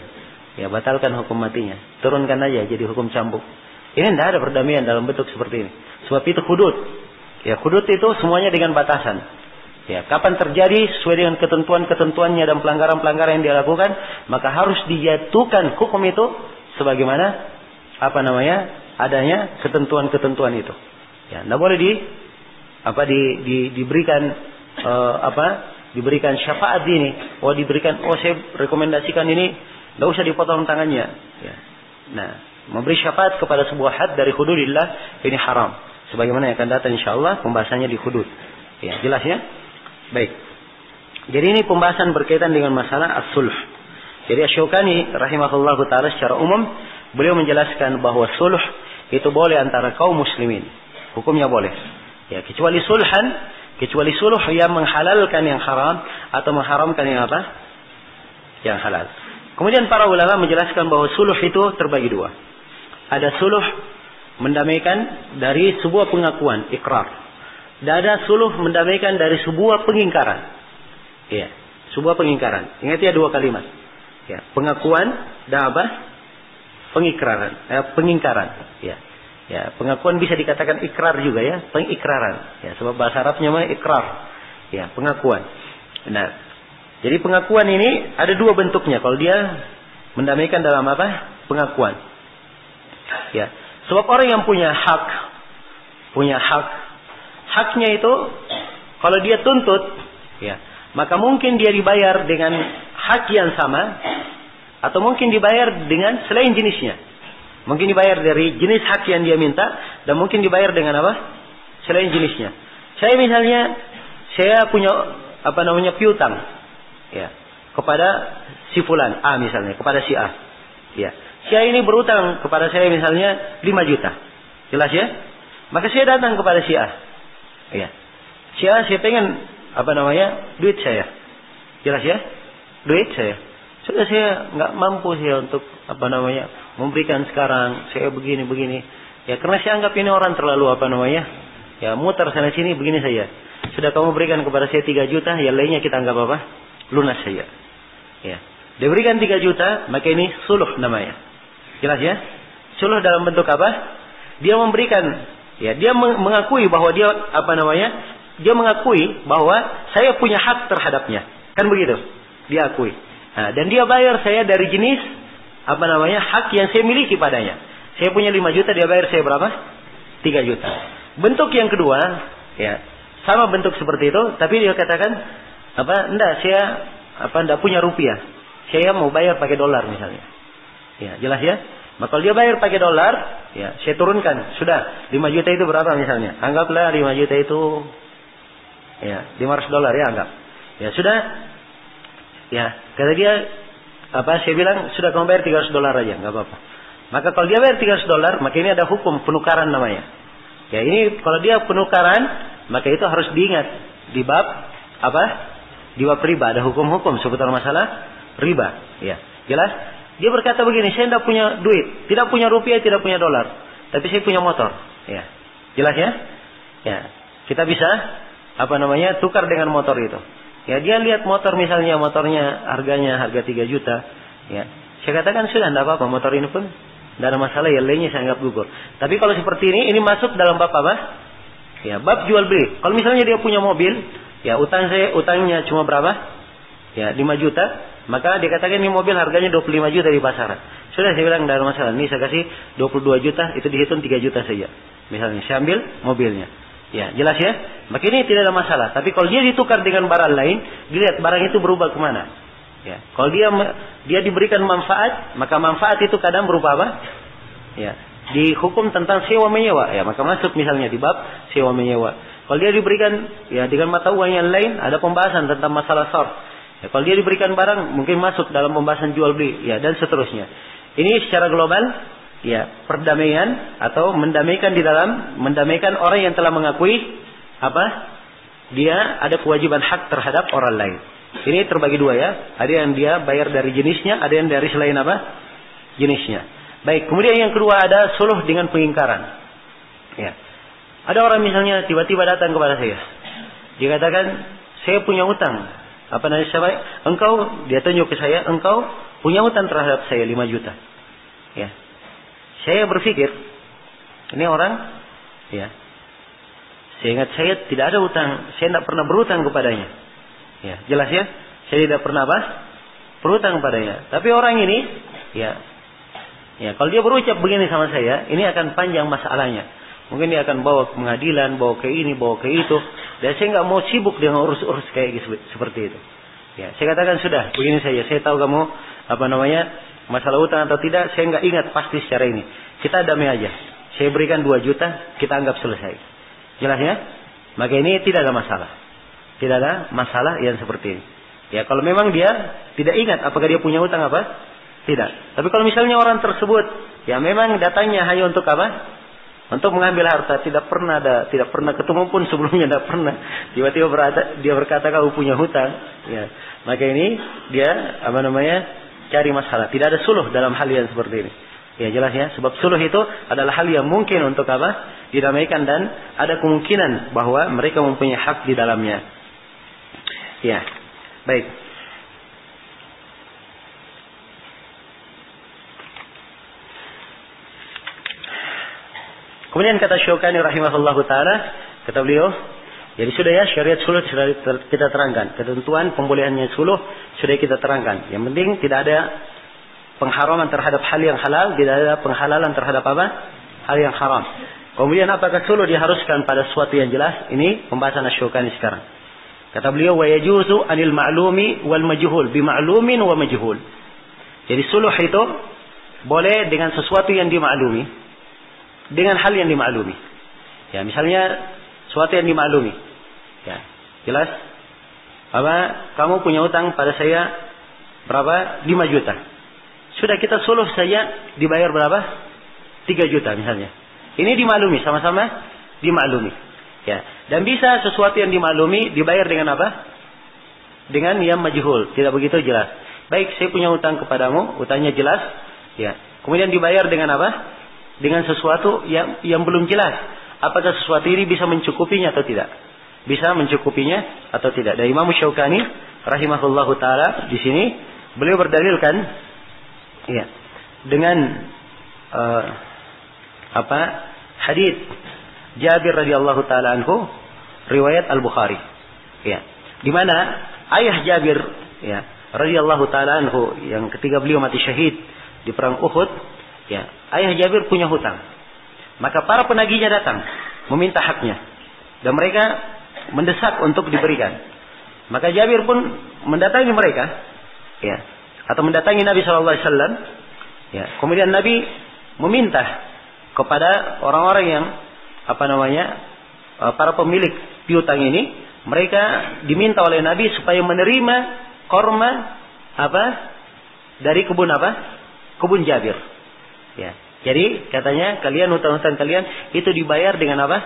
Ya, batalkan hukum matinya. Turunkan aja jadi hukum cambuk. Ini tidak ada perdamaian dalam bentuk seperti ini. Sebab itu hudud. Ya, hudud itu semuanya dengan batasan. Ya, kapan terjadi sesuai dengan ketentuan-ketentuannya dan pelanggaran-pelanggaran yang dia lakukan, maka harus dijatuhkan hukum itu sebagaimana adanya ketentuan-ketentuan itu. Ya, tidak boleh diberikan syafaat ini. Saya rekomendasikan ini, tidak usah dipotong tangannya. Ya. Nah, memberi syafaat kepada sebuah had dari hududillah ini haram. Sebagaimana yang akan datang insyaallah pembahasannya di hudud. Ya, jelas ya? Baik. Jadi ini pembahasan berkaitan dengan masalah as-sulh. Jadi Asy-Syaukani rahimahullahu taala secara umum beliau menjelaskan bahwa sulh itu boleh antara kaum muslimin. Hukumnya boleh. Ya, kecuali sulh yang menghalalkan yang haram atau mengharamkan yang apa? Yang halal. Kemudian para ulama menjelaskan bahwa suluh itu terbagi dua. Ada suluh mendamaikan dari sebuah pengakuan, ikrar. Dan ada suluh mendamaikan dari sebuah pengingkaran. Ya, sebuah pengingkaran. Ingat ya dua kalimat. Ya, pengakuan dan apa? Pengingkaran. Ya. Ya, pengakuan bisa dikatakan ikrar juga ya, pengikraran. Ya, sebab bahasa Arabnya mah ikrar. Ya, pengakuan. Nah, jadi pengakuan ini ada dua bentuknya. Kalau dia mendamaikan dalam apa? Pengakuan. Ya, sebab orang yang punya hak, haknya itu kalau dia tuntut, ya, maka mungkin dia dibayar dengan hak yang sama, atau mungkin dibayar dengan selain jenisnya. Mungkin dibayar dari jenis hak yang dia minta, dan mungkin dibayar dengan apa? Selain jenisnya. Saya punya piutang, ya, kepada si fulan A misalnya, kepada si A. Ya. Si A ini berutang kepada saya misalnya 5 juta. Jelas ya? Maka saya datang kepada si A. Ya. Si A saya pengen duit saya. Jelas ya? Duit saya. Sudah saya nggak mampu untuk memberikan sekarang, saya begini. Ya, karena saya anggap ini orang terlalu ya muter sana sini begini saja. Sudah kamu berikan kepada saya 3 juta, yang lainnya kita anggap lunas saja. Ya. Dia berikan 3 juta, maka ini suluh namanya. Jelas ya? Suluh dalam bentuk apa? Dia memberikan, ya, dia mengakui bahwa dia dia mengakui bahwa saya punya hak terhadapnya. Kan begitu? Dia akui. Nah, dan dia bayar saya dari jenis hak yang saya miliki padanya. Saya punya 5 juta, dia bayar saya berapa? 3 juta. Bentuk yang kedua, ya, sama bentuk seperti itu, tapi dia katakan enggak, saya enggak punya rupiah. Saya mau bayar pakai dolar misalnya. Ya, jelas ya? Maka kalau dia bayar pakai dolar, ya, saya turunkan. Sudah, 5 juta itu berapa misalnya? Anggaplah 5 juta itu ya, $500 ya anggap. Ya, sudah. Ya, kata dia saya bilang sudah kamu bayar $300 aja, nggak apa-apa. Maka kalau dia bayar $300, maka ini ada hukum penukaran namanya. Ya, ini kalau dia penukaran, maka itu harus diingat di bab Di bab riba ada hukum-hukum seputar masalah riba. Ya, jelas? Dia berkata begini, saya tidak punya duit, tidak punya rupiah, tidak punya dolar, tapi saya punya motor. Ya, jelas ya? Ya, kita bisa tukar dengan motor itu. Ya, dia lihat motor misalnya, motornya harga 3 juta. Ya, saya katakan sudah tidak apa-apa, motor ini pun tidak ada masalah, yang lainnya saya anggap gugur. Tapi kalau seperti ini masuk dalam bab apa? Ya, bab jual beli. Kalau misalnya dia punya mobil, ya, utangnya cuma berapa? Ya, 5 juta. Maka dia katakan ini mobil harganya 25 juta di pasaran. Sudah, saya bilang tidak ada masalah. Ini saya kasih 22 juta, itu dihitung 3 juta saja. Misalnya saya ambil mobilnya. Ya, jelas ya? Maka ini tidak ada masalah. Tapi kalau dia ditukar dengan barang lain, dilihat barang itu berubah kemana. Ya, kalau dia diberikan manfaat, maka manfaat itu kadang berupa apa? Ya, dihukum tentang sewa menyewa. Ya, maka masuk misalnya di bab sewa menyewa. Kalau dia diberikan ya dengan mata uang yang lain, ada pembahasan tentang masalah short. Ya, kalau dia diberikan barang, mungkin masuk dalam pembahasan jual beli. Ya, dan seterusnya. Ini secara global. Ya, perdamaian atau mendamaikan orang yang telah mengakui dia ada kewajiban hak terhadap orang lain. Ini terbagi dua ya. Ada yang dia bayar dari jenisnya, ada yang dari selain jenisnya. Baik, kemudian yang kedua ada suluh dengan pengingkaran. Ya. Ada orang misalnya tiba-tiba datang kepada saya. Dia katakan, saya punya utang. Apa namanya saya? Engkau, dia tunjuk ke saya, engkau punya utang terhadap saya 5 juta. Ya. Saya berpikir, ini orang, ya. Saya ingat saya tidak ada utang, saya tidak pernah berutang kepadanya. Ya, jelas ya? Saya tidak pernah berutang kepadanya. Tapi orang ini, ya, kalau dia berucap begini sama saya, ini akan panjang masalahnya. Mungkin dia akan bawa ke pengadilan, bawa ke ini, bawa ke itu. Dan saya nggak mau sibuk dengan urus-urus kayak gitu, seperti itu. Ya, saya katakan sudah, begini saja. Saya tahu kamu masalah utang atau tidak, saya nggak ingat pasti secara ini. Kita damai aja. Saya berikan 2 juta, kita anggap selesai. Jelas ya? Maka ini tidak ada masalah. Tidak ada masalah yang seperti ini. Ya, kalau memang dia tidak ingat apakah dia punya utang apa? Tidak. Tapi kalau misalnya orang tersebut, ya memang datangnya hanya untuk apa? Untuk mengambil harta, tidak pernah ketemu pun sebelumnya, tidak pernah. Tiba-tiba dia berkata kamu punya hutang. Ya, maka ini dia cari masalah. Tidak ada suluh dalam hal yang seperti ini. Ya jelas ya, sebab suluh itu adalah hal yang mungkin untuk didamaikan dan ada kemungkinan bahwa mereka mempunyai hak di dalamnya. Ya, baik. Kemudian kata Syaukani rahimahullahu taala, kata beliau, jadi sudah ya syariat suluh sudah kita terangkan, ketentuan pembolehannya suluh sudah kita terangkan. Yang penting tidak ada pengharaman terhadap hal yang halal, tidak ada penghalalan terhadap apa? Hal yang haram. Kemudian apakah suluh diharuskan pada sesuatu yang jelas? Ini pembahasan Asy-Syaukani sekarang. Kata beliau, wa yajuzu anil ma'lumi wal majhul, bi ma'lumin wa majhul. Jadi suluh itu boleh dengan sesuatu yang dimaklumi, dengan hal yang dimaklumi. Ya, misalnya sesuatu yang dimaklumi. Ya, jelas? Kamu punya utang pada saya berapa? 5 juta. Sudah kita suluh saja dibayar berapa? 3 juta misalnya. Ini dimaklumi, sama-sama dimaklumi. Ya. Dan bisa sesuatu yang dimaklumi dibayar dengan apa? Dengan yang majhul, tidak begitu jelas. Baik, saya punya utang kepadamu, utangnya jelas. Ya. Kemudian dibayar dengan apa? Dengan sesuatu yang belum jelas. Apakah sesuatu ini bisa mencukupinya atau tidak? Bisa mencukupinya atau tidak? Dan Imam Syaukani rahimahullahu taala di sini beliau berdalilkan ya, dengan hadits Jabir radhiyallahu taala anhu riwayat Al-Bukhari. Ya. Di mana ayah Jabir ya radhiyallahu taala anhu yang ketika beliau mati syahid di perang Uhud, ya, ayah Jabir punya hutang. Maka para penagihnya datang meminta haknya dan mereka mendesak untuk diberikan. Maka Jabir pun mendatangi mereka, ya, atau mendatangi Nabi SAW. Ya, kemudian Nabi meminta kepada orang-orang yang para pemilik piutang ini, mereka diminta oleh Nabi supaya menerima korma dari kebun Jabir. Ya, jadi katanya kalian hutang-hutang kalian itu dibayar dengan apa?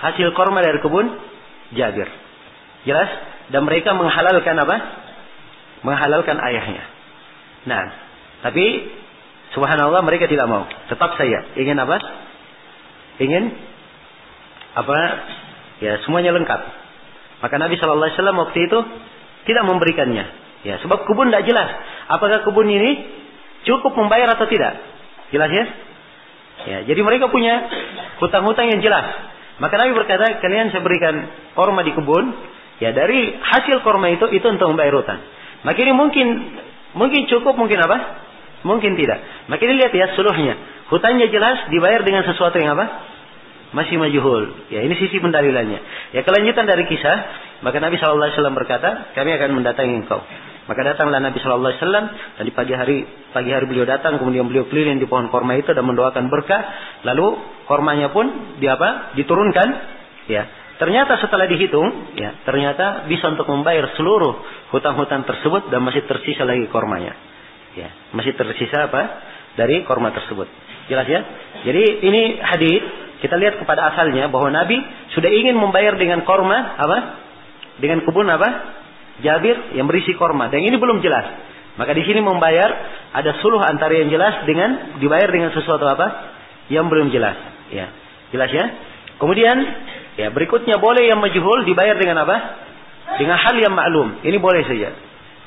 Hasil korma dari kebun Jabir. Jelas? Dan mereka menghalalkan apa? Menghalalkan ayahnya. Nah, tapi subhanallah mereka tidak mau. Tetap saya ingin apa? Ingin ya, semuanya lengkap. Maka Nabi sallallahu alaihi wasallam waktu itu tidak memberikannya. Ya, sebab kebun tidak jelas. Apakah kebun ini cukup membayar atau tidak? Jelas ya? Ya, jadi mereka punya hutang-hutang yang jelas. Maka Nabi berkata, kalian saya berikan korma di kebun. Ya, dari hasil korma itu untuk membayar hutang. Maka ini mungkin cukup, mungkin apa? Mungkin tidak. Maka ini lihat ya suluhnya. Hutangnya jelas dibayar dengan sesuatu yang apa? Masih majhul. Ya, ini sisi pendalilannya. Ya, kelanjutan dari kisah, maka Nabi SAW berkata, kami akan mendatangi engkau. Maka datanglah Nabi SAW dan di pagi hari beliau datang, kemudian beliau keliling di pohon korma itu dan mendoakan berkah. Lalu kormanya pun diturunkan. Ya, ternyata setelah dihitung, ya, ternyata bisa untuk membayar seluruh hutang-hutang tersebut dan masih tersisa lagi kormanya. Ya, masih tersisa dari korma tersebut. Jelas ya? Jadi ini hadis kita lihat kepada asalnya bahwa Nabi sudah ingin membayar dengan korma dengan kebun Jabir yang berisi korma, dan ini belum jelas. Maka di sini membayar ada suluh antara yang jelas dengan dibayar dengan sesuatu apa? Yang belum jelas. Ya. Jelas ya? Kemudian ya berikutnya boleh yang majhul dibayar dengan apa? Dengan hal yang maklum. Ini boleh saja.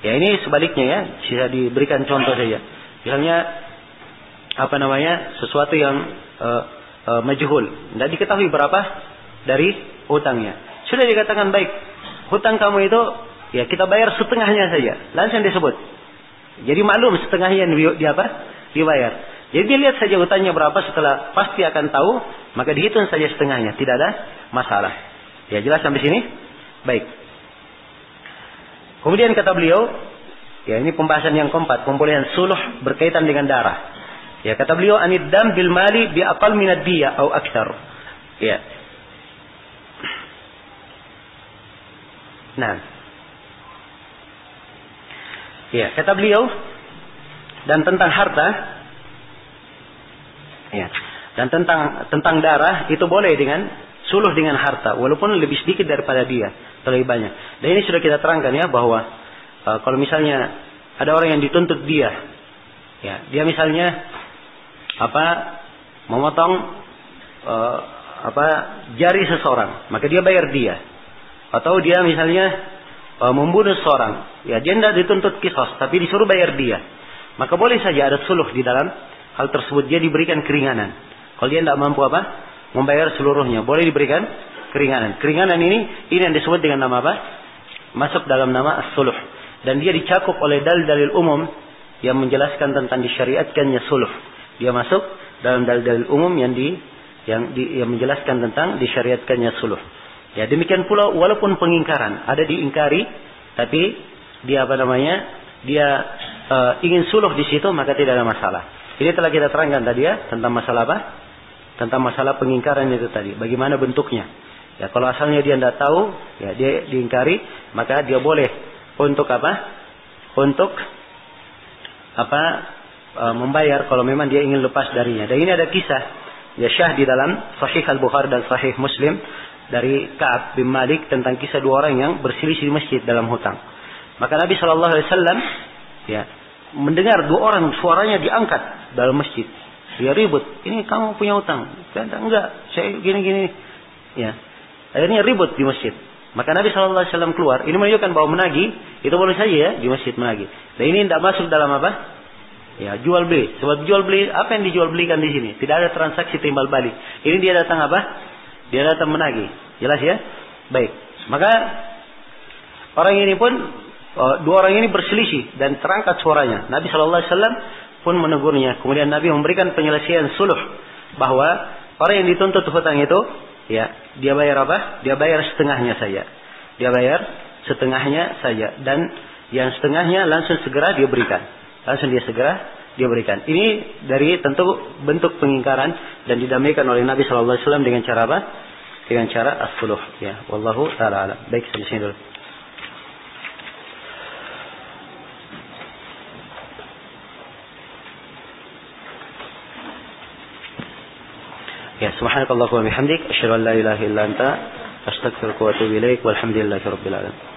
Ya ini sebaliknya ya. Bisa diberikan contoh saja. Misalnya apa namanya? Sesuatu yang majhul. Tidak diketahui berapa dari hutangnya. Sudah dikatakan baik. Hutang kamu itu ya kita bayar setengahnya saja. Langsung disebut. Jadi maklum setengahnya di apa? Dibayar. Jadi dia lihat saja hutangnya berapa, setelah pasti akan tahu, maka dihitung saja setengahnya, tidak ada masalah. Ya jelas sampai sini? Baik. Kemudian kata beliau, ya ini pembahasan yang keempat, pembolehan suluh berkaitan dengan darah. Ya kata beliau, aniddam bil mali bi aqal minad diya atau aktsar. Ya. Nah. Ya, kata beliau, dan tentang harta, ya. Dan tentang darah itu boleh dengan suluh dengan harta, walaupun lebih sedikit daripada dia, terlebih banyak. Dan ini sudah kita terangkan ya bahwa kalau misalnya ada orang yang dituntut dia, ya dia misalnya memotong jari seseorang, maka dia bayar dia. Atau dia misalnya membunuh seseorang, ya dia tidak dituntut kisos, tapi disuruh bayar dia. Maka boleh saja ada suluh di dalam hal tersebut, dia diberikan keringanan. Kalau dia tidak mampu membayar seluruhnya, boleh diberikan keringanan. Keringanan ini yang disebut dengan nama apa? Masuk dalam nama as-suluh. Dan dia dicakup oleh dalil-dalil umum yang menjelaskan tentang disyariatkannya suluh. Dia masuk dalam dalil-dalil umum yang menjelaskan tentang disyariatkannya suluh. Ya demikian pula walaupun pengingkaran ada diingkari, tapi dia dia ingin suluh di situ, maka tidak ada masalah. Ini telah kita terangkan tadi ya, tentang masalah apa? Tentang masalah pengingkaran itu tadi. Bagaimana bentuknya? Ya, kalau asalnya dia tidak tahu, ya dia diingkari, maka dia boleh untuk membayar kalau memang dia ingin lepas darinya. Dan ini ada kisah ya syah di dalam Sahih Al-Bukhari dan Sahih Muslim dari Ka'ab bin Malik tentang kisah dua orang yang berselisih di masjid dalam hutang. Maka Nabi SAW ya mendengar dua orang suaranya diangkat dalam masjid. Dia ribut. Ini kamu punya hutang? Enggak. Saya gini-gini. Ya. Akhirnya ribut di masjid. Maka Nabi SAW keluar. Ini menunjukkan bahwa menagih itu boleh saja ya di masjid menagih. Dan ini tidak masuk dalam apa? Ya jual beli. Sebab jual beli apa yang dijual belikan di sini? Tidak ada transaksi timbal balik. Ini dia datang apa? Dia datang menagih. Jelas ya? Baik. Maka orang ini pun dua orang ini berselisih dan terangkat suaranya. Nabi SAW pun menegurnya. Kemudian Nabi memberikan penyelesaian suluh bahwa orang yang dituntut hutang itu, ya dia bayar apa? Dia bayar setengahnya saja. Dia bayar setengahnya saja dan yang setengahnya langsung segera dia berikan. Langsung dia berikan. Ini dari tentu bentuk pengingkaran dan didamaikan oleh Nabi SAW dengan cara apa? Dengan cara as-suluh. Ya, wallahu taala alam. Baik, sampai sini dulu. Ya, subhanakallahumma wa bihamdik, asyhadu an la ilaha illa anta, astaghfiruka wa atubu ilaik, walhamdulillahi rabbil alamin.